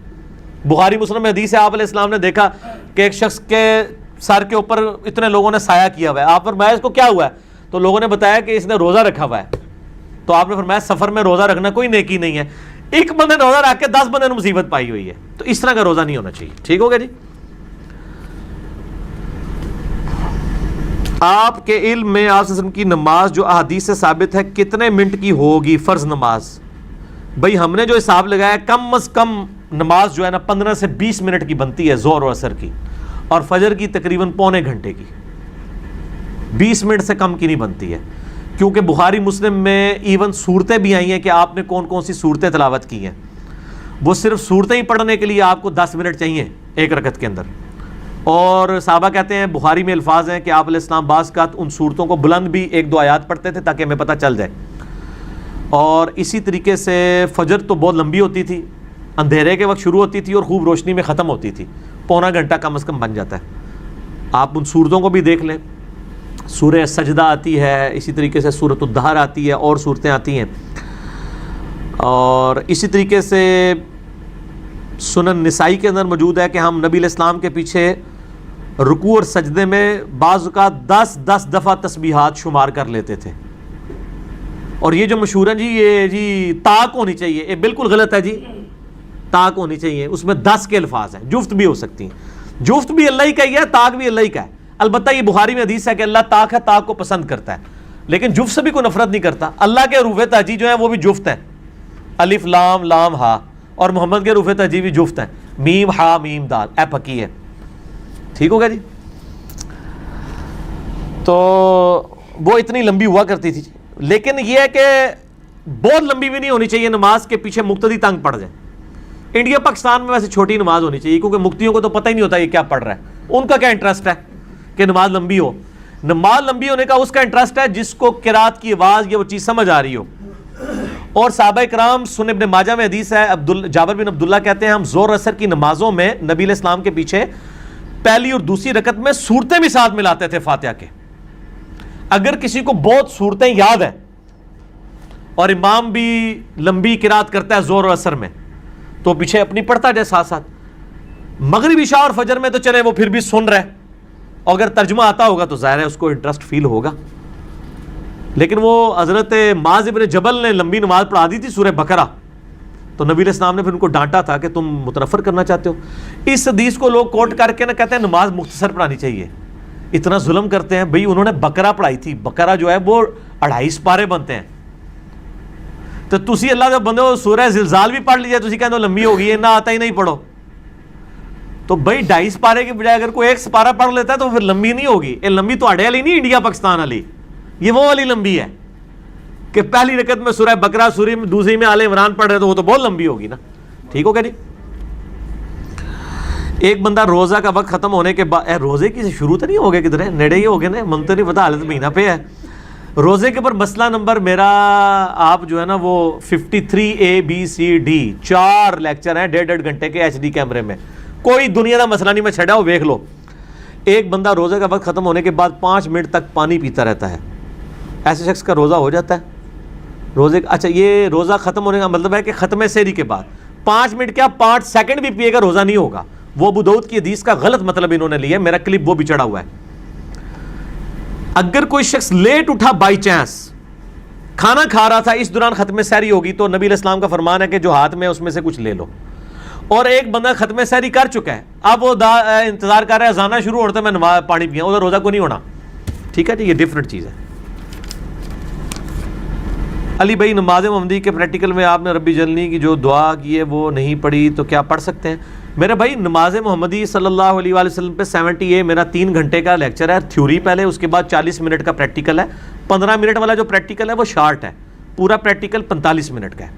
بخاری مسلم میں حدیث ہے, آپ علیہ السلام نے دیکھا کہ ایک شخص کے سر کے اوپر اتنے لوگوں نے سایہ کیا ہوا ہے. آپ فرمایا اس کو کیا ہوا ہے؟ تو لوگوں نے بتایا کہ اس نے روزہ رکھا ہوا ہے. تو آپ نے فرمایا سفر میں روزہ رکھنا کوئی نیکی نہیں ہے, ایک بندے نے روزہ رکھ کے 10 بندے نے مصیبت پائی ہوئی ہے, تو اس طرح کا روزہ نہیں ہونا چاہیے. ٹھیک ہو گیا جی. آپ کے علم میں آپ وسلم کی نماز جو احادیث سے ثابت ہے کتنے منٹ کی ہوگی فرض نماز؟ بھائی ہم نے جو حساب لگایا ہے کم از کم نماز جو ہے نا 15 سے 20 منٹ کی بنتی ہے ظہر و عصر کی, اور فجر کی تقریباً پونے گھنٹے کی. 20 منٹ سے کم کی نہیں بنتی ہے, کیونکہ بخاری مسلم میں ایون صورتیں بھی آئی ہیں کہ آپ نے کون کون سی صورتیں تلاوت کی ہیں. وہ صرف صورتیں ہی پڑھنے کے لیے آپ کو 10 منٹ چاہیے ایک رکعت کے اندر. اور صحابہ کہتے ہیں, بخاری میں الفاظ ہیں کہ آپ علیہ السلام بعض کا ان صورتوں کو بلند بھی 1-2 آیات پڑھتے تھے تاکہ ہمیں پتہ چل جائے. اور اسی طریقے سے فجر تو بہت لمبی ہوتی تھی, اندھیرے کے وقت شروع ہوتی تھی اور خوب روشنی میں ختم ہوتی تھی, پونا گھنٹہ کم از کم بن جاتا ہے. آپ ان صورتوں کو بھی دیکھ لیں, سورہ سجدہ آتی ہے, اسی طریقے سے سورۃ الدہر آتی ہے, اور صورتیں آتی ہیں. اور اسی طریقے سے سنن نسائی کے اندر موجود ہے کہ ہم نبی علیہ السلام کے پیچھے رکوع اور سجدے میں بعض اوقات 10 دفعہ تسبیحات شمار کر لیتے تھے. اور یہ جو مشہور ہے جی یہ جی طاق ہونی چاہیے، یہ بالکل غلط ہے جی. طاق ہونی چاہیے، اس میں 10 کے الفاظ ہیں، جفت بھی ہو سکتی ہیں. جفت بھی اللہ ہی کا ہی ہے، طاق بھی اللہ ہی کا ہے. البتہ یہ بخاری میں حدیث ہے کہ اللہ طاق ہے، طاق کو پسند کرتا ہے، لیکن جفت سے بھی کوئی نفرت نہیں کرتا. اللہ کے حروف تہجی جو ہیں وہ بھی جفت ہیں، الف لام لام ہا، اور محمد کے حروف تہجی بھی جفت ہیں، میم ہا میم دال. اے پکی ہے، ٹھیک ہوگا جی. تو وہ اتنی لمبی ہوا کرتی تھی، لیکن یہ ہے کہ بہت لمبی بھی نہیں ہونی چاہیے، نماز کے پیچھے مقتدی تنگ پڑ جائے. انڈیا پاکستان میں ویسے چھوٹی نماز ہونی چاہیے، کیونکہ مفتیوں کو تو پتہ ہی نہیں ہوتا یہ کیا پڑھ رہا ہے. ان کا کیا انٹرسٹ ہے کہ نماز لمبی ہو؟ نماز لمبی ہونے کا اس کا انٹرسٹ ہے جس کو قرات کی آواز یا وہ چیز سمجھ آ رہی ہو. اور صحابہ کرام، سنن ابن ماجہ میں حدیث ہے، جابر بن عبداللہ کہتے ہیں ہم زور اثر کی نمازوں میں نبی علیہ السلام کے پیچھے پہلی اور دوسری رکعت میں سورتیں بھی ساتھ ملاتے تھے فاتحہ کے. اگر کسی کو بہت سورتیں یاد ہیں اور امام بھی لمبی قرات کرتا ہے زور اور اثر میں، تو پیچھے اپنی پڑھتا جائے ساتھ ساتھ. مغرب عشاء اور فجر میں تو چلے وہ پھر بھی سن رہے، اور اگر ترجمہ آتا ہوگا تو ظاہر ہے اس کو انٹرسٹ فیل ہوگا. لیکن وہ حضرت معاذ ابن جبل نے لمبی نماز پڑھا دی تھی سورہ بقرہ، تو نبی علیہ السلام نے پھر ان کو ڈانٹا تھا کہ تم متنفر کرنا چاہتے ہو. اس حدیث کو لوگ کوٹ کر کے کہتے ہیں نماز مختصر پڑھانی چاہیے. اتنا ظلم کرتے ہیں بھئی. انہوں نے بقرہ پڑھائی تھی، بقرہ جو ہے وہ 2.5 سپارے بنتے ہیں. تو تسی اللہ کے بندے ہو سورہ زلزال بھی پڑھ لیجئے، تسی کہتے ہو لمبی ہوگی، نہ آتا ہی نہیں پڑھو. تو بھائی 2.5 سپارے کی بجائے اگر کوئی 1 سپارہ پڑھ لیتا ہے تو پھر لمبی نہیں ہوگی. یہ لمبی تو اڑے والی نہیں، انڈیا پاکستان والی، یہ وہ والی لمبی ہے کہ پہلی رکعت میں سورہ بقرہ، سوری میں دوسری میں آل عمران پڑھ رہے تو وہ تو بہت لمبی ہوگی نا. ٹھیک ہو گیا جی. ایک بندہ روزہ کا وقت ختم ہونے کے بعد، روزے کی شروع تو نہیں ہو گئے کدھر ہے، نیڑے ہی ہو گئے نا، من تو نہیں پتا، حالت مہینہ پہ ہے. روزے کے اوپر مسئلہ نمبر میرا آپ جو ہے نا وہ 53ABCD 4 لیکچر ہیں 1.5 گھنٹے کے HD کیمرے میں. کوئی دنیا کا مسئلہ نہیں، میں چھڑا ہو دیکھ لو. ایک بندہ روزے کا وقت ختم ہونے کے بعد 5 منٹ تک پانی پیتا رہتا ہے. ایسے شخص کا روزہ ہو جاتا ہے؟ روزے اچھا یہ روزہ ختم ہونے کا مطلب ہے کہ ختم سحری کے بعد 5 منٹ کیا 5 سیکنڈ بھی پیے گا روزہ نہیں ہوگا. وہ ابو داؤد کی حدیث کا غلط مطلب انہوں نے لیا، میرا کلپ وہ بھی چڑھا ہوا ہے. اگر کوئی شخص لیٹ اٹھا بائی چانس، کھانا کھا رہا تھا، اس دوران ختم سحری ہوگی، تو نبی علیہ السلام کا فرمان ہے کہ جو ہاتھ میں اس میں سے کچھ لے لو. اور ایک بندہ ختم سحری کر چکا ہے، اب وہ انتظار کر رہا ہے اذان شروع ہوتا ہے میں پانی پیا، ادھر روزہ کو نہیں ہونا. ٹھیک ہے جی، یہ ڈفرنٹ چیز ہے. علی بھائی، نماز محمدی کے پریکٹیکل میں آپ نے ربی جلنی کی جو دعا کی ہے وہ نہیں پڑھی تو کیا پڑھ سکتے ہیں؟ میرے بھائی نماز محمدی صلی اللہ علیہ وآلہ وسلم پہ 70A میرا 3 گھنٹے کا لیکچر ہے، تھیوری پہلے، اس کے بعد 40 منٹ کا پریکٹیکل ہے. 15 منٹ والا جو پریکٹیکل ہے وہ شارٹ ہے، پورا پریکٹیکل 45 منٹ کا ہے.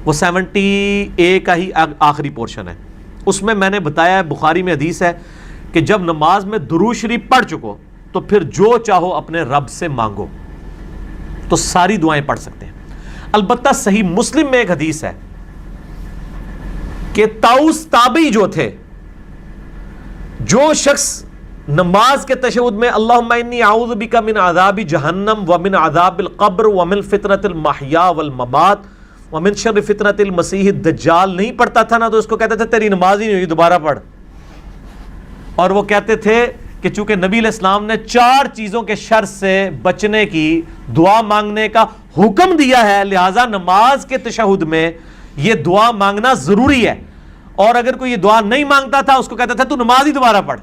وہ 70A کا ہی آخری پورشن ہے. اس میں نے بتایا ہے، بخاری میں حدیث ہے کہ جب نماز میں درود شریف پڑھ چکو تو پھر جو چاہو اپنے رب سے مانگو، تو ساری دعائیں پڑھ سکتے ہیں. البتہ صحیح مسلم میں ایک حدیث ہے کہ طاؤس تابعی جو تھے، جو شخص نماز کے تشہد میں اللہم انی اعوذ بک من عذاب جہنم ومن عذاب القبر ومن فتنۃ المحیا والممات ومن شر فتنۃ المسیح الدجال نہیں پڑھتا تھا نا، تو اس کو کہتے تھے تیری نماز ہی نہیں ہوئی، دوبارہ پڑھ. اور وہ کہتے تھے کہ چونکہ نبی علیہ السلام نے 4 چیزوں کے شر سے بچنے کی دعا مانگنے کا حکم دیا ہے، لہٰذا نماز کے تشہد میں یہ دعا مانگنا ضروری ہے. اور اگر کوئی یہ دعا نہیں مانگتا تھا اس کو کہتا تھا تو نماز ہی دوبارہ پڑھ.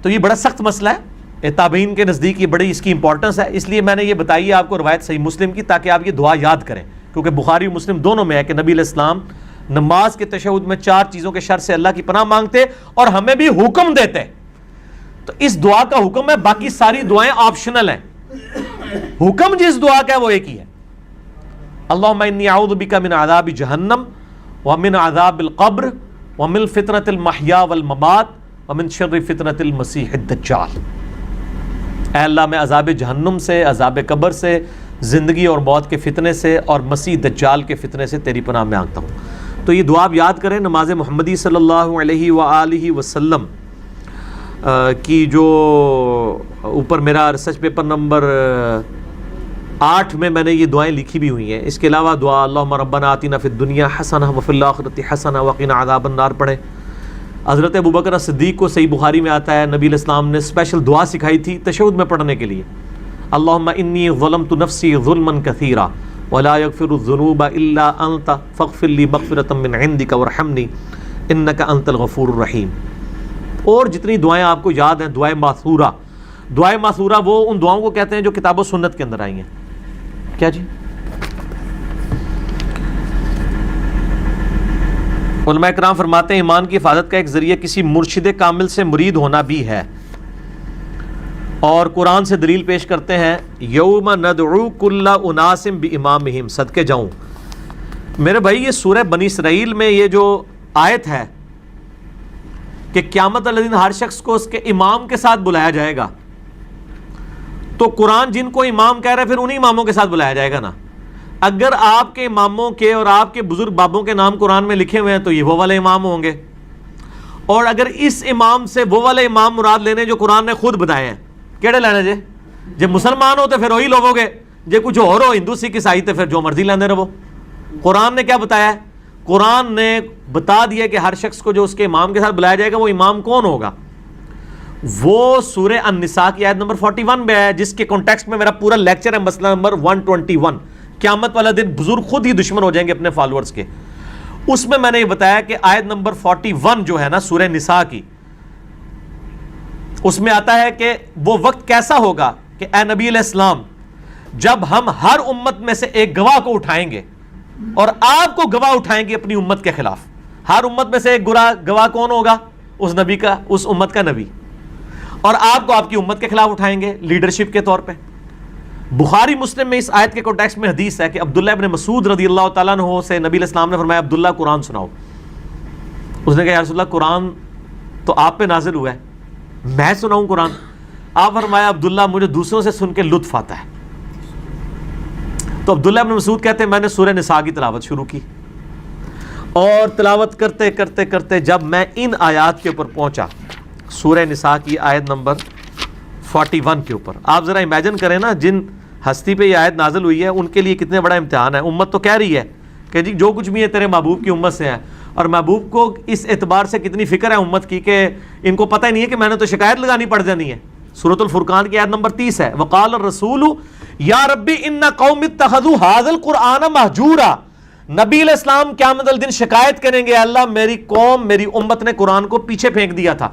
تو یہ بڑا سخت مسئلہ ہے، تابعین کے نزدیک یہ بڑی اس کی امپورٹنس ہے. اس لیے میں نے یہ بتائی ہے آپ کو روایت صحیح مسلم کی، تاکہ آپ یہ دعا یاد کریں، کیونکہ بخاری و مسلم دونوں میں ہے کہ نبی علیہ السلام نماز کے تشہد میں 4 چیزوں کے شر سے اللہ کی پناہ مانگتے اور ہمیں بھی حکم دیتے. تو اس دعا کا حکم ہے، باقی ساری دعائیں آپشنل ہیں. حکم جس دعا کا ہے وہ ایک ہی ہے، اللہم انی اعوذ بک من عذاب جہنم ومن عذاب القبر ومن فتنۃ المحیا والممات ومن شر فتنۃ المسیح الدجال. اے اللہ میں عذاب جہنم سے، عذاب قبر سے، زندگی اور موت کے فتنے سے اور مسیح دجال کے فتنے سے تیری پناہ مانگتا ہوں. تو یہ دعا آپ یاد کریں. نماز محمدی صلی اللہ علیہ وآلہ وسلم کی جو اوپر میرا ریسرچ پیپر نمبر 8 میں نے یہ دعائیں لکھی بھی ہوئی ہیں. اس کے علاوہ دعا اللہم ربنا آتنا فی الدنیا حسنہ وفی الآخرۃ حسنہ وقنا عذاب النار پڑھیں. حضرت ابوبکر صدیق کو صحیح بخاری میں آتا ہے نبی علیہ السلام نے اسپیشل دعا سکھائی تھی تشہد میں پڑھنے کے لیے. اللہم انی ظلمت نفسی ظلما کثیرا ولا یغفر الذنوب الا انت فاغفر لی مغفرۃ من عندک وارحمنی انک انت الغفور الرحیم. اور جتنی دعائیں آپ کو یاد ہیں دعائیں ماثورہ. دعائیں ماثورہ وہ ان دعاؤں کو کہتے ہیں جو کتاب و سنت کے اندر آئی ہیں. کیا جی؟ علماء کرام فرماتے ہیں ایمان کی حفاظت کا ایک ذریعہ کسی مرشد کامل سے مرید ہونا بھی ہے. اور قرآن سے دلیل پیش کرتے ہیں یوم ندعو کل اناس بامامہم. صدقے جاؤں میرے بھائی یہ سورہ بنی اسرائیل میں یہ جو آیت ہے کہ قیامت والے دن ہر شخص کو اس کے امام کے ساتھ بلایا جائے گا, تو قرآن جن کو امام کہہ رہا ہے پھر انہی اماموں کے ساتھ بلایا جائے گا نا. اگر آپ کے اماموں کے اور آپ کے بزرگ بابوں کے نام قرآن میں لکھے ہوئے ہیں تو یہ وہ والے امام ہوں گے. اور اگر اس امام سے وہ والے امام مراد لینے جو قرآن نے خود بتائے ہیں, کیڑے لینے جے جب مسلمان ہو تو پھر وہی لوگو گے, جے کچھ اور ہو ہندو سکھ عیسائی تو پھر جو مرضی لینے رہو. قرآن نے کیا بتایا ہے؟ قرآن نے بتا دیا کہ ہر شخص کو جو اس کے امام کے ساتھ بلایا جائے گا وہ امام کون ہوگا. وہ سورہ النساء کی آیت نمبر 41 میں ہے جس کے کانٹیکسٹ میں میرا پورا لیکچر ہے, مسئلہ نمبر 121. قیامت والا دن بزرگ خود ہی دشمن ہو جائیں گے اپنے فالوورز کے. اس میں نے یہ بتایا کہ آیت نمبر 41 جو ہے نا سورہ نساء کی, اس میں آتا ہے کہ وہ وقت کیسا ہوگا کہ اے نبی علیہ السلام جب ہم ہر امت میں سے ایک گواہ کو اٹھائیں گے اور آپ کو گواہ اٹھائیں گے اپنی امت کے خلاف. ہر امت میں سے ایک گواہ کون ہوگا؟ اس نبی کا, اس امت کا نبی. اور آپ کو آپ کی امت کے خلاف اٹھائیں گے لیڈرشپ کے طور پہ. بخاری مسلم میں اس آیت کے کانٹیکسٹ میں حدیث ہے کہ عبداللہ ابن مسعود رضی اللہ تعالیٰ عنہ سے نبی علیہ السلام نے فرمایا عبداللہ قرآن سناؤ. اس نے کہا یا رسول اللہ قرآن تو آپ پہ نازل ہوا ہے, میں سناؤں قرآن؟ آپ فرمایا عبداللہ مجھے دوسروں سے سن کے لطف آتا ہے. تو عبداللہ ابن مسعود کہتے ہیں میں نے سورہ نساء کی تلاوت شروع کی اور تلاوت کرتے کرتے کرتے جب میں ان آیات کے اوپر پہنچا, سورہ نساء کی آیت نمبر 41 کے اوپر, آپ ذرا امیجن کریں نا جن ہستی پہ یہ آیت نازل ہوئی ہے ان کے لیے کتنے بڑا امتحان ہے. امت تو کہہ رہی ہے کہ جی جو کچھ بھی ہے تیرے محبوب کی امت سے ہے, اور محبوب کو اس اعتبار سے کتنی فکر ہے امت کی کہ ان کو پتہ ہی نہیں ہے کہ میں نے تو شکایت لگانی پڑ جانی ہے. سورۃ الفرقان کی آیت نمبر 30 ہے وقال الرسول یا ربی ان قوم اتخذوا ھذا القرآن مہجورا. نبی علیہ السلام قیامت الدن شکایت کریں گے اللہ میری قوم میری امت نے قرآن کو پیچھے پھینک دیا تھا.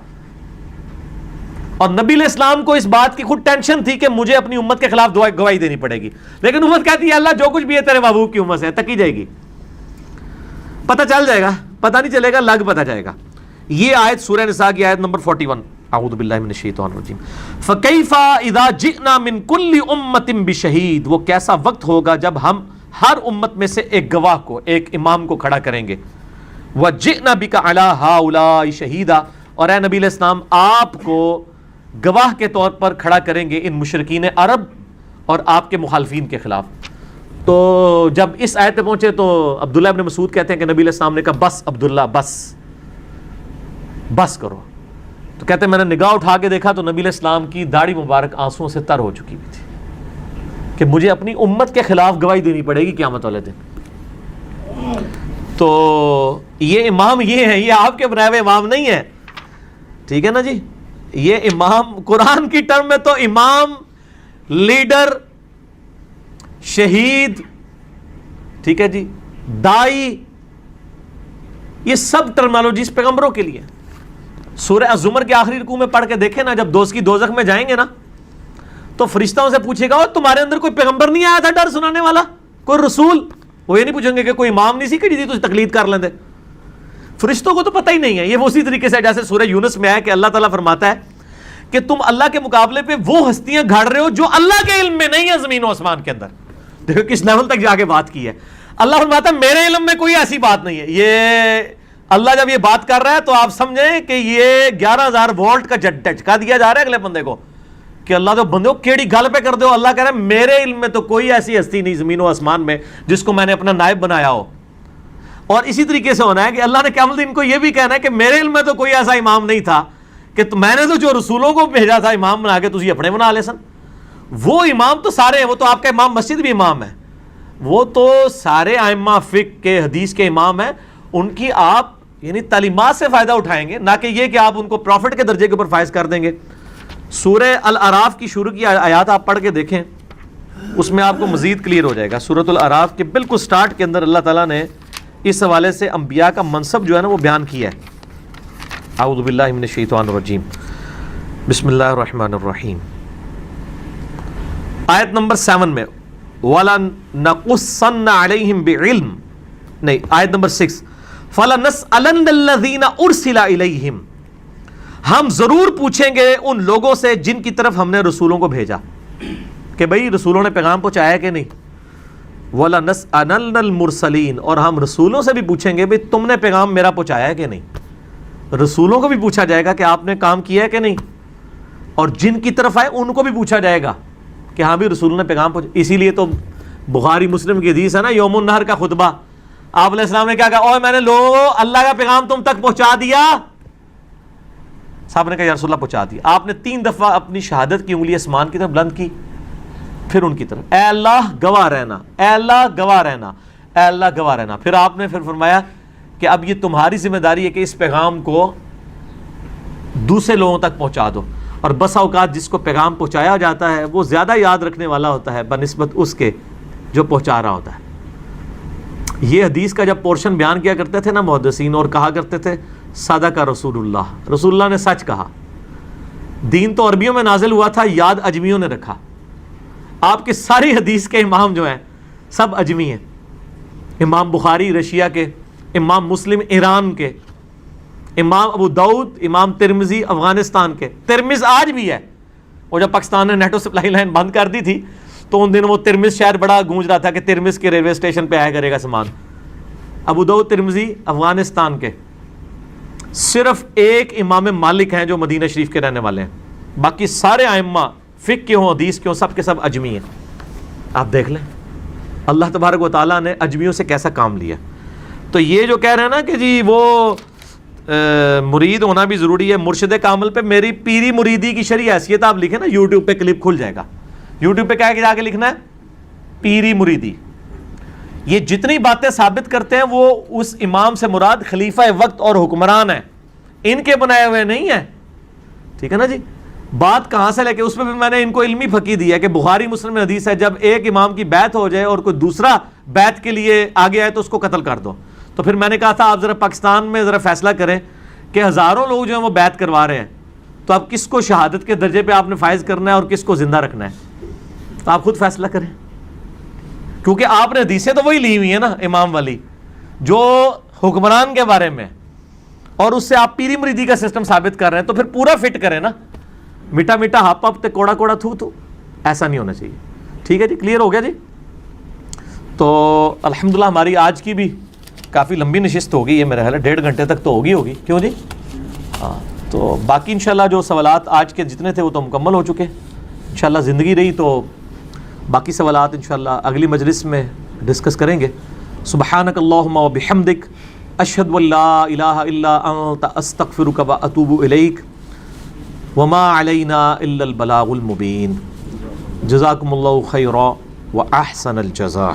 اور نبی علیہ السلام کو اس بات کی خود ٹینشن تھی کہ مجھے اپنی امت کے خلاف گواہی دینی پڑے گی, لیکن امت کہتی ہے اللہ جو کچھ بھی ہے تیرے محبوب کی امت سے تکی جائے گی, پتہ چل جائے گا, پتہ نہیں چلے گا لگ پتہ جائے گا. یہ آیت سورہ نساء کی آیت نمبر 41. اعوذ باللہ من الشیطان الرجیم. فکیف اذا جئنا من کل امت بشہید. وہ کیسا وقت ہوگا جب ہم ہر امت میں سے ایک گواہ کو, ایک امام کو کھڑا کریں گے. وجئنا بک علی ہؤلاء شہیدا. اور اے نبی علیہ السلام آپ کو گواہ کے طور پر کھڑا کریں گے ان مشرکین عرب اور آپ کے مخالفین کے خلاف. تو جب اس آیت پہ پہنچے تو عبداللہ ابن مسعود کہتے ہیں کہ نبی علیہ السلام نے کہا بس عبداللہ بس کرو. تو کہتے ہیں میں نے نگاہ اٹھا کے دیکھا تو نبی علیہ السلام کی داڑھی مبارک آنسوؤں سے تر ہو چکی ہوئی تھی کہ مجھے اپنی امت کے خلاف گواہی دینی پڑے گی قیامت والے دن. تو یہ امام یہ ہے, یہ آپ کے بنائے ہوئے امام نہیں ہے, ٹھیک ہے نا جی. یہ امام قرآن کی ٹرم میں تو امام, لیڈر, شہید, ٹھیک ہے جی, دائی, یہ سب ٹرمنالوجیز پیغمبروں کے لیے. سورہ الزمر کے آخری رکوع میں پڑھ کے دیکھیں نا, جب دوست کی دوزخ میں جائیں گے نا تو فرشتوں سے پوچھے گا تمہارے اندر کوئی پیغمبر نہیں آیا تھا ڈر سنانے والا, کوئی رسول؟ وہ یہ نہیں پوچھیں گے کہ کوئی امام نہیں سی کہ جی تجھے تقلید کر لیندے. فرشتوں کو تو پتہ ہی نہیں ہے. یہ اسی طریقے سے جیسے سورہ یونس میں آیا کہ اللہ تعالیٰ فرماتا ہے کہ تم اللہ کے مقابلے پہ وہ ہستیاں گھاڑ رہے ہو جو اللہ کے علم میں نہیں ہے زمین و آسمان کے اندر. دیکھو کس لیول تک جا کے بات کی ہے. اللہ فرماتا ہے میرے علم میں کوئی ایسی بات نہیں ہے. یہ اللہ جب یہ بات کر رہا ہے تو آپ سمجھیں کہ یہ 11,000 وولٹ کا جھٹکا دیا جا رہا ہے اگلے بندے کو کہ اللہ تو بندے کو کیڑی گل پہ کر دو. اللہ کہہ رہا ہے میرے علم میں تو کوئی ایسی ہستی نہیں زمین و آسمان میں جس کو میں نے اپنا نائب بنایا ہو. اور اسی طریقے سے ہونا ہے کہ اللہ نے قیامت دن کو یہ بھی کہنا ہے کہ میرے علم میں تو کوئی ایسا امام نہیں تھا کہ میں نے تو جو رسولوں کو بھیجا تھا امام بنا کے تسی اپنے بنا لے سن. وہ امام تو سارے ہیں, وہ تو آپ کا امام مسجد بھی امام ہے, وہ تو سارے ائمہ فقہ کے حدیث کے امام ہیں, ان کی آپ یعنی تعلیمات سے فائدہ اٹھائیں گے, نہ کہ یہ کہ آپ ان کو پروفٹ کے درجے کے اوپر فائز کر دیں گے. سورہ الاعراف کی شروع کی آیات آپ پڑھ کے دیکھیں, اس میں آپ کو مزید کلیئر ہو جائے گا. سورۃ الاعراف کے بالکل سٹارٹ کے اندر اللہ تعالیٰ نے اس حوالے سے انبیاء کا منصب جو ہے نا وہ بیان کیا ہے. اعوذ باللہ من الشیطان الرجیم, بسم اللہ الرحمن الرحیم. آیت نمبر 7 میں وَلَنَقُصَّنَّ عَلَيْهِمْ بِعِلْمٍ, نہیں آیت نمبر 6 فَلَنَسْأَلَنَّ الَّذِينَ أُرْسِلَ إِلَيْهِمْ, ہم ضرور پوچھیں گے ان لوگوں سے جن کی طرف ہم نے رسولوں کو بھیجا, کہ بھئی رسولوں نے پیغام پہنچایا کہ نہیں. وَلَنَسْأَلَنَّ الْمُرْسَلِينَ, اور ہم رسولوں سے بھی پوچھیں گے بھئی تم نے پیغام میرا پہنچایا کہ نہیں. رسولوں کو بھی پوچھا جائے گا کہ آپ نے کام کیا ہے کہ نہیں, اور جن کی طرف آئے ان کو بھی پوچھا جائے گا کہ ہاں بھی رسولوں نے پیغام پہنچا. اسی لیے تو بخاری مسلم کی حدیث ہے نا, یوم النہر کا خطبہ, آپ علیہ السلام نے کیا کہا, اوہ میں نے لوگوں اللہ کا پیغام تم تک پہنچا دیا. صاحب نے کہا یا رسول اللہ پہنچا دیا. آپ نے 3 دفعہ اپنی شہادت کی انگلی آسمان کی طرف بلند کی, پھر ان کی طرف, اے اللہ گواہ رہنا, اے اللہ گواہ رہنا, اے اللہ گواہ رہنا. پھر آپ نے پھر فرمایا کہ اب یہ تمہاری ذمہ داری ہے کہ اس پیغام کو دوسرے لوگوں تک پہنچا دو. اور بسا اوقات جس کو پیغام پہنچایا جاتا ہے وہ زیادہ یاد رکھنے والا ہوتا ہے بنسبت اس کے جو پہنچا رہا ہوتا ہے. یہ حدیث کا جب پورشن بیان کیا کرتے تھے نا محدثین, اور کہا کرتے تھے صدق رسول اللہ, رسول اللہ نے سچ کہا. دین تو عربیوں میں نازل ہوا تھا, یاد اجمیوں نے رکھا. آپ کے ساری حدیث کے امام جو ہیں سب اجمی ہیں. امام بخاری رشیا کے, امام مسلم ایران کے, امام ابو داؤد, امام ترمذی افغانستان کے. ترمذ آج بھی ہے, وہ جب پاکستان نے نیٹو سپلائی لائن بند کر دی تھی تو ان دن وہ ترمذ شہر بڑا گونج رہا تھا کہ ترمذ کے ریلوے اسٹیشن پہ آیا کرے گا سامان. ابو داؤد ترمذی افغانستان کے. صرف ایک امام مالک ہیں جو مدینہ شریف کے رہنے والے ہیں, باقی سارے ائمہ فقہ کے ہوں حدیث کے ہوں سب کے سب اجمی ہیں. آپ دیکھ لیں اللہ تبارک و تعالیٰ نے اجمیوں سے کیسا کام لیا. تو یہ جو کہہ رہے ہیں نا کہ جی وہ مرید ہونا بھی ضروری ہے, مرشد کامل پہ میری پیری مریدی کی شرعی حیثیت آپ لکھیں نا, یوٹیوب پہ کلپ کھل جائے گا. یوٹیوب پہ کیا جا کے لکھنا ہے پیری مریدی. یہ جتنی باتیں ثابت کرتے ہیں وہ اس امام سے مراد خلیفہ وقت اور حکمران ہیں, ان کے بنائے ہوئے نہیں ہیں. ٹھیک ہے نا جی. بات کہاں سے لے کے, اس میں بھی میں نے ان کو علمی فقہ دیا کہ بخاری مسلم میں حدیث ہے جب ایک امام کی بیعت ہو جائے اور کوئی دوسرا بیعت کے لیے آگے آئے تو اس کو قتل کر دو. تو پھر میں نے کہا تھا آپ ذرا پاکستان میں ذرا فیصلہ کریں کہ ہزاروں لوگ جو ہیں وہ بیعت کروا رہے ہیں, تو اب کس کو شہادت کے درجے پہ آپ نے فائز کرنا ہے اور کس کو زندہ رکھنا ہے, تو آپ خود فیصلہ کریں. کیونکہ آپ نے حدیثیں تو وہی لی ہوئی ہیں نا امام والی جو حکمران کے بارے میں, اور اس سے آپ پیری مریدی کا سسٹم ثابت کر رہے ہیں, تو پھر پورا فٹ کریں نا. میٹھا میٹھا ہپ ہپ تے کوڑا کوڑا تھو تھو, ایسا نہیں ہونا چاہیے. ٹھیک ہے جی, کلیئر ہو گیا جی. تو الحمدللہ ہماری آج کی بھی کافی لمبی نشست ہوگی, یہ میرا خیال ہے 1.5 گھنٹے تک تو ہوگی. کیوں جی؟ ہاں, تو باقی انشاءاللہ جو سوالات آج کے جتنے تھے وہ تو مکمل ہو چکے. انشاءاللہ زندگی رہی تو باقی سوالات انشاءاللہ اگلی مجلس میں ڈسکس کریں گے. سبحانک اللہم و بحمدک اشہد ان لا الہ الا انت استغفرک و اتوب الیک وما علینا الا البلاغ المبین. جزاکم اللہ خیرا و احسن الجزاء.